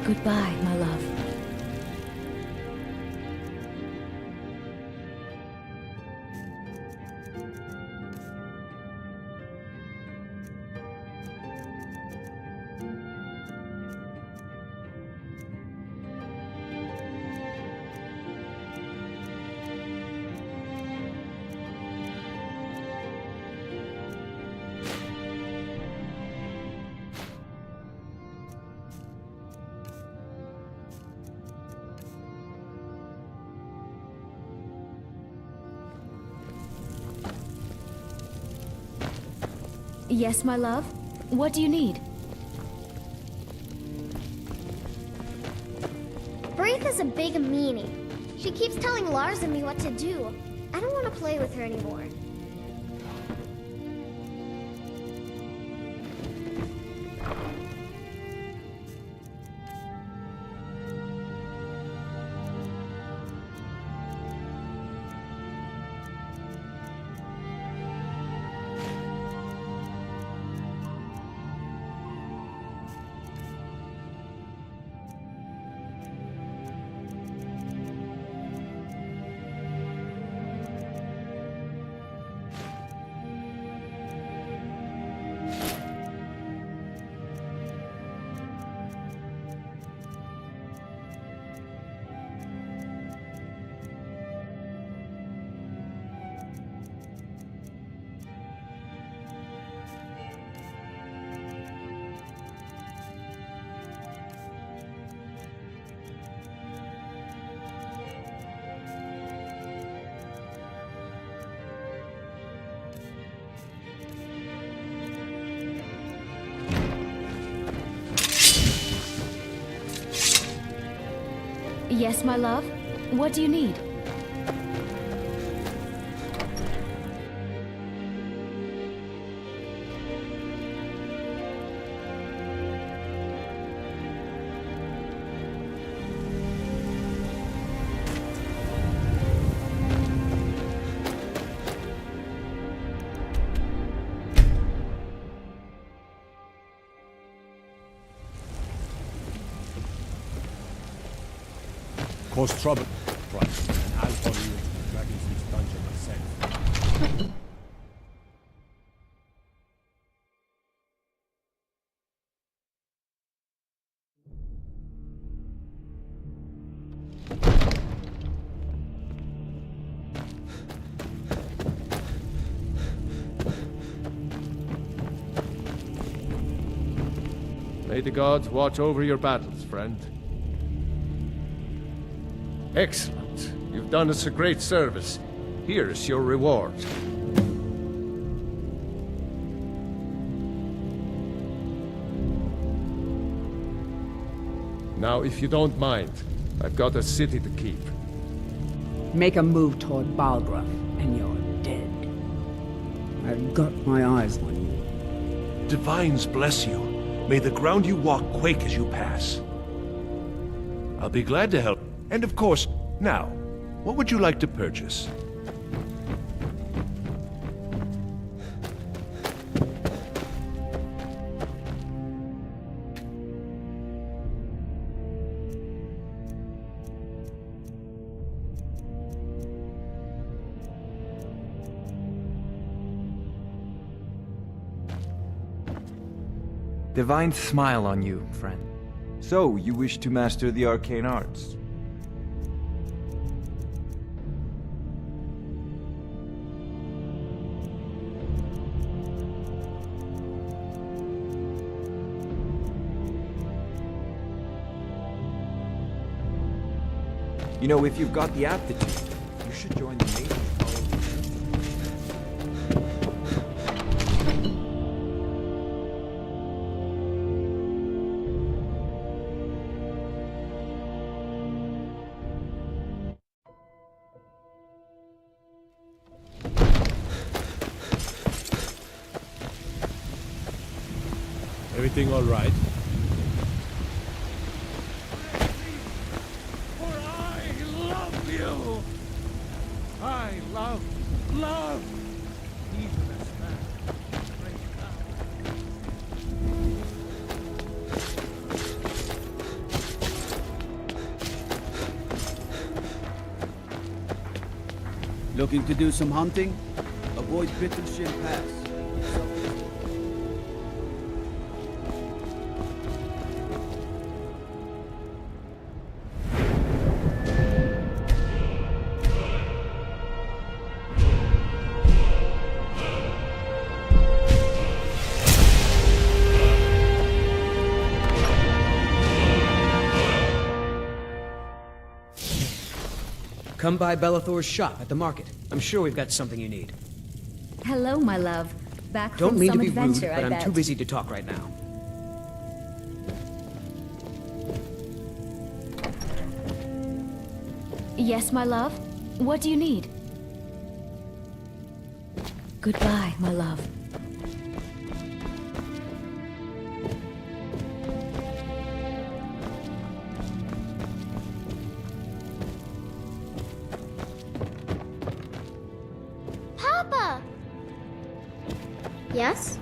Goodbye, my love. Yes, my love? What do you need? Braith is a big meanie. She keeps telling Lars and me what to do. I don't want to play with her anymore. Yes, my love? What do you need? Cause trouble, Christ, and I'll follow you into the Dragon's Reach dungeon myself. May the gods watch over your battles, friend. Excellent. You've done us a great service. Here's your reward. Now, if you don't mind, I've got a city to keep. Make a move toward Balgruff, and you're dead. I've got my eyes on you. Divines bless you. May the ground you walk quake as you pass. I'll be glad to help. And of course, now, what would you like to purchase? Divines smile on you, friend. So, you wish to master the arcane arts? You know, if you've got the aptitude, you should join the Navy. Everything all right? For I love you! I love, even as that great Looking to do some hunting? Avoid Bittleshin Pass. Come by Bellathor's shop at the market. I'm sure we've got something you need. Hello, my love. Back Don't from mean to some be rude, adventure, but I I'm bet. too busy to talk right now. Yes, my love? What do you need? Goodbye, my love. Papa! Yes?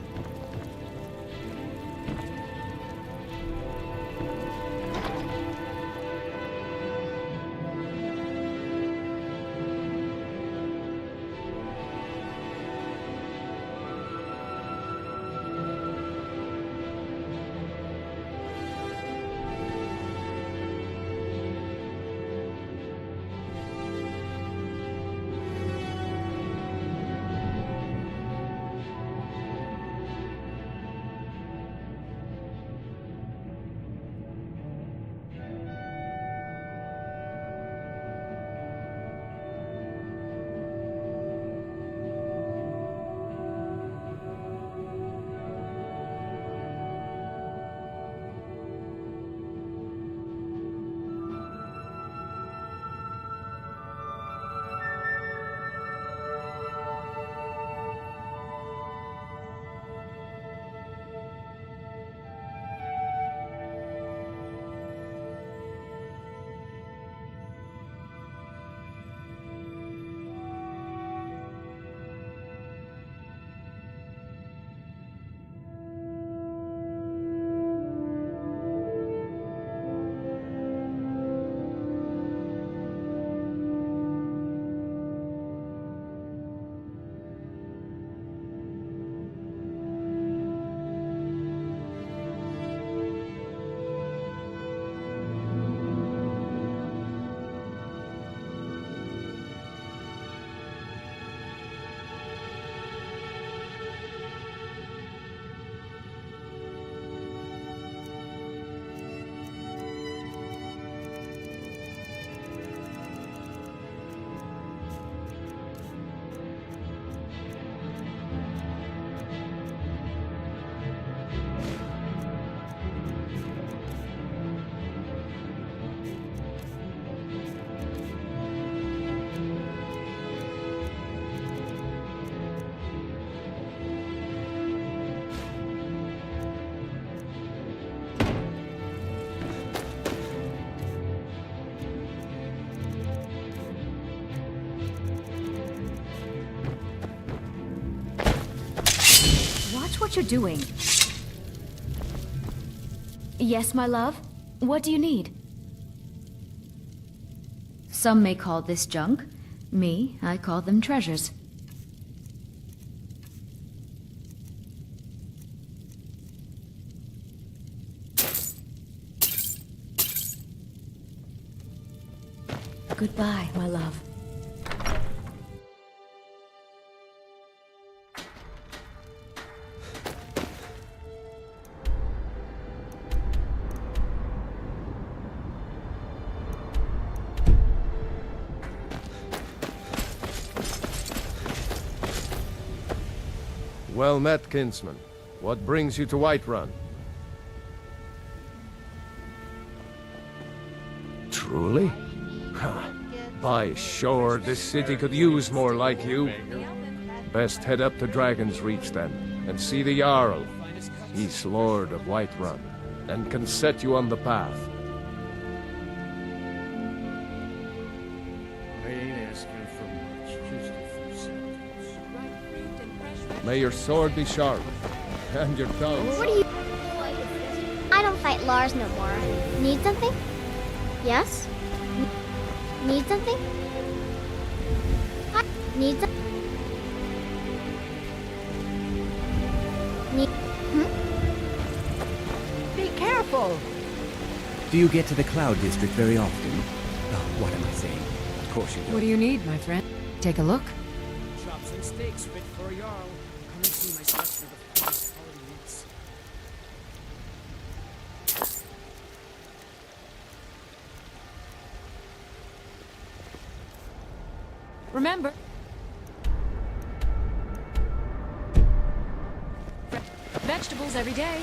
Watch what you're doing. Yes, my love? What do you need? Some may call this junk. Me, I call them treasures. Goodbye, my love. Well met, kinsman. What brings you to Whiterun? Truly? By sure, this city could use more like you. Best head up to Dragon's Reach then, and see the Jarl. He's Lord of Whiterun, and can set you on the path. I ain't asking for much, just a few seconds. May your sword be sharp, and your tongue. What do you... I don't fight Lars no more. Need something? Yes? Need something? Need some... Need... Be careful! Do you get to the Cloud District very often? Oh, what am I saying? Of course you do. What do you need, my friend? Take a look. Chops and steaks fit for a Jarl. Come and see my selection of the finest quality meats. Remember, vegetables every day.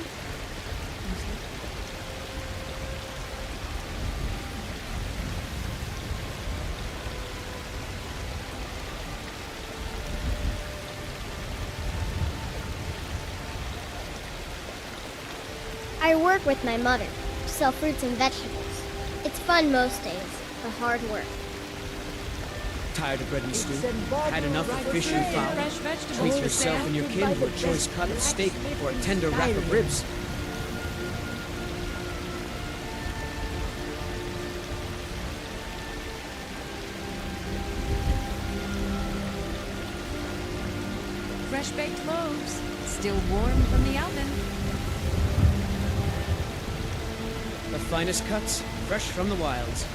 I work with my mother to sell fruits and vegetables. It's fun most days, but hard work. Tired of bread and stew? Had enough of fish and fowl? Treat yourself and your kin to a choice cut of steak or a tender wrap of ribs. Fresh baked loaves, still warm from the oven. The finest cuts, fresh from the wilds.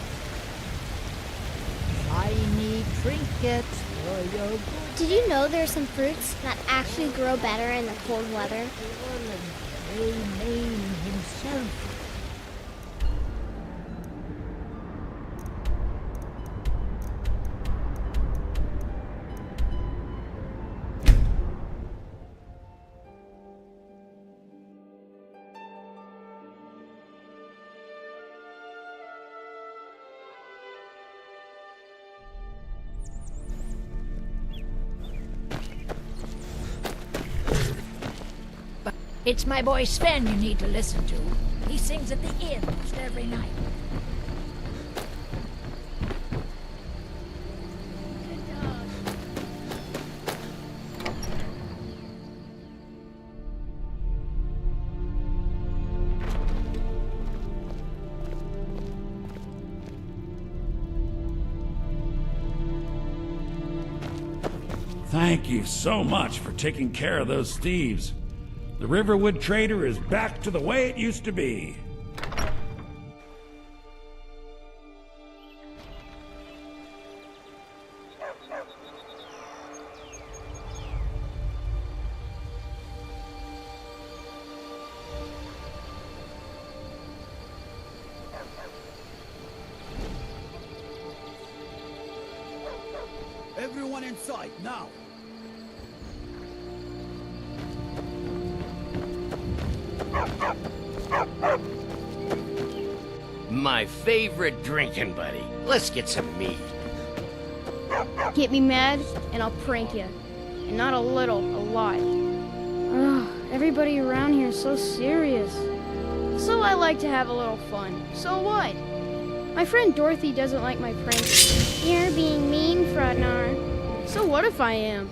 Shiny trinkets for your good. Did you know there are some fruits that actually grow better in the cold weather? Name himself. It's my boy Sven you need to listen to. He sings at the inn almost every night. Thank you so much for taking care of those thieves. The Riverwood Trader is back to the way it used to be. Everyone inside, now! My favorite drinking buddy. Let's get some meat. Get me mad, and I'll prank you. And not a little, a lot. Ugh, everybody around here is so serious. So I like to have a little fun. So what? My friend Dorothy doesn't like my pranks. You're being mean, Frognar. So what if I am?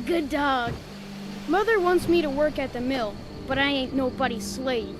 Good dog. Mother wants me to work at the mill, but I ain't nobody's slave.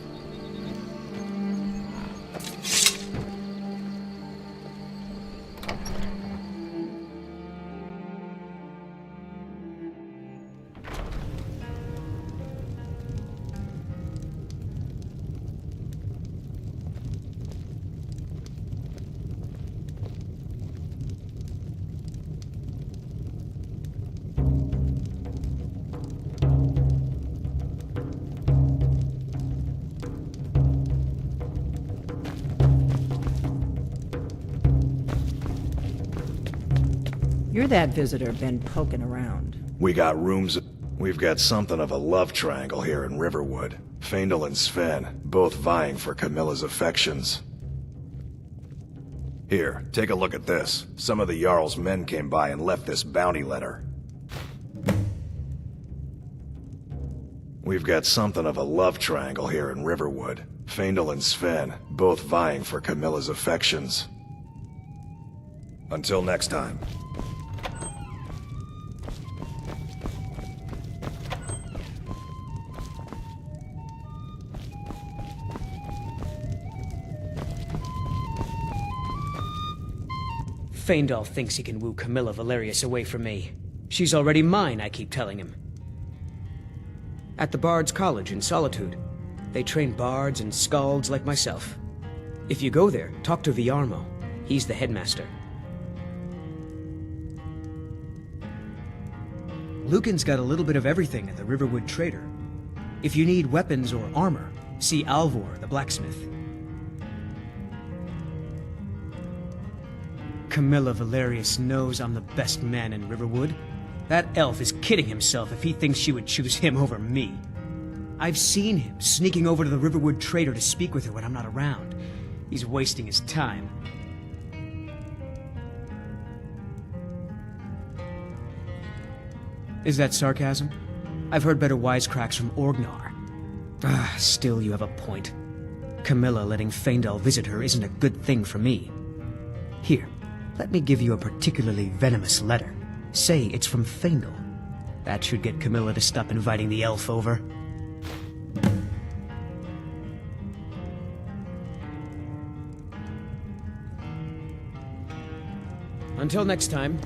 You're that visitor been poking around. We got rooms... We've got something of a love triangle here in Riverwood. Faendal and Sven, both vying for Camilla's affections. Here, take a look at this. Some of the Jarl's men came by and left this bounty letter. We've got something of a love triangle here in Riverwood. Faendal and Sven, both vying for Camilla's affections. Until next time. Faendal thinks he can woo Camilla Valerius away from me. She's already mine, I keep telling him. At the Bard's College in Solitude, they train bards and skalds like myself. If you go there, talk to Viarmo. He's the headmaster. Lucan's got a little bit of everything at the Riverwood Trader. If you need weapons or armor, see Alvor, the blacksmith. Camilla Valerius knows I'm the best man in Riverwood. That elf is kidding himself if he thinks she would choose him over me. I've seen him sneaking over to the Riverwood Trader to speak with her when I'm not around. He's wasting his time. Is that sarcasm? I've heard better wisecracks from Orgnar. Still you have a point. Camilla letting Faendal visit her isn't a good thing for me. Here, let me give you a particularly venomous letter. Say it's from Faendal. That should get Camilla to stop inviting the elf over. Until next time.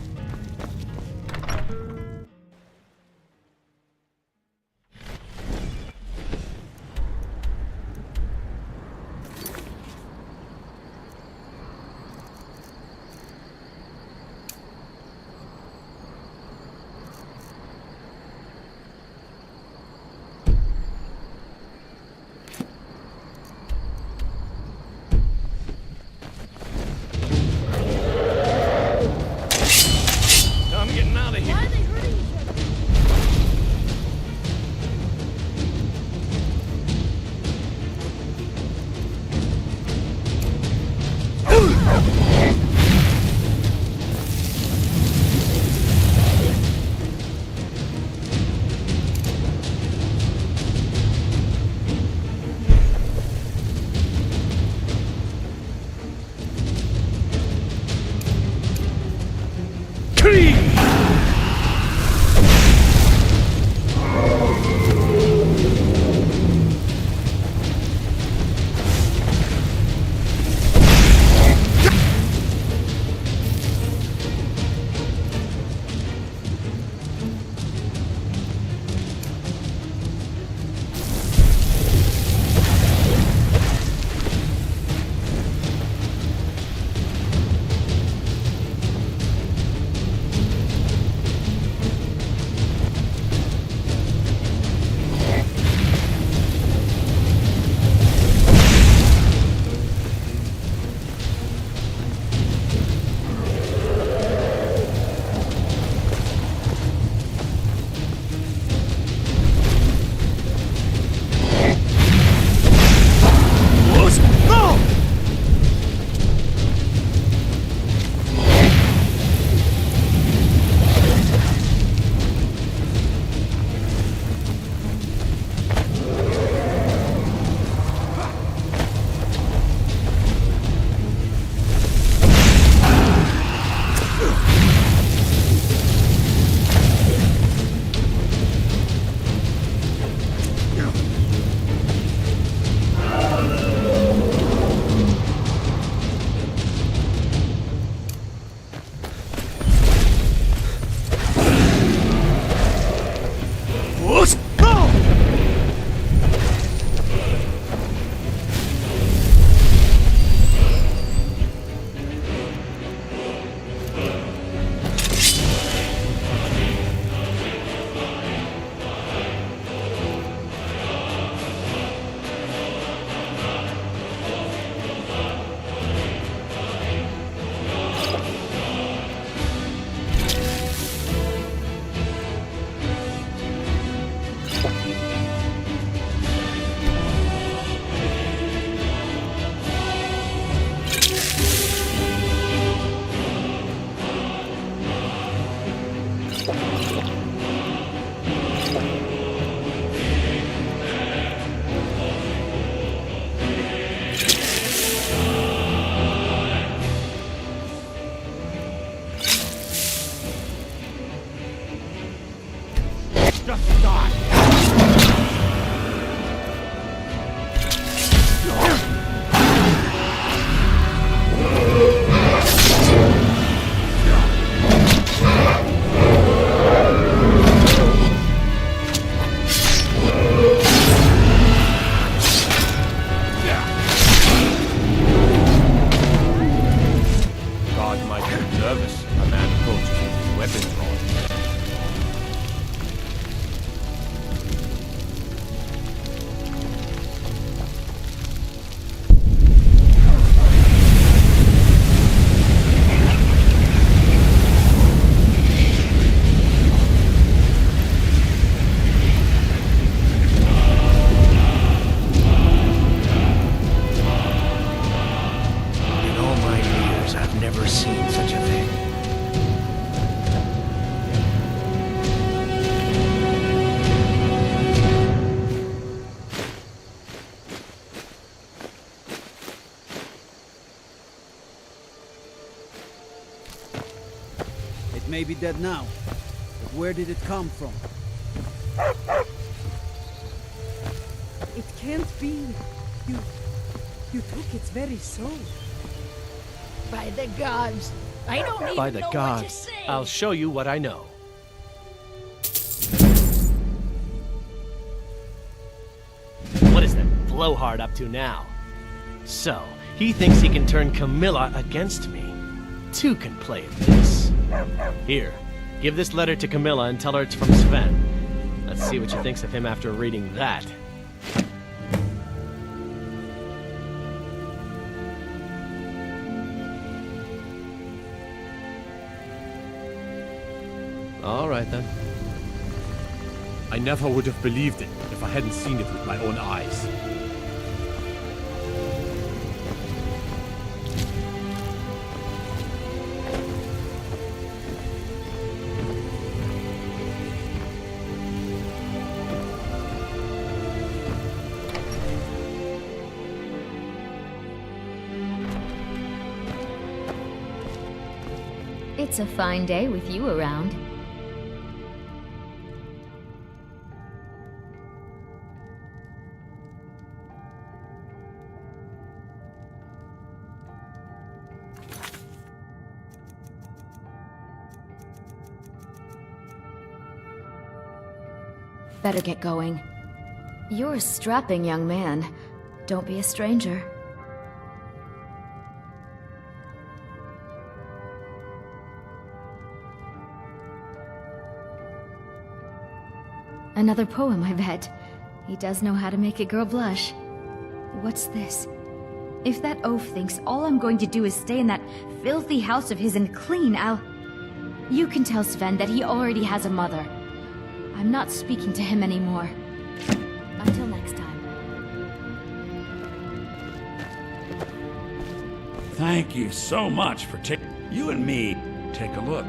nervous, a man approaches with his weapon drawn. It may be dead now, but where did it come from? It can't be. You took its very soul. By the gods, I don't even By the know what to gods, say. I'll show you what I know. What is that blowhard up to now? So, he thinks he can turn Camilla against me. Two can play at this. Here, give this letter to Camilla and tell her it's from Sven. Let's see what she thinks of him after reading that. All right, then. I never would have believed it if I hadn't seen it with my own eyes. It's a fine day with you around. Better get going. You're a strapping young man. Don't be a stranger. Another poem, I bet. He does know how to make a girl blush. What's this? If that oaf thinks all I'm going to do is stay in that filthy house of his and clean, You can tell Sven that he already has a mother. I'm not speaking to him anymore. Until next time. Thank you so much for taking... You and me, take a look.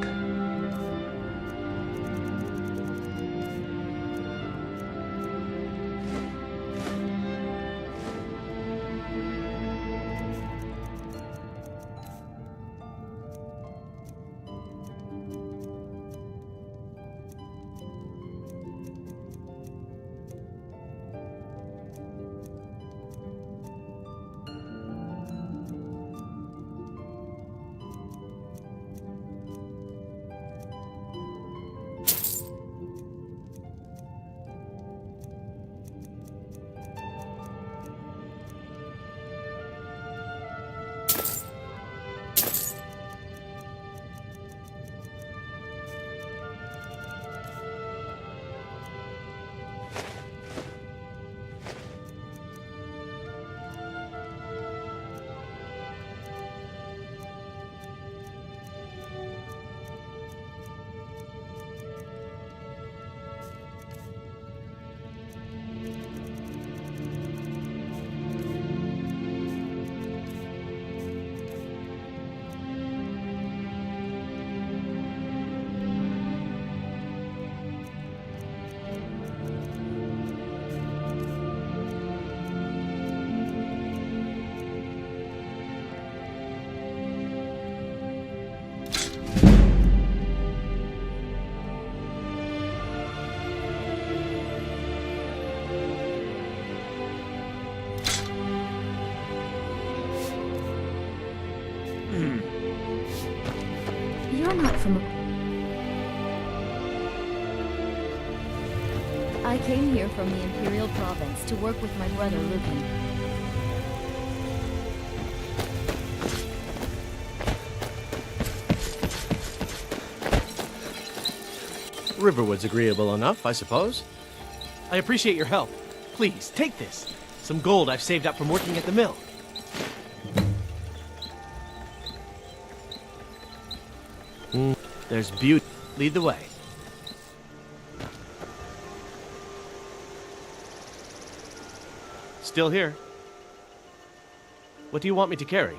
You're not from... I came here from the Imperial Province to work with my brother Lucan. Riverwood's agreeable enough, I suppose. I appreciate your help. Please, take this. Some gold I've saved up from working at the mill. There's beauty. Lead the way. Still here. What do you want me to carry?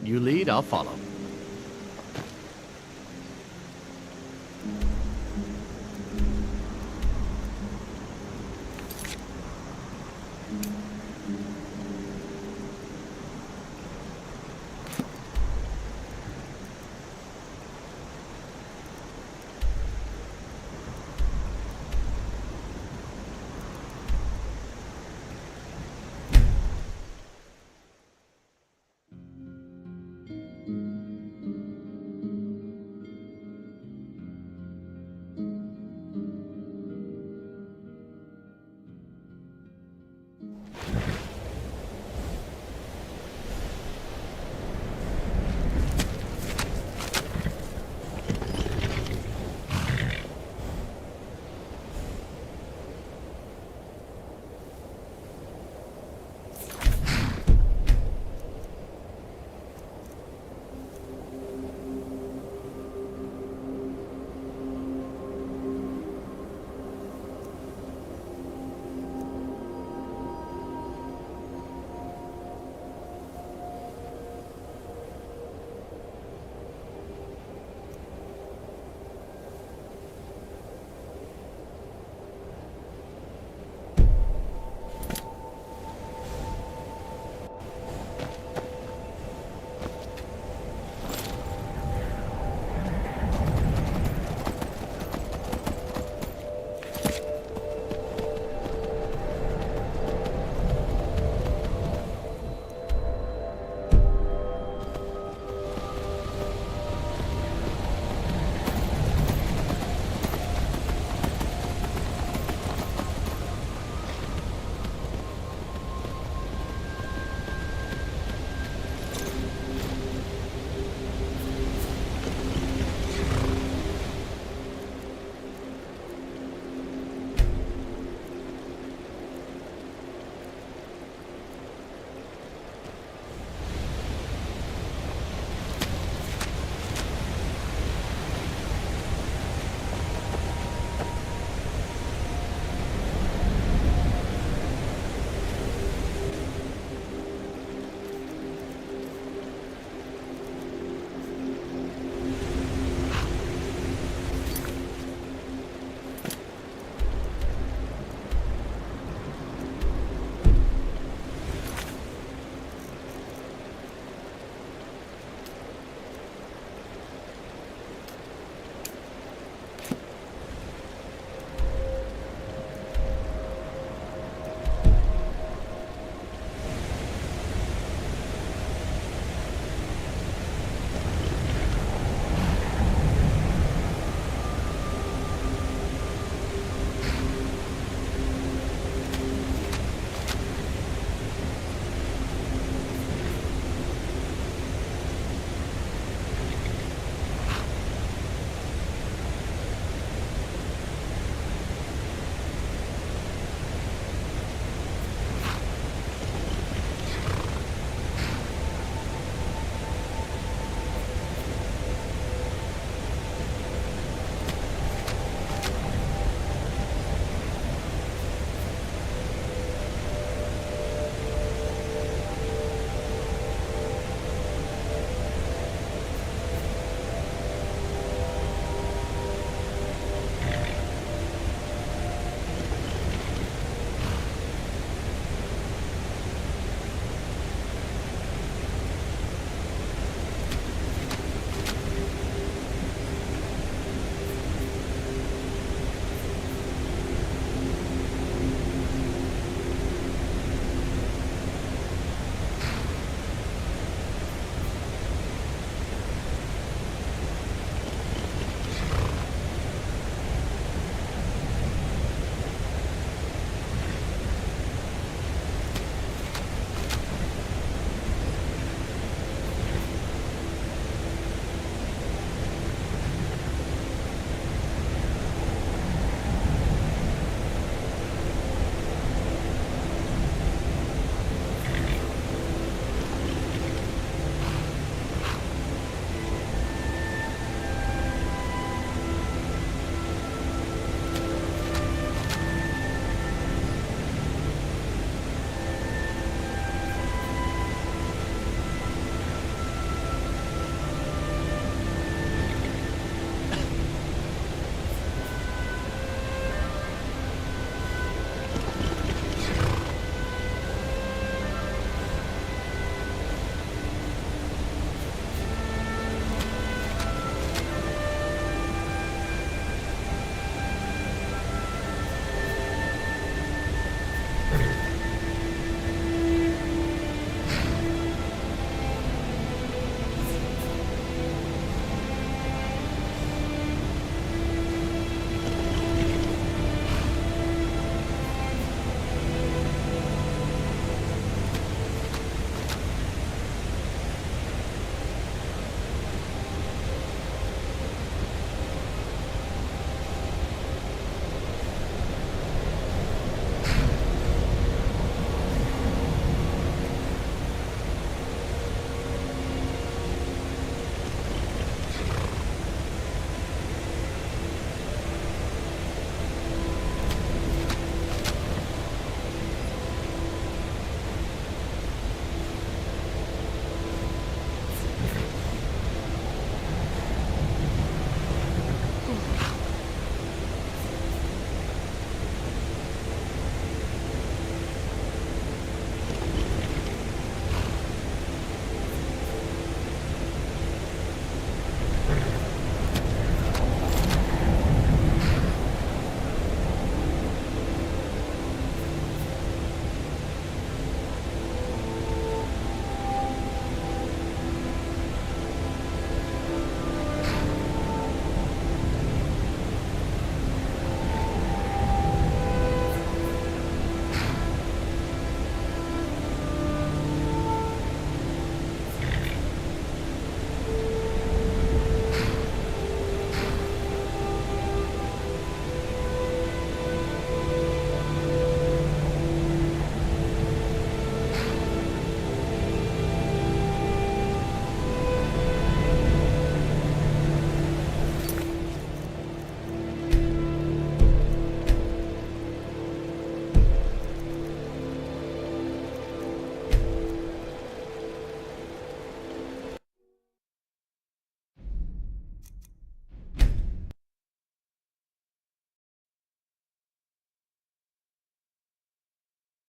You lead, I'll follow.